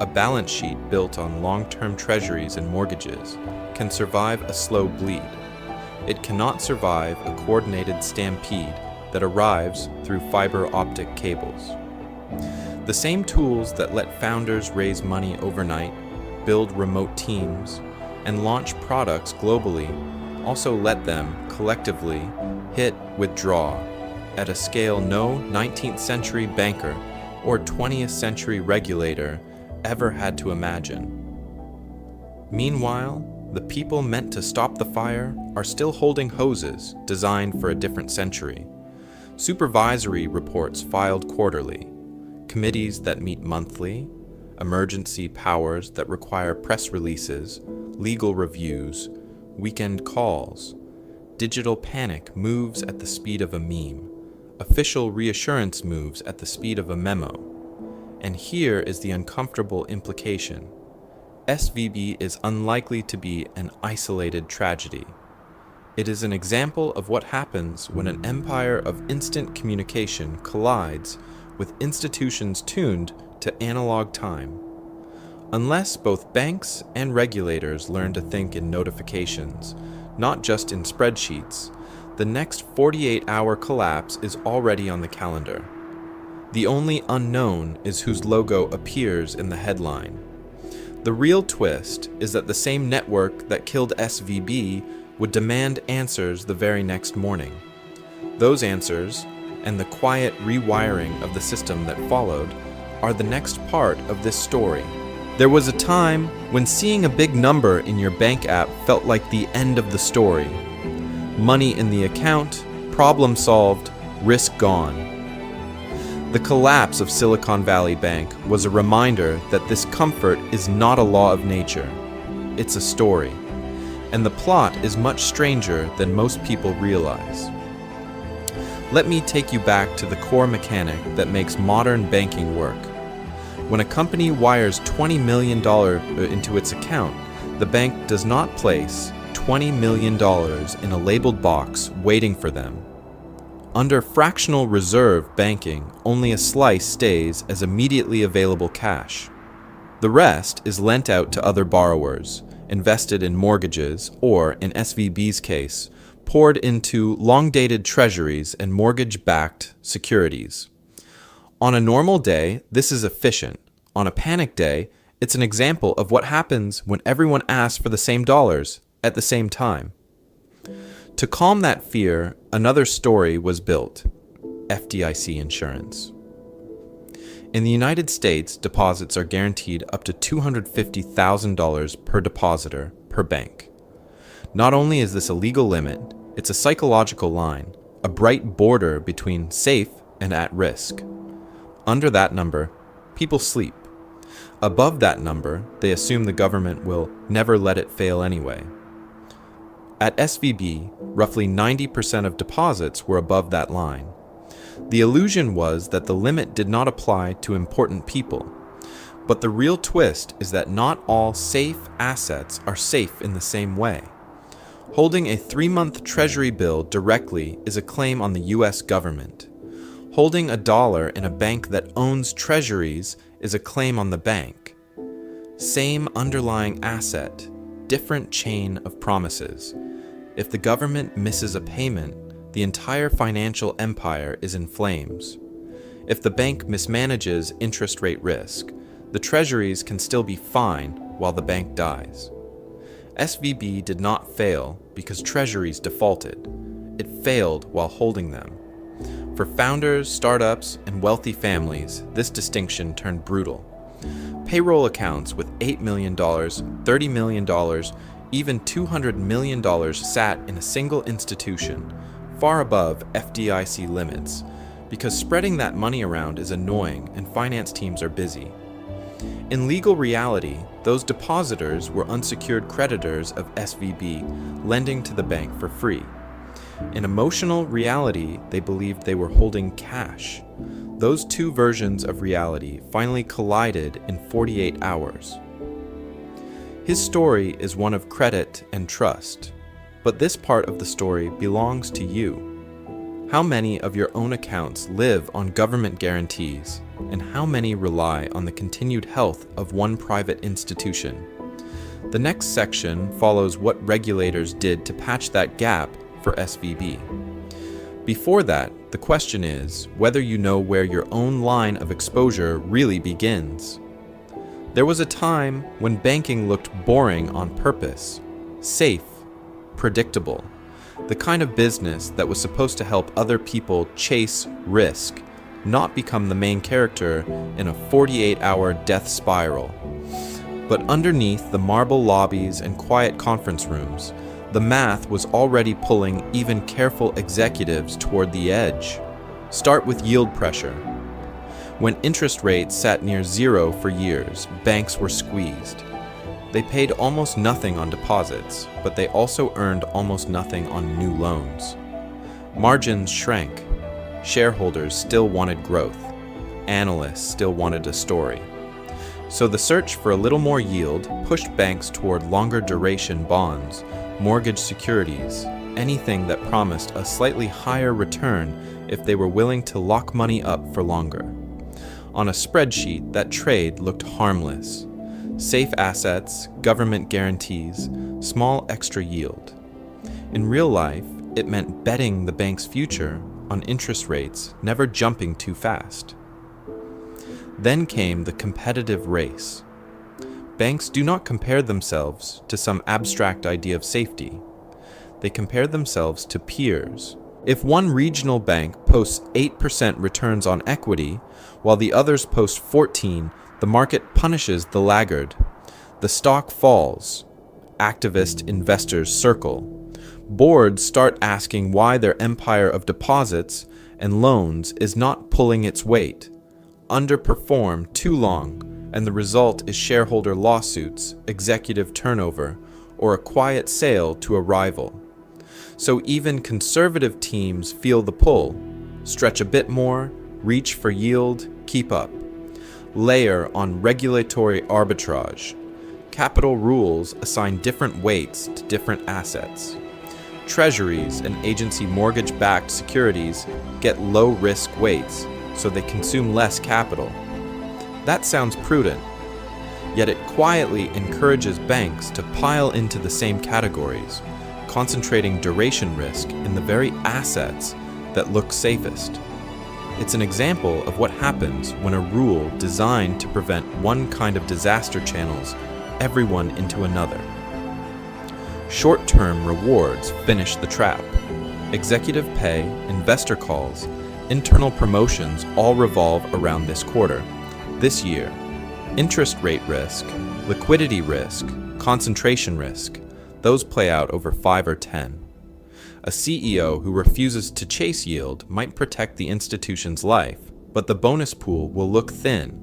A balance sheet built on long-term treasuries and mortgages can survive a slow bleed. It cannot survive a coordinated stampede that arrives through fiber optic cables. The same tools that let founders raise money overnight, build remote teams, and launch products globally also let them collectively hit withdraw at a scale no 19th century banker or 20th century regulator ever had to imagine. Meanwhile, the people meant to stop the fire are still holding hoses designed for a different century. Supervisory reports filed quarterly, committees that meet monthly, emergency powers that require press releases, legal reviews, weekend calls. Digital panic moves at the speed of a meme. Official reassurance moves at the speed of a memo. And here is the uncomfortable implication. SVB is unlikely to be an isolated tragedy. It is an example of what happens when an empire of instant communication collides with institutions tuned to analog time. Unless both banks and regulators learn to think in notifications, not just in spreadsheets, the next 48-hour collapse is already on the calendar. The only unknown is whose logo appears in the headline. The real twist is that the same network that killed SVB would demand answers the very next morning. Those answers, and the quiet rewiring of the system that followed, are the next part of this story. There was a time when seeing a big number in your bank app felt like the end of the story. Money in the account, problem solved, risk gone. The collapse of Silicon Valley Bank was a reminder that this comfort is not a law of nature. It's a story. And the plot is much stranger than most people realize. Let me take you back to the core mechanic that makes modern banking work. When a company wires $20 million into its account, the bank does not place $20 million in a labeled box waiting for them. Under fractional reserve banking, only a slice stays as immediately available cash. The rest is lent out to other borrowers, invested in mortgages, or, in SVB's case, poured into long-dated treasuries and mortgage-backed securities. On a normal day, this is efficient. On a panic day, it's an example of what happens when everyone asks for the same dollars at the same time. To calm that fear, another story was built: FDIC insurance. In the United States, deposits are guaranteed up to $250,000 per depositor per bank. Not only is this a legal limit, it's a psychological line, a bright border between safe and at risk. Under that number, people sleep. Above that number, they assume the government will never let it fail anyway. At SVB, roughly 90% of deposits were above that line. The illusion was that the limit did not apply to important people. But the real twist is that not all safe assets are safe in the same way. Holding a 3-month treasury bill directly is a claim on the US government. Holding $1 in a bank that owns treasuries is a claim on the bank. Same underlying asset, different chain of promises. If the government misses a payment, the entire financial empire is in flames. If the bank mismanages interest rate risk, the treasuries can still be fine while the bank dies. SVB did not fail because treasuries defaulted. It failed while holding them. For founders, startups, and wealthy families, this distinction turned brutal. Payroll accounts with $8 million, $30 million, even $200 million sat in a single institution, far above FDIC limits, because spreading that money around is annoying and finance teams are busy. In legal reality, those depositors were unsecured creditors of SVB, lending to the bank for free. In emotional reality, they believed they were holding cash. Those two versions of reality finally collided in 48 hours. His story is one of credit and trust, but this part of the story belongs to you. How many of your own accounts live on government guarantees, and how many rely on the continued health of one private institution? The next section follows what regulators did to patch that gap for SVB. Before that, the question is whether you know where your own line of exposure really begins. There was a time when banking looked boring on purpose, safe, predictable, the kind of business that was supposed to help other people chase risk, not become the main character in a 48-hour death spiral. But underneath the marble lobbies and quiet conference rooms, the math was already pulling even careful executives toward the edge. Start with yield pressure. When interest rates sat near zero for years, banks were squeezed. They paid almost nothing on deposits, but they also earned almost nothing on new loans. Margins shrank. Shareholders still wanted growth. Analysts still wanted a story. So the search for a little more yield pushed banks toward longer duration bonds, mortgage securities, anything that promised a slightly higher return if they were willing to lock money up for longer. On a spreadsheet, that trade looked harmless. Safe assets, government guarantees, small extra yield. In real life, it meant betting the bank's future on interest rates never jumping too fast. Then came the competitive race. Banks do not compare themselves to some abstract idea of safety. They compare themselves to peers. If one regional bank posts 8% returns on equity, while the others post 14%, the market punishes the laggard. The stock falls. Activist investors circle. Boards start asking why their empire of deposits and loans is not pulling its weight. Underperformed too long, and the result is shareholder lawsuits, executive turnover, or a quiet sale to a rival. So even conservative teams feel the pull. Stretch a bit more, reach for yield, keep up. Layer on regulatory arbitrage. Capital rules assign different weights to different assets. Treasuries and agency mortgage-backed securities get low-risk weights, so they consume less capital. That sounds prudent, yet it quietly encourages banks to pile into the same categories, concentrating duration risk in the very assets that look safest. It's an example of what happens when a rule designed to prevent one kind of disaster channels everyone into another. Short-term rewards finish the trap. Executive pay, investor calls, internal promotions all revolve around this quarter, this year. Interest rate risk, liquidity risk, concentration risk, those play out over 5 or 10. A CEO who refuses to chase yield might protect the institution's life, but the bonus pool will look thin.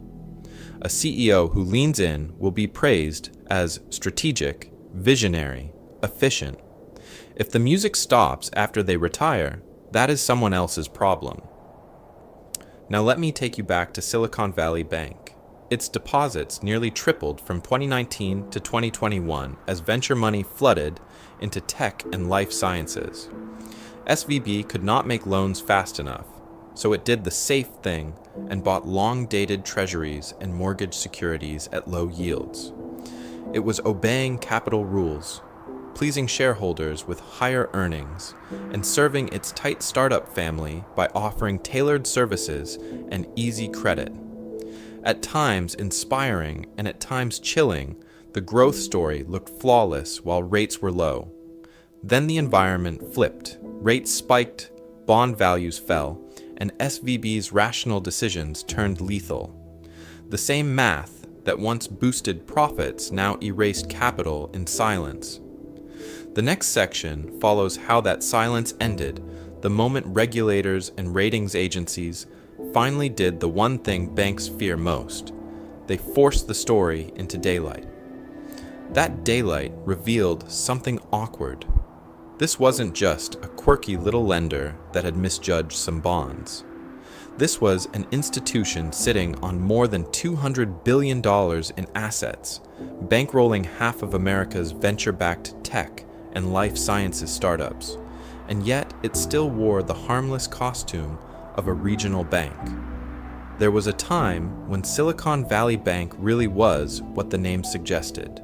A CEO who leans in will be praised as strategic, visionary, efficient. If the music stops after they retire, that is someone else's problem. Now let me take you back to Silicon Valley Bank. Its deposits nearly tripled from 2019 to 2021 as venture money flooded into tech and life sciences. SVB could not make loans fast enough, so it did the safe thing and bought long-dated treasuries and mortgage securities at low yields. It was obeying capital rules, pleasing shareholders with higher earnings, and serving its tight startup family by offering tailored services and easy credit. At times inspiring and at times chilling, the growth story looked flawless while rates were low. Then the environment flipped, rates spiked, bond values fell, and SVB's rational decisions turned lethal. The same math that once boosted profits now erased capital in silence. The next section follows how that silence ended the moment regulators and ratings agencies finally did the one thing banks fear most. They forced the story into daylight. That daylight revealed something awkward. This wasn't just a quirky little lender that had misjudged some bonds. This was an institution sitting on more than $200 billion in assets, bankrolling half of America's venture-backed tech and life sciences startups, and yet it still wore the harmless costume of a regional bank. There was a time when Silicon Valley Bank really was what the name suggested.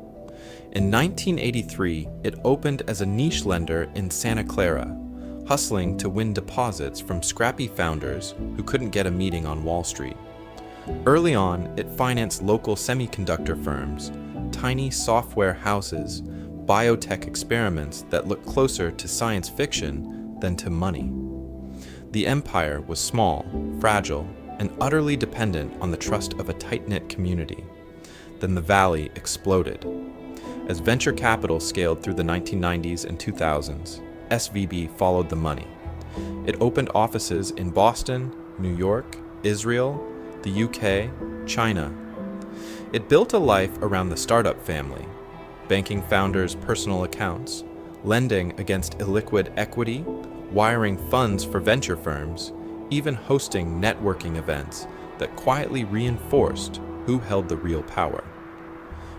In 1983, it opened as a niche lender in Santa Clara, hustling to win deposits from scrappy founders who couldn't get a meeting on Wall Street. Early on, it financed local semiconductor firms, tiny software houses, biotech experiments that looked closer to science fiction than to money. The empire was small, fragile, and utterly dependent on the trust of a tight-knit community. Then the valley exploded. As venture capital scaled through the 1990s and 2000s, SVB followed the money. It opened offices in Boston, New York, Israel, the UK, China. It built a life around the startup family, banking founders' personal accounts, lending against illiquid equity, wiring funds for venture firms, even hosting networking events that quietly reinforced who held the real power.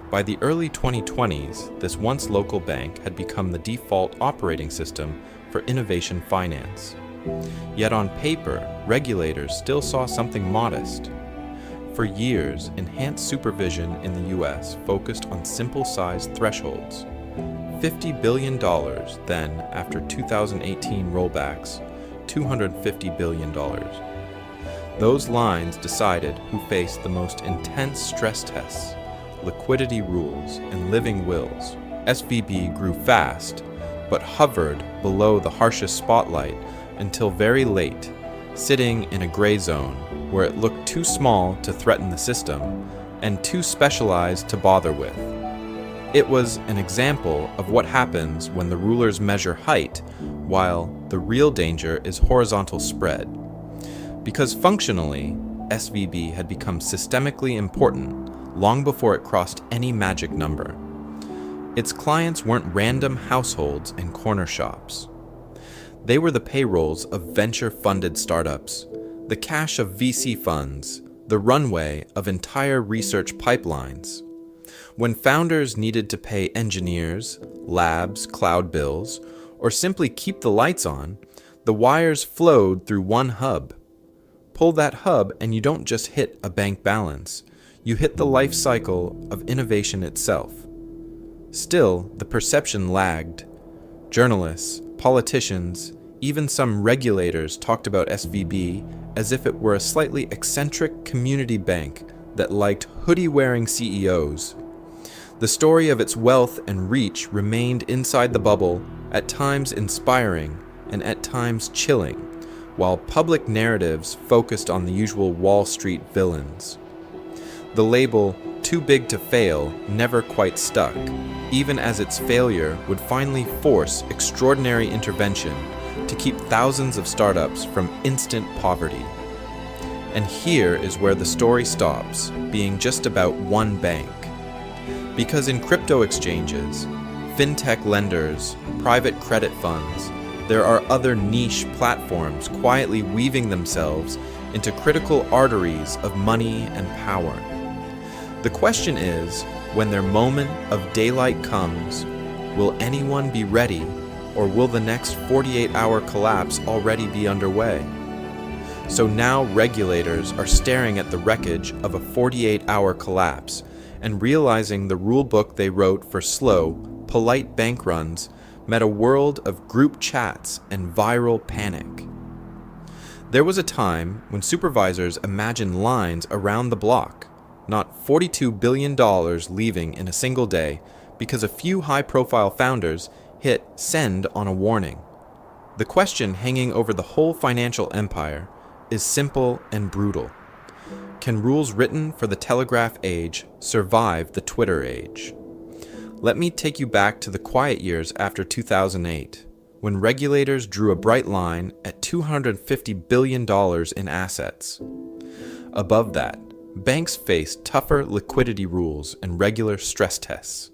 By the early 2020s, this once local bank had become the default operating system for innovation finance. Yet on paper, regulators still saw something modest. For years, enhanced supervision in the US focused on simple-sized thresholds. $50 billion then, after 2018 rollbacks, $250 billion. Those lines decided who faced the most intense stress tests, liquidity rules, and living wills. SVB grew fast, but hovered below the harshest spotlight until very late, sitting in a gray zone where it looked too small to threaten the system and too specialized to bother with. It was an example of what happens when the rulers measure height, while the real danger is horizontal spread. Because functionally, SVB had become systemically important long before it crossed any magic number. Its clients weren't random households and corner shops. They were the payrolls of venture-funded startups, the cash of VC funds, the runway of entire research pipelines. When founders needed to pay engineers, labs, cloud bills, or simply keep the lights on, the wires flowed through one hub. Pull that hub and you don't just hit a bank balance. You hit the life cycle of innovation itself. Still, the perception lagged. Journalists, politicians, even some regulators talked about SVB as if it were a slightly eccentric community bank that liked hoodie-wearing CEOs. The story of its wealth and reach remained inside the bubble, at times inspiring and at times chilling, while public narratives focused on the usual Wall Street villains. The label, "too big to fail," never quite stuck, even as its failure would finally force extraordinary intervention to keep thousands of startups from instant poverty. And here is where the story stops, being just about one bank. Because in crypto exchanges, fintech lenders, private credit funds, there are other niche platforms quietly weaving themselves into critical arteries of money and power. The question is, when their moment of daylight comes, will anyone be ready, or will the next 48-hour collapse already be underway? So now regulators are staring at the wreckage of a 48-hour collapse and realizing the rule book they wrote for slow, polite bank runs met a world of group chats and viral panic. There was a time when supervisors imagined lines around the block, not $42 billion leaving in a single day because a few high-profile founders hit send on a warning. The question hanging over the whole financial empire is simple and brutal. Can rules written for the telegraph age survive the Twitter age? Let me take you back to the quiet years after 2008, when regulators drew a bright line at $250 billion in assets. Above that, banks faced tougher liquidity rules and regular stress tests.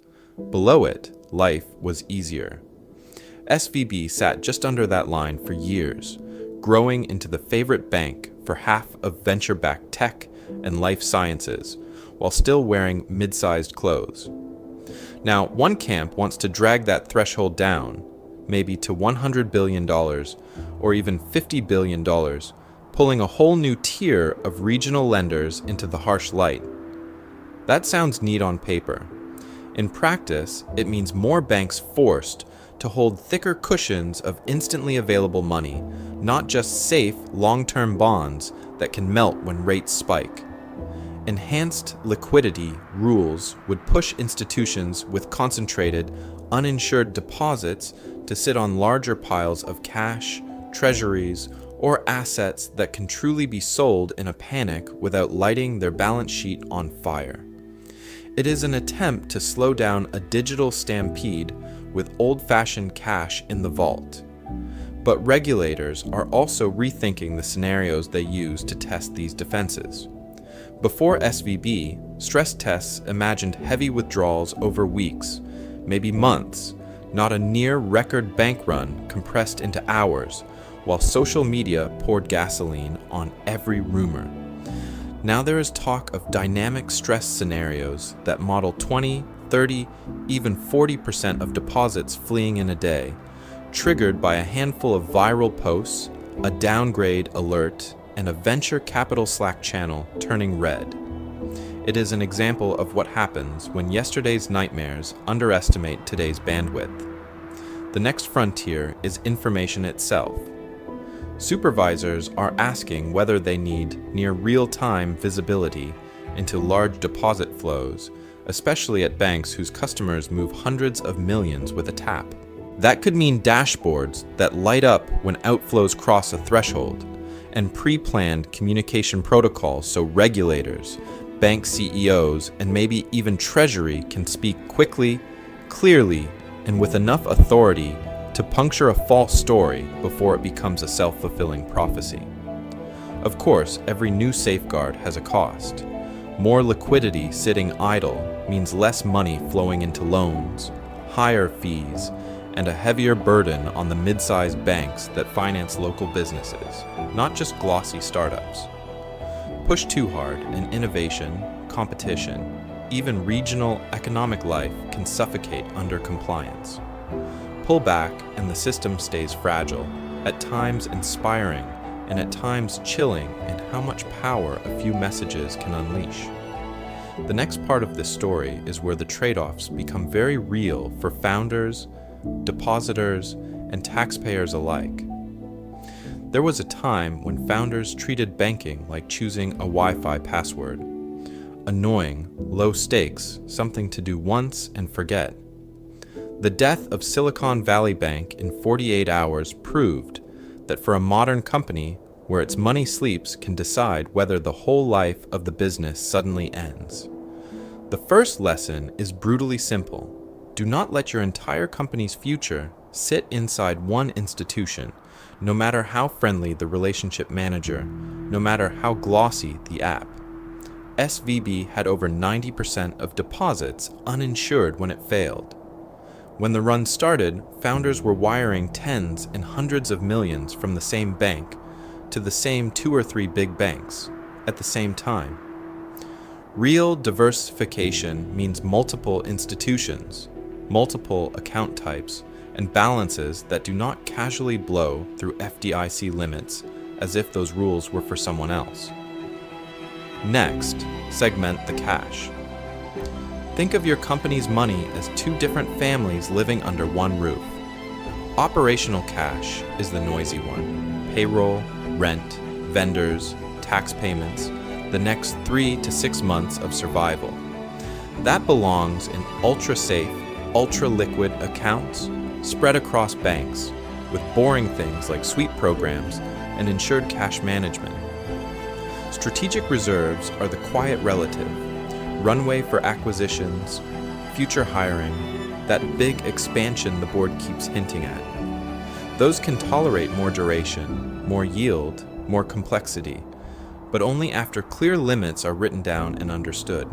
Below it, life was easier. SVB sat just under that line for years, growing into the favorite bank for half of venture-backed tech and life sciences, while still wearing mid-sized clothes. Now, one camp wants to drag that threshold down, maybe to $100 billion or even $50 billion, pulling a whole new tier of regional lenders into the harsh light. That sounds neat on paper. In practice, it means more banks forced to hold thicker cushions of instantly available money, not just safe, long-term bonds that can melt when rates spike. Enhanced liquidity rules would push institutions with concentrated, uninsured deposits to sit on larger piles of cash, treasuries, or assets that can truly be sold in a panic without lighting their balance sheet on fire. It is an attempt to slow down a digital stampede with old-fashioned cash in the vault. But regulators are also rethinking the scenarios they use to test these defenses. Before SVB, stress tests imagined heavy withdrawals over weeks, maybe months, not a near-record bank run compressed into hours, while social media poured gasoline on every rumor. Now there is talk of dynamic stress scenarios that model 20, 30, even 40% of deposits fleeing in a day, triggered by a handful of viral posts, a downgrade alert, and a venture capital Slack channel turning red. It is an example of what happens when yesterday's nightmares underestimate today's bandwidth. The next frontier is information itself. Supervisors are asking whether they need near real-time visibility into large deposit flows, especially at banks whose customers move hundreds of millions with a tap. That could mean dashboards that light up when outflows cross a threshold, and pre-planned communication protocols so regulators, bank CEOs, and maybe even Treasury can speak quickly, clearly, and with enough authority to puncture a false story before it becomes a self-fulfilling prophecy. Of course, every new safeguard has a cost. More liquidity sitting idle means less money flowing into loans, higher fees, and a heavier burden on the mid-sized banks that finance local businesses, not just glossy startups. Push too hard and innovation, competition, even regional economic life can suffocate under compliance. Pull back and the system stays fragile, at times inspiring, and at times chilling in how much power a few messages can unleash. The next part of this story is where the trade-offs become very real for founders, depositors, and taxpayers alike. There was a time when founders treated banking like choosing a Wi-Fi password. Annoying, low stakes, something to do once and forget. The death of Silicon Valley Bank in 48 hours proved that for a modern company, where its money sleeps can decide whether the whole life of the business suddenly ends. The first lesson is brutally simple. Do not let your entire company's future sit inside one institution, no matter how friendly the relationship manager, no matter how glossy the app. SVB had over 90% of deposits uninsured when it failed. When the run started, founders were wiring tens and hundreds of millions from the same bank to the same 2 or 3 big banks at the same time. Real diversification means multiple institutions, multiple account types, and balances that do not casually blow through FDIC limits as if those rules were for someone else. Next, segment the cash. Think of your company's money as 2 different families living under one roof. Operational cash is the noisy one. Payroll, rent, vendors, tax payments, the next 3 to 6 months of survival. That belongs in ultra-safe, ultra-liquid accounts spread across banks, with boring things like sweep programs and insured cash management. Strategic reserves are the quiet relative, runway for acquisitions, future hiring, that big expansion the board keeps hinting at. Those can tolerate more duration, more yield, more complexity, but only after clear limits are written down and understood.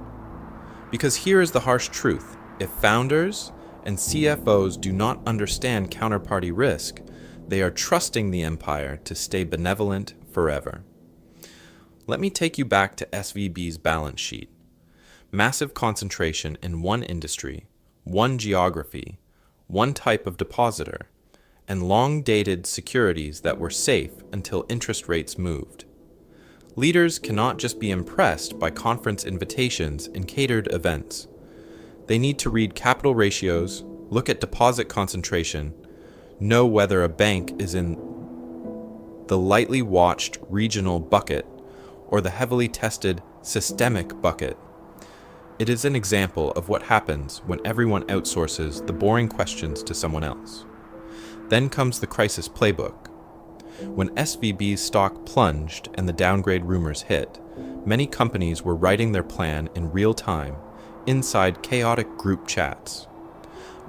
Because here is the harsh truth: if founders and CFOs do not understand counterparty risk, they are trusting the empire to stay benevolent forever. Let me take you back to SVB's balance sheet. Massive concentration in one industry, one geography, one type of depositor, and long-dated securities that were safe until interest rates moved. Leaders cannot just be impressed by conference invitations and catered events. They need to read capital ratios, look at deposit concentration, know whether a bank is in the lightly watched regional bucket or the heavily tested systemic bucket. It is an example of what happens when everyone outsources the boring questions to someone else. Then comes the crisis playbook. When SVB's stock plunged and the downgrade rumors hit, many companies were writing their plan in real time, inside chaotic group chats.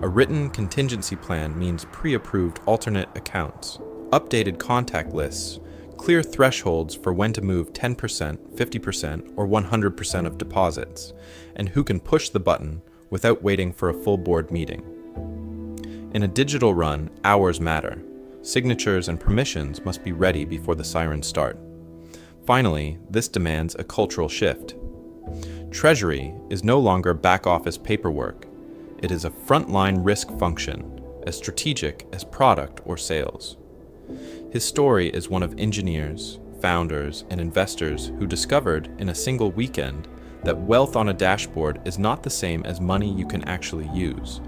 A written contingency plan means pre-approved alternate accounts, updated contact lists, clear thresholds for when to move 10%, 50%, or 100% of deposits, and who can push the button without waiting for a full board meeting. In a digital run, hours matter. Signatures and permissions must be ready before the sirens start. Finally, this demands a cultural shift. Treasury is no longer back-office paperwork. It is a frontline risk function, as strategic as product or sales. His story is one of engineers, founders, and investors who discovered in a single weekend that wealth on a dashboard is not the same as money you can actually use.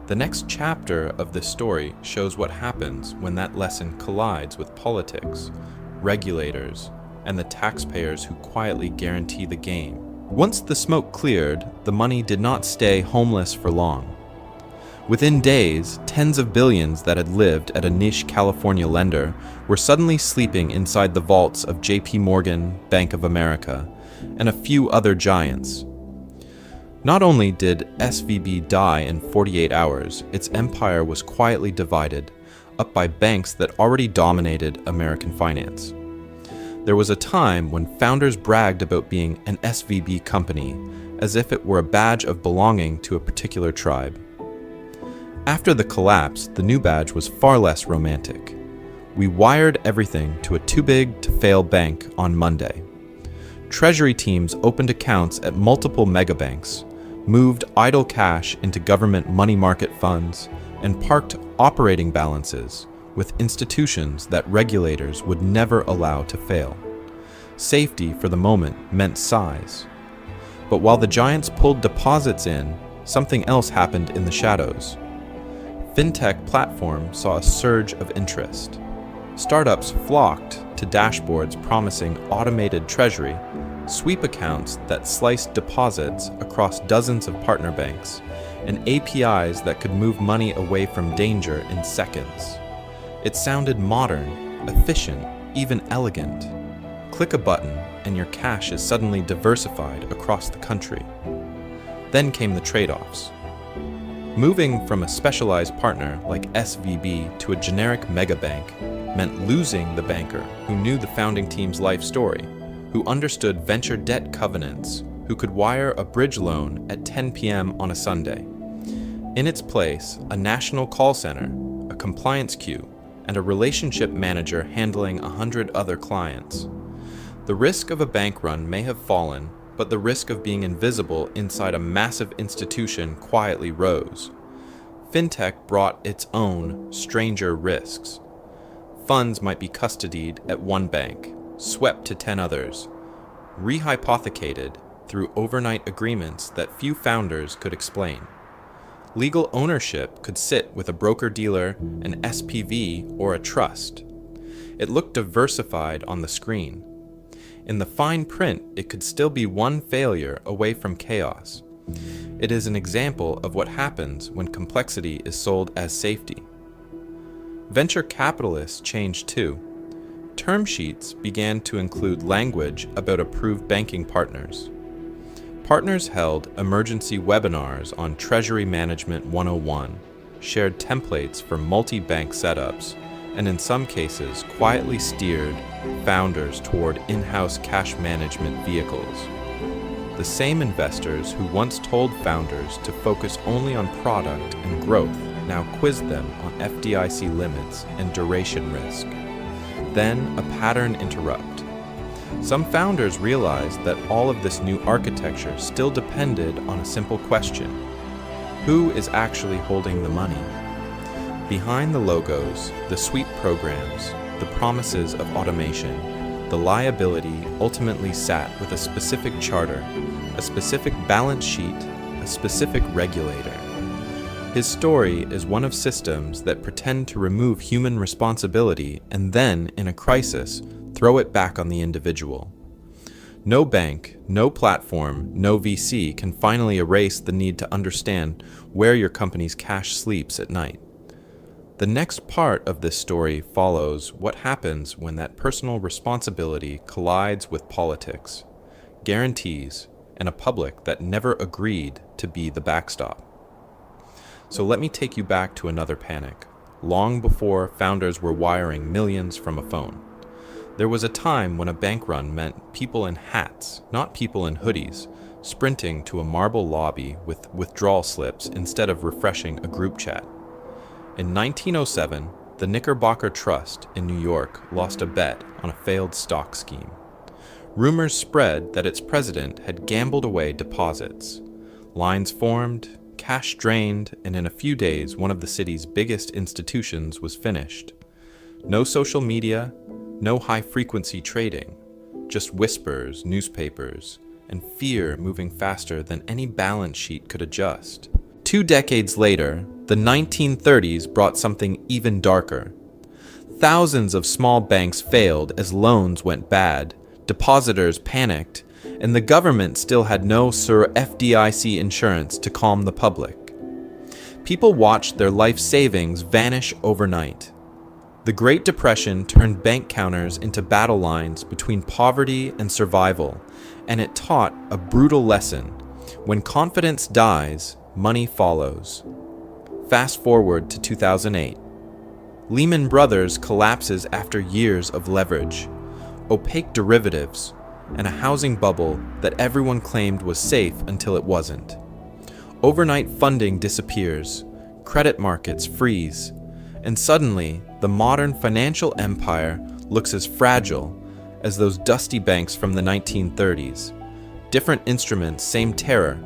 The next chapter of this story shows what happens when that lesson collides with politics, regulators, and the taxpayers who quietly guarantee the game. Once the smoke cleared, the money did not stay homeless for long. Within days, tens of billions that had lived at a niche California lender were suddenly sleeping inside the vaults of JP Morgan, Bank of America, and a few other giants. Not only did SVB die in 48 hours, its empire was quietly divided up by banks that already dominated American finance. There was a time when founders bragged about being an SVB company, as if it were a badge of belonging to a particular tribe. After the collapse, the new badge was far less romantic. We wired everything to a too-big-to-fail bank on Monday. Treasury teams opened accounts at multiple megabanks, moved idle cash into government money market funds, and parked operating balances with institutions that regulators would never allow to fail. Safety for the moment meant size. But while the giants pulled deposits in, something else happened in the shadows. Fintech platforms saw a surge of interest. Startups flocked to dashboards promising automated treasury, sweep accounts that sliced deposits across dozens of partner banks, and APIs that could move money away from danger in seconds. It sounded modern, efficient, even elegant. Click a button and your cash is suddenly diversified across the country. Then came the trade-offs. Moving from a specialized partner like SVB to a generic megabank meant losing the banker who knew the founding team's life story, who understood venture debt covenants, who could wire a bridge loan at 10 p.m. on a Sunday. In its place, a national call center, a compliance queue, and a relationship manager handling 100 other clients. The risk of a bank run may have fallen, but the risk of being invisible inside a massive institution quietly rose. Fintech brought its own stranger risks. Funds might be custodied at one bank, swept to 10 others, rehypothecated through overnight agreements that few founders could explain. Legal ownership could sit with a broker-dealer, an SPV, or a trust. It looked diversified on the screen. In the fine print, it could still be one failure away from chaos. It is an example of what happens when complexity is sold as safety. Venture capitalists changed too. Term sheets began to include language about approved banking partners. Partners held emergency webinars on Treasury Management 101, shared templates for multi-bank setups, and in some cases quietly steered founders toward in-house cash management vehicles. The same investors who once told founders to focus only on product and growth now quizzed them on FDIC limits and duration risk. Then a pattern interrupt. Some founders realized that all of this new architecture still depended on a simple question: who is actually holding the money? Behind the logos, the sweep programs, the promises of automation, the liability ultimately sat with a specific charter, a specific balance sheet, a specific regulator. His story is one of systems that pretend to remove human responsibility and then, in a crisis, throw it back on the individual. No bank, no platform, no VC can finally erase the need to understand where your company's cash sleeps at night. The next part of this story follows what happens when that personal responsibility collides with politics, guarantees, and a public that never agreed to be the backstop. So let me take you back to another panic, long before founders were wiring millions from a phone. There was a time when a bank run meant people in hats, not people in hoodies, sprinting to a marble lobby with withdrawal slips instead of refreshing a group chat. In 1907, the Knickerbocker Trust in New York lost a bet on a failed stock scheme. Rumors spread that its president had gambled away deposits. Lines formed, cash drained, and in a few days, one of the city's biggest institutions was finished. No social media, no high-frequency trading, just whispers, newspapers, and fear moving faster than any balance sheet could adjust. 2 decades later, the 1930s brought something even darker. Thousands of small banks failed as loans went bad, depositors panicked, and the government still had no FDIC insurance to calm the public. People watched their life savings vanish overnight. The Great Depression turned bank counters into battle lines between poverty and survival, and it taught a brutal lesson. When confidence dies, money follows. Fast forward to 2008. Lehman Brothers collapses after years of leverage, opaque derivatives, and a housing bubble that everyone claimed was safe until it wasn't. Overnight funding disappears, credit markets freeze, and suddenly the modern financial empire looks as fragile as those dusty banks from the 1930s. Different instruments, same terror.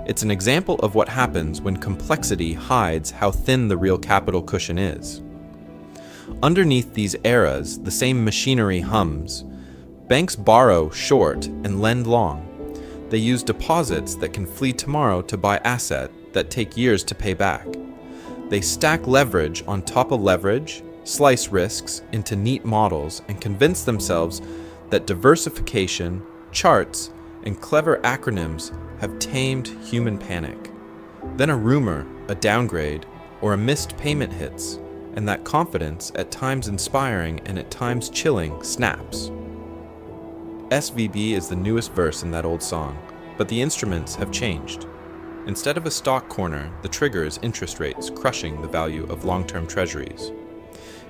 It's an example of what happens when complexity hides how thin the real capital cushion is. Underneath these eras, the same machinery hums. Banks borrow short and lend long. They use deposits that can flee tomorrow to buy assets that take years to pay back. They stack leverage on top of leverage, slice risks into neat models, and convince themselves that diversification, charts, and clever acronyms have tamed human panic. Then a rumor, a downgrade, or a missed payment hits, and that confidence, at times inspiring and at times chilling, snaps. SVB is the newest verse in that old song, but the instruments have changed. Instead of a stock corner, the trigger is interest rates crushing the value of long-term treasuries.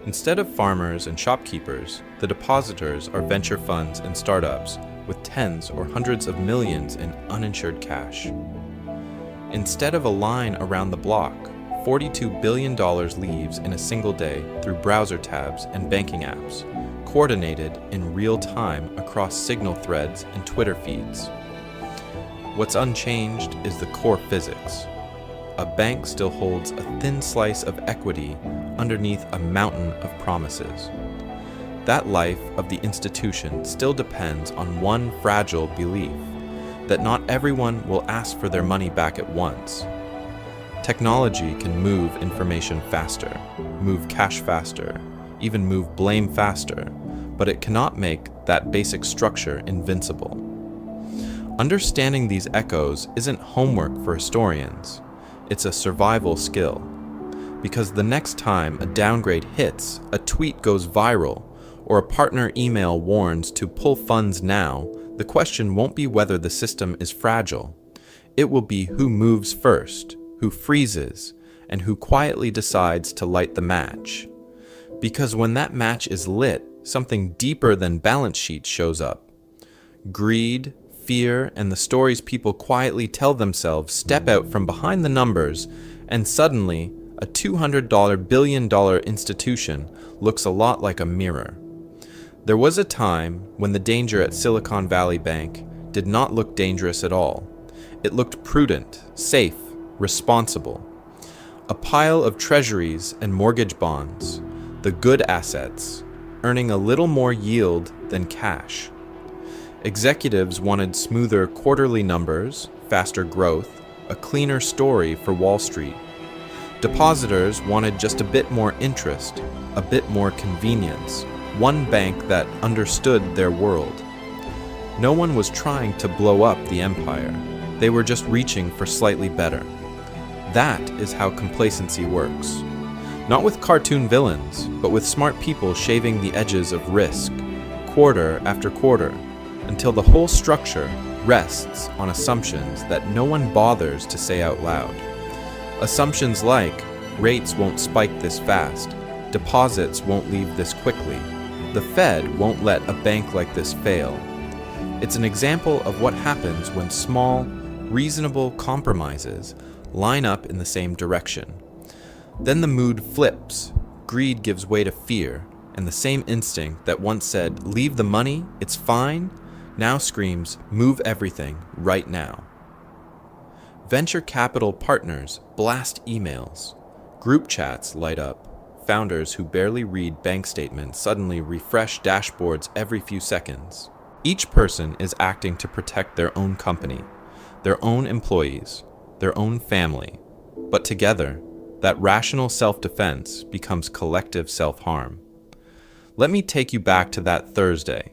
Instead of farmers and shopkeepers, the depositors are venture funds and startups with tens or hundreds of millions in uninsured cash. Instead of a line around the block, $42 billion leaves in a single day through browser tabs and banking apps, coordinated in real time across Signal threads and Twitter feeds. What's unchanged is the core physics. A bank still holds a thin slice of equity underneath a mountain of promises. That life of the institution still depends on one fragile belief, that not everyone will ask for their money back at once. Technology can move information faster, move cash faster, even move blame faster, but it cannot make that basic structure invincible. Understanding these echoes isn't homework for historians, it's a survival skill. Because the next time a downgrade hits, a tweet goes viral, or a partner email warns to pull funds now, the question won't be whether the system is fragile. It will be who moves first, who freezes, and who quietly decides to light the match. Because when that match is lit, something deeper than balance sheets shows up. Greed, fear, and the stories people quietly tell themselves step out from behind the numbers, and suddenly, a $200 billion institution looks a lot like a mirror. There was a time when the danger at Silicon Valley Bank did not look dangerous at all. It looked prudent, safe, responsible. A pile of treasuries and mortgage bonds, the good assets, earning a little more yield than cash. Executives wanted smoother quarterly numbers, faster growth, a cleaner story for Wall Street. Depositors wanted just a bit more interest, a bit more convenience, one bank that understood their world. No one was trying to blow up the empire. They were just reaching for slightly better. That is how complacency works. Not with cartoon villains, but with smart people shaving the edges of risk, quarter after quarter, until the whole structure rests on assumptions that no one bothers to say out loud. Assumptions like, rates won't spike this fast, deposits won't leave this quickly, the Fed won't let a bank like this fail. It's an example of what happens when small, reasonable compromises line up in the same direction. Then the mood flips, greed gives way to fear, and the same instinct that once said, leave the money, it's fine, now screams, move everything right now. Venture capital partners blast emails. Group chats light up. Founders who barely read bank statements suddenly refresh dashboards every few seconds. Each person is acting to protect their own company, their own employees, their own family. But together, that rational self-defense becomes collective self-harm. Let me take you back to that Thursday.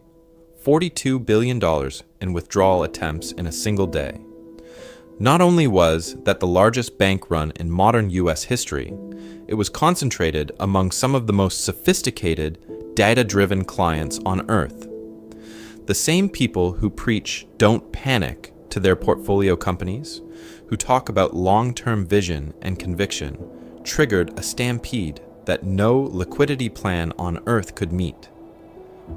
$42 billion in withdrawal attempts in a single day. Not only was that the largest bank run in modern U.S. history, it was concentrated among some of the most sophisticated, data-driven clients on Earth. The same people who preach "don't panic" to their portfolio companies, who talk about long-term vision and conviction, triggered a stampede that no liquidity plan on Earth could meet.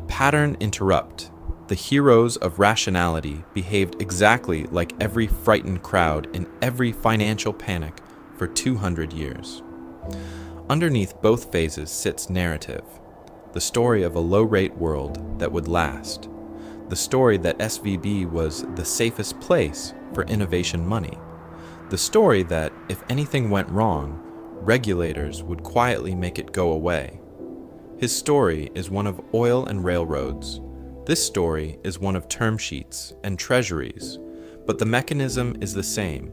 Pattern interrupt. The heroes of rationality behaved exactly like every frightened crowd in every financial panic for 200 years. Underneath both phases sits narrative, the story of a low-rate world that would last, the story that SVB was the safest place for innovation money, the story that, if anything went wrong, regulators would quietly make it go away. His story is one of oil and railroads. This story is one of term sheets and treasuries, but the mechanism is the same.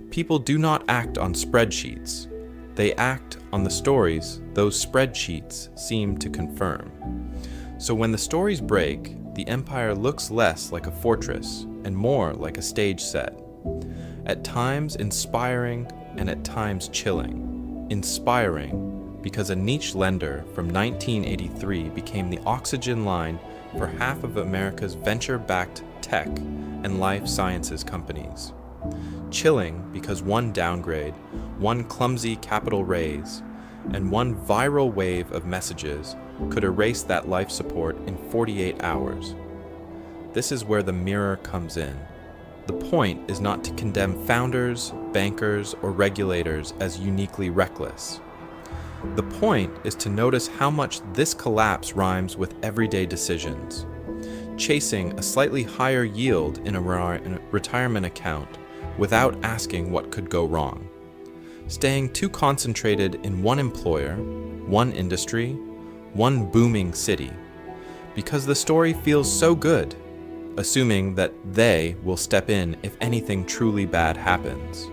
People do not act on spreadsheets. They act on the stories those spreadsheets seem to confirm. So when the stories break, the empire looks less like a fortress and more like a stage set. At times inspiring and at times chilling. Inspiring because a niche lender from 1983 became the oxygen line for half of America's venture-backed tech and life sciences companies. Chilling because one downgrade, one clumsy capital raise, and one viral wave of messages could erase that life support in 48 hours. This is where the mirror comes in. The point is not to condemn founders, bankers, or regulators as uniquely reckless. The point is to notice how much this collapse rhymes with everyday decisions. Chasing a slightly higher yield in a retirement account without asking what could go wrong. Staying too concentrated in one employer, one industry, one booming city, because the story feels so good, assuming that they will step in if anything truly bad happens.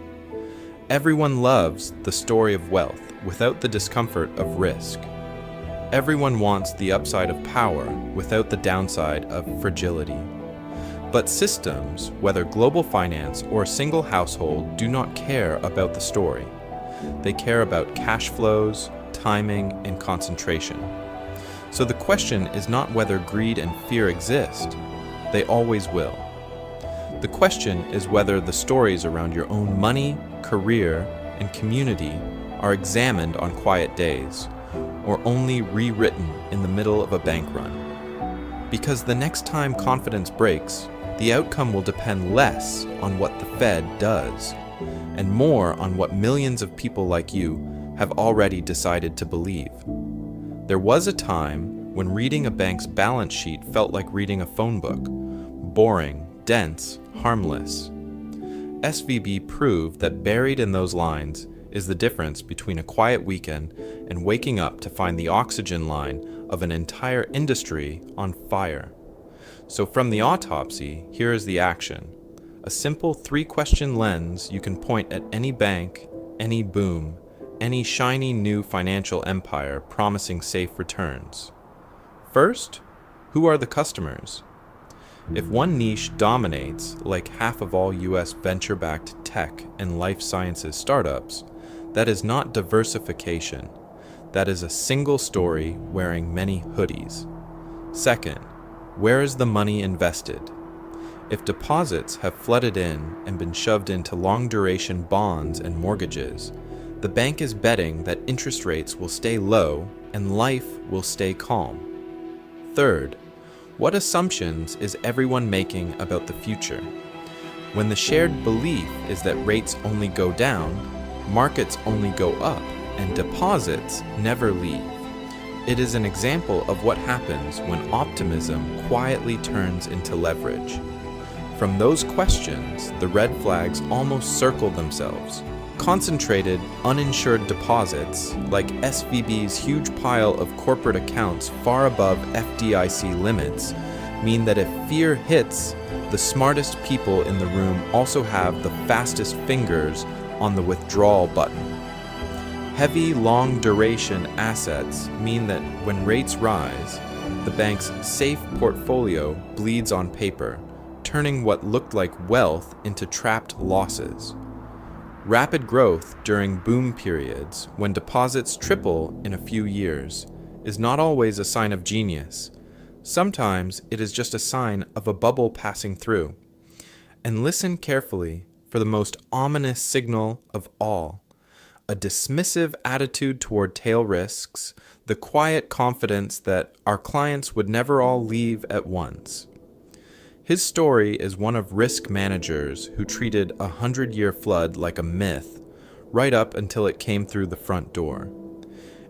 Everyone loves the story of wealth without the discomfort of risk. Everyone wants the upside of power without the downside of fragility. But systems, whether global finance or a single household, do not care about the story. They care about cash flows, timing, and concentration. So the question is not whether greed and fear exist. They always will. The question is whether the stories around your own money, career, and community are examined on quiet days, or only rewritten in the middle of a bank run. Because the next time confidence breaks, the outcome will depend less on what the Fed does, and more on what millions of people like you have already decided to believe. There was a time when reading a bank's balance sheet felt like reading a phone book, boring, dense, harmless. SVB proved that buried in those lines is the difference between a quiet weekend and waking up to find the oxygen line of an entire industry on fire. So from the autopsy, here is the action. A simple 3-question lens you can point at any bank, any boom, any shiny new financial empire promising safe returns. First, who are the customers? If one niche dominates, like half of all US venture-backed tech and life sciences startups, that is not diversification. That is a single story wearing many hoodies. Second, where is the money invested? If deposits have flooded in and been shoved into long-duration bonds and mortgages, the bank is betting that interest rates will stay low and life will stay calm. Third, what assumptions is everyone making about the future? When the shared belief is that rates only go down, markets only go up, and deposits never leave. It is an example of what happens when optimism quietly turns into leverage. From those questions, the red flags almost circle themselves. Concentrated, uninsured deposits, like SVB's huge pile of corporate accounts far above FDIC limits, mean that if fear hits, the smartest people in the room also have the fastest fingers on the withdrawal button. Heavy, long-duration assets mean that when rates rise, the bank's safe portfolio bleeds on paper, turning what looked like wealth into trapped losses. Rapid growth during boom periods, when deposits triple in a few years, is not always a sign of genius. Sometimes it is just a sign of a bubble passing through. And listen carefully for the most ominous signal of all: a dismissive attitude toward tail risks, the quiet confidence that our clients would never all leave at once. His story is one of risk managers who treated a 100-year flood like a myth, right up until it came through the front door.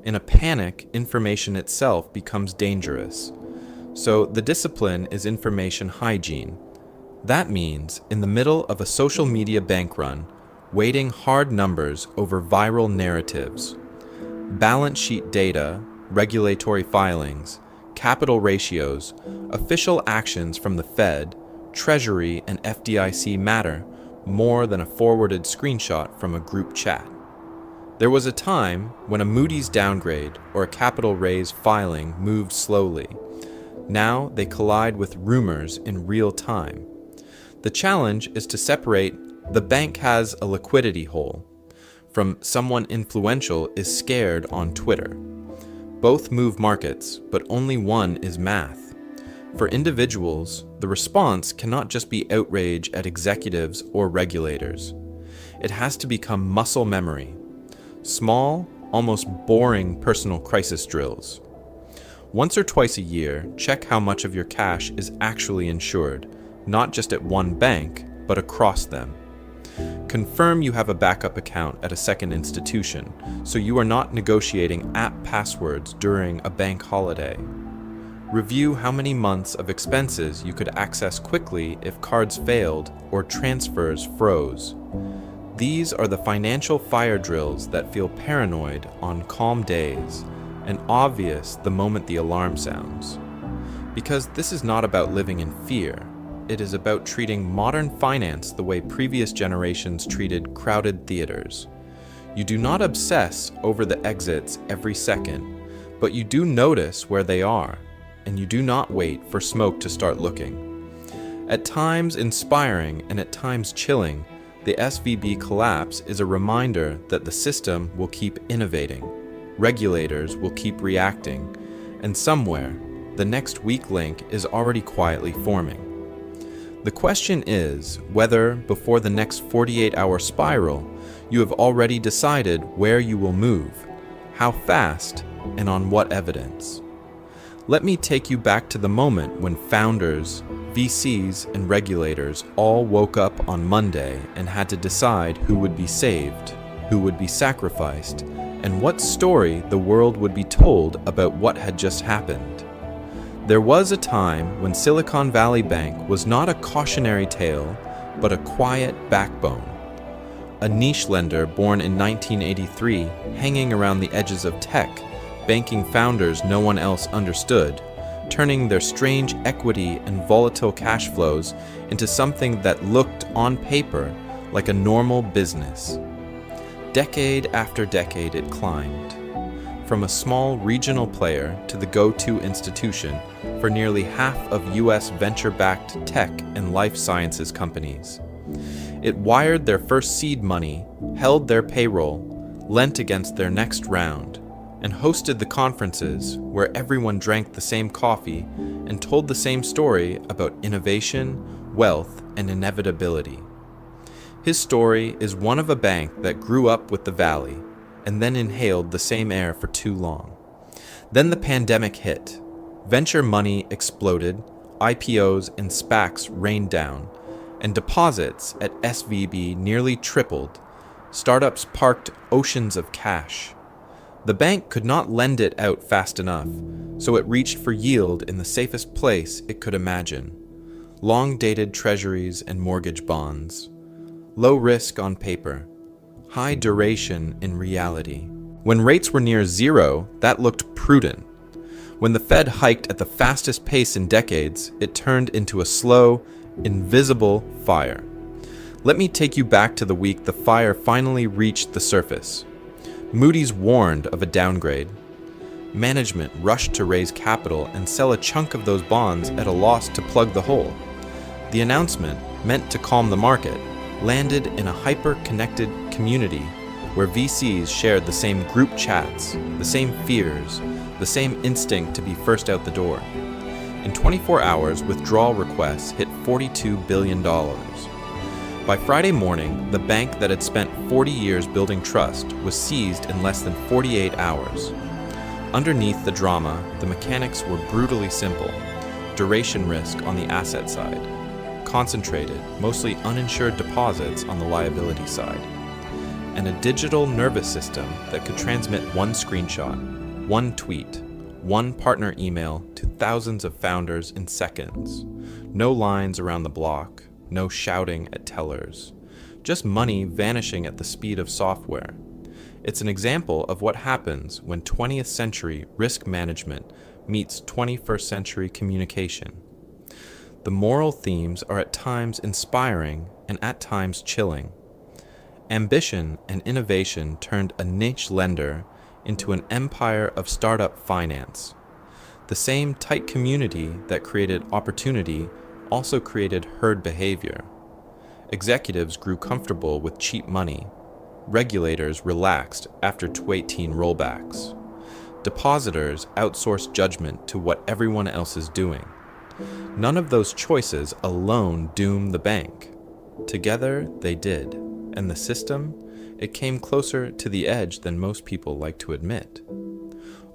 In a panic, information itself becomes dangerous. So the discipline is information hygiene. That means, in the middle of a social media bank run, weighting hard numbers over viral narratives. Balance sheet data, regulatory filings, capital ratios, official actions from the Fed, Treasury, and FDIC matter more than a forwarded screenshot from a group chat. There was a time when a Moody's downgrade or a capital raise filing moved slowly. Now they collide with rumors in real time. The challenge is to separate "the bank has a liquidity hole" from "someone influential is scared on Twitter." Both move markets, but only one is math. For individuals, the response cannot just be outrage at executives or regulators. It has to become muscle memory. Small, almost boring personal crisis drills. Once or twice a year, check how much of your cash is actually insured, not just at one bank, but across them. Confirm you have a backup account at a second institution, so you are not negotiating app passwords during a bank holiday. Review how many months of expenses you could access quickly if cards failed or transfers froze. These are the financial fire drills that feel paranoid on calm days and obvious the moment the alarm sounds. Because this is not about living in fear. It is about treating modern finance the way previous generations treated crowded theaters. You do not obsess over the exits every second, but you do notice where they are, and you do not wait for smoke to start looking. At times inspiring and at times chilling, the SVB collapse is a reminder that the system will keep innovating, regulators will keep reacting, and somewhere, the next weak link is already quietly forming. The question is whether, before the next 48-hour spiral, you have already decided where you will move, how fast, and on what evidence. Let me take you back to the moment when founders, VCs, and regulators all woke up on Monday and had to decide who would be saved, who would be sacrificed, and what story the world would be told about what had just happened. There was a time when Silicon Valley Bank was not a cautionary tale, but a quiet backbone. A niche lender born in 1983, hanging around the edges of tech, banking founders no one else understood, turning their strange equity and volatile cash flows into something that looked on paper like a normal business. Decade after decade it climbed, from a small regional player to the go-to institution for nearly half of US venture-backed tech and life sciences companies. It wired their first seed money, held their payroll, lent against their next round, and hosted the conferences where everyone drank the same coffee and told the same story about innovation, wealth, and inevitability. His story is one of a bank that grew up with the valley and then inhaled the same air for too long. Then the pandemic hit. Venture money exploded, IPOs and SPACs rained down, and deposits at SVB nearly tripled. Startups parked oceans of cash. The bank could not lend it out fast enough, so it reached for yield in the safest place it could imagine. Long-dated treasuries and mortgage bonds. Low risk on paper. High duration in reality. When rates were near zero, that looked prudent. When the Fed hiked at the fastest pace in decades, it turned into a slow, invisible fire. Let me take you back to the week the fire finally reached the surface. Moody's warned of a downgrade. Management rushed to raise capital and sell a chunk of those bonds at a loss to plug the hole. The announcement, meant to calm the market, landed in a hyper-connected community where VCs shared the same group chats, the same fears, the same instinct to be first out the door. In 24 hours, withdrawal requests hit $42 billion. By Friday morning, the bank that had spent 40 years building trust was seized in less than 48 hours. Underneath the drama, the mechanics were brutally simple. Duration risk on the asset side. Concentrated, mostly uninsured deposits on the liability side, and a digital nervous system that could transmit one screenshot, one tweet, one partner email to thousands of founders in seconds. No lines around the block, no shouting at tellers, just money vanishing at the speed of software. It's an example of what happens when 20th century risk management meets 21st century communication. The moral themes are at times inspiring and at times chilling. Ambition and innovation turned a niche lender into an empire of startup finance. The same tight community that created opportunity also created herd behavior. Executives grew comfortable with cheap money. Regulators relaxed after 2018 rollbacks. Depositors outsourced judgment to what everyone else is doing. None of those choices alone doom the bank. Together, they did. and the system, it came closer to the edge than most people like to admit.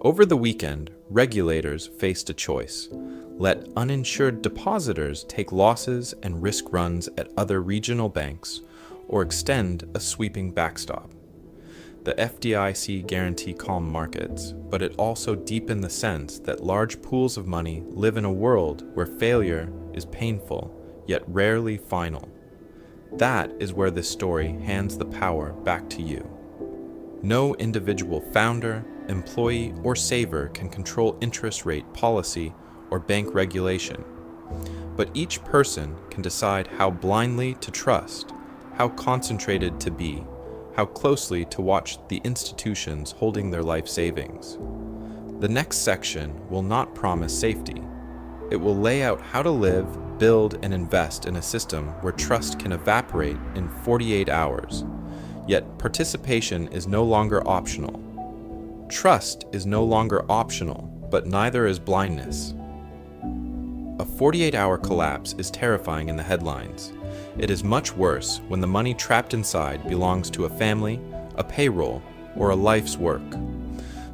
Over the weekend, regulators faced a choice: let uninsured depositors take losses and risk runs at other regional banks, or extend a sweeping backstop. The FDIC guaranteed calm markets, but it also deepened the sense that large pools of money live in a world where failure is painful, yet rarely final. That is where this story hands the power back to you. No individual founder, employee, or saver can control interest rate policy or bank regulation, but each person can decide how blindly to trust, how concentrated to be, how closely to watch the institutions holding their life savings. The next section will not promise safety. It will lay out how to live, build, and invest in a system where trust can evaporate in 48 hours, yet participation is no longer optional. Trust is no longer optional, but neither is blindness. A 48-hour collapse is terrifying in the headlines. It is much worse when the money trapped inside belongs to a family, a payroll, or a life's work.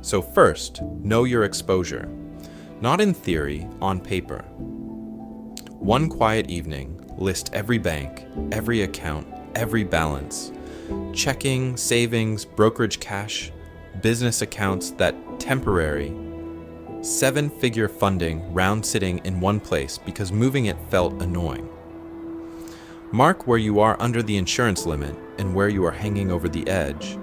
So first, know your exposure. Not in theory, on paper. One quiet evening, list every bank, every account, every balance. Checking, savings, brokerage cash, business accounts that temporary, 7-figure funding round sitting in one place because moving it felt annoying. Mark where you are under the insurance limit and where you are hanging over the edge.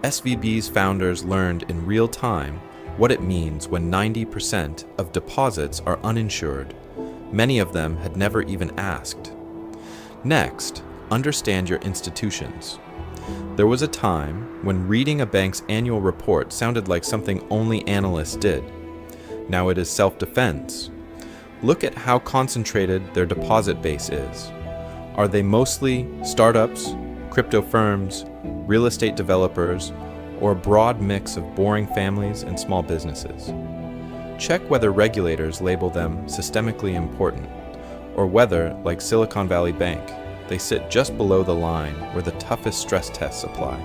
SVB's founders learned in real time what it means when 90% of deposits are uninsured. Many of them had never even asked. Next, understand your institutions. There was a time when reading a bank's annual report sounded like something only analysts did. Now it is self-defense. Look at how concentrated their deposit base is. Are they mostly startups, crypto firms, real estate developers, or a broad mix of boring families and small businesses? Check whether regulators label them systemically important, or whether, like Silicon Valley Bank, they sit just below the line where the toughest stress tests apply.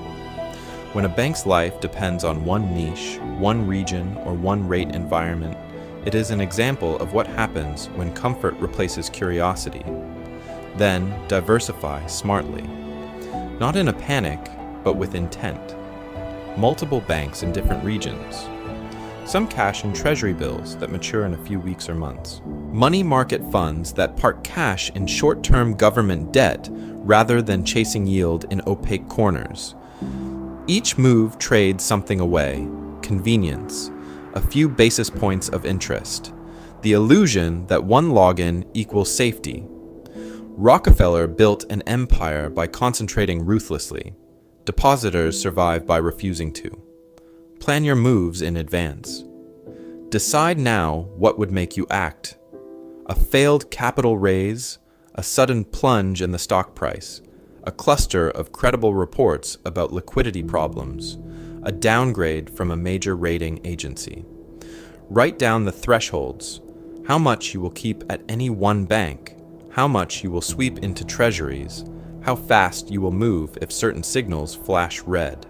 When a bank's life depends on one niche, one region, or one rate environment, it is an example of what happens when comfort replaces curiosity. Then diversify smartly. Not in a panic, but with intent. Multiple banks in different regions. Some cash in treasury bills that mature in a few weeks or months. Money market funds that park cash in short-term government debt rather than chasing yield in opaque corners. Each move trades something away: convenience, a few basis points of interest, the illusion that one login equals safety. Rockefeller built an empire by concentrating ruthlessly. Depositors survive by refusing to. Plan your moves in advance. Decide now what would make you act. A failed capital raise, a sudden plunge in the stock price, a cluster of credible reports about liquidity problems, a downgrade from a major rating agency. Write down the thresholds: how much you will keep at any one bank, how much you will sweep into treasuries, how fast you will move if certain signals flash red.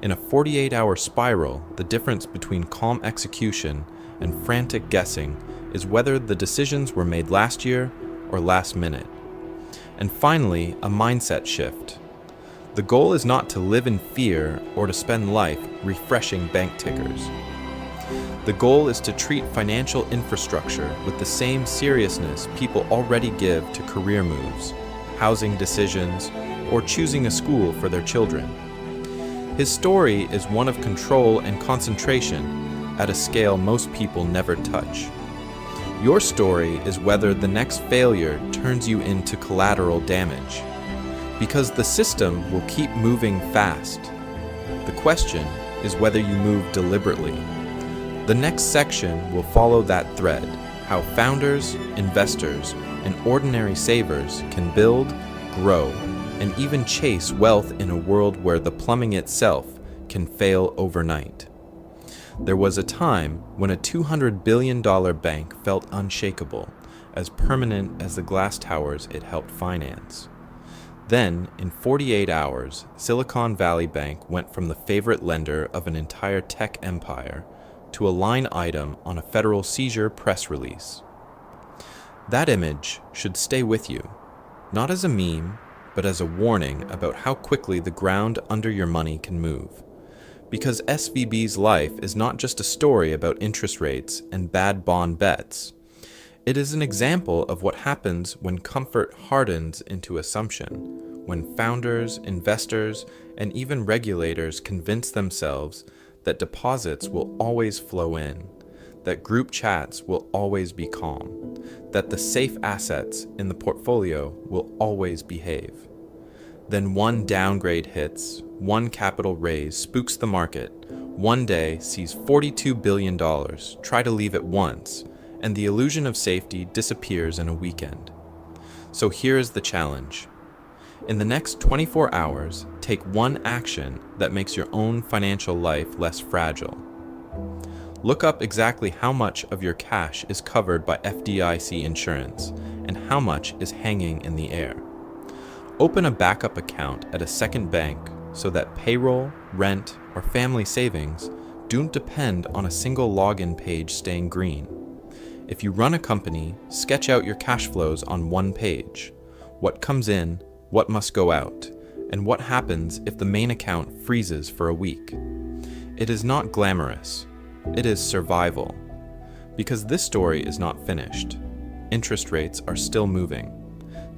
In a 48-hour spiral, the difference between calm execution and frantic guessing is whether the decisions were made last year or last minute. And finally, a mindset shift. The goal is not to live in fear or to spend life refreshing bank tickers. The goal is to treat financial infrastructure with the same seriousness people already give to career moves, housing decisions, or choosing a school for their children. His story is one of control and concentration at a scale most people never touch. Your story is whether the next failure turns you into collateral damage, because the system will keep moving fast. The question is whether you move deliberately. The next section will follow that thread: how founders, investors, and ordinary savers can build, grow, and even chase wealth in a world where the plumbing itself can fail overnight. There was a time when a $200 billion bank felt unshakable, as permanent as the glass towers it helped finance. Then, in 48 hours, Silicon Valley Bank went from the favorite lender of an entire tech empire to a line item on a federal seizure press release. That image should stay with you, not as a meme, but as a warning about how quickly the ground under your money can move. Because SVB's life is not just a story about interest rates and bad bond bets. It is an example of what happens when comfort hardens into assumption, when founders, investors, and even regulators convince themselves that deposits will always flow in, that group chats will always be calm, that the safe assets in the portfolio will always behave. Then one downgrade hits, one capital raise spooks the market, one day sees $42 billion, try to leave at once, and the illusion of safety disappears in a weekend. So here is the challenge. In the next 24 hours, take one action that makes your own financial life less fragile. Look up exactly how much of your cash is covered by FDIC insurance and how much is hanging in the air. Open a backup account at a second bank so that payroll, rent, or family savings don't depend on a single login page staying green. If you run a company, sketch out your cash flows on one page. What comes in, what must go out, and what happens if the main account freezes for a week. It is not glamorous. It is survival. Because this story is not finished. Interest rates are still moving.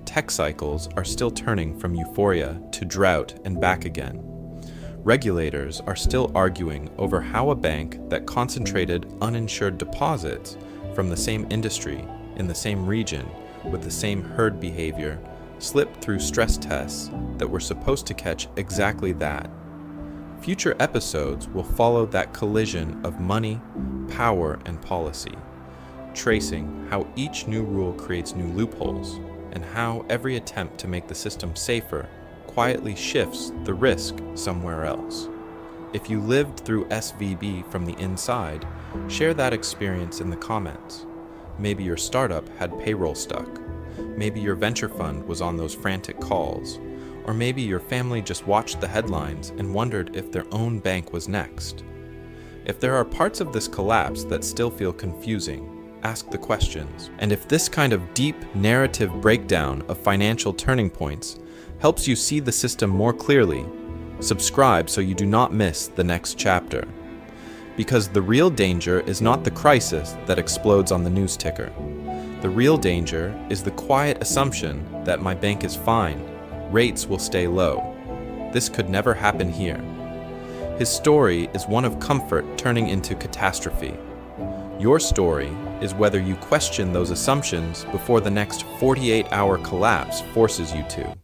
Tech cycles are still turning from euphoria to drought and back again. Regulators are still arguing over how a bank that concentrated uninsured deposits from the same industry, in the same region, with the same herd behavior, slipped through stress tests that were supposed to catch exactly that. Future episodes will follow that collision of money, power, and policy, tracing how each new rule creates new loopholes, and how every attempt to make the system safer quietly shifts the risk somewhere else. If you lived through SVB from the inside, share that experience in the comments. Maybe your startup had payroll stuck. Maybe your venture fund was on those frantic calls. Or maybe your family just watched the headlines and wondered if their own bank was next. If there are parts of this collapse that still feel confusing, ask the questions. And if this kind of deep narrative breakdown of financial turning points helps you see the system more clearly, subscribe so you do not miss the next chapter. Because the real danger is not the crisis that explodes on the news ticker. The real danger is the quiet assumption that my bank is fine, rates will stay low. This could never happen here. His story is one of comfort turning into catastrophe. Your story is whether you question those assumptions before the next 48-hour collapse forces you to.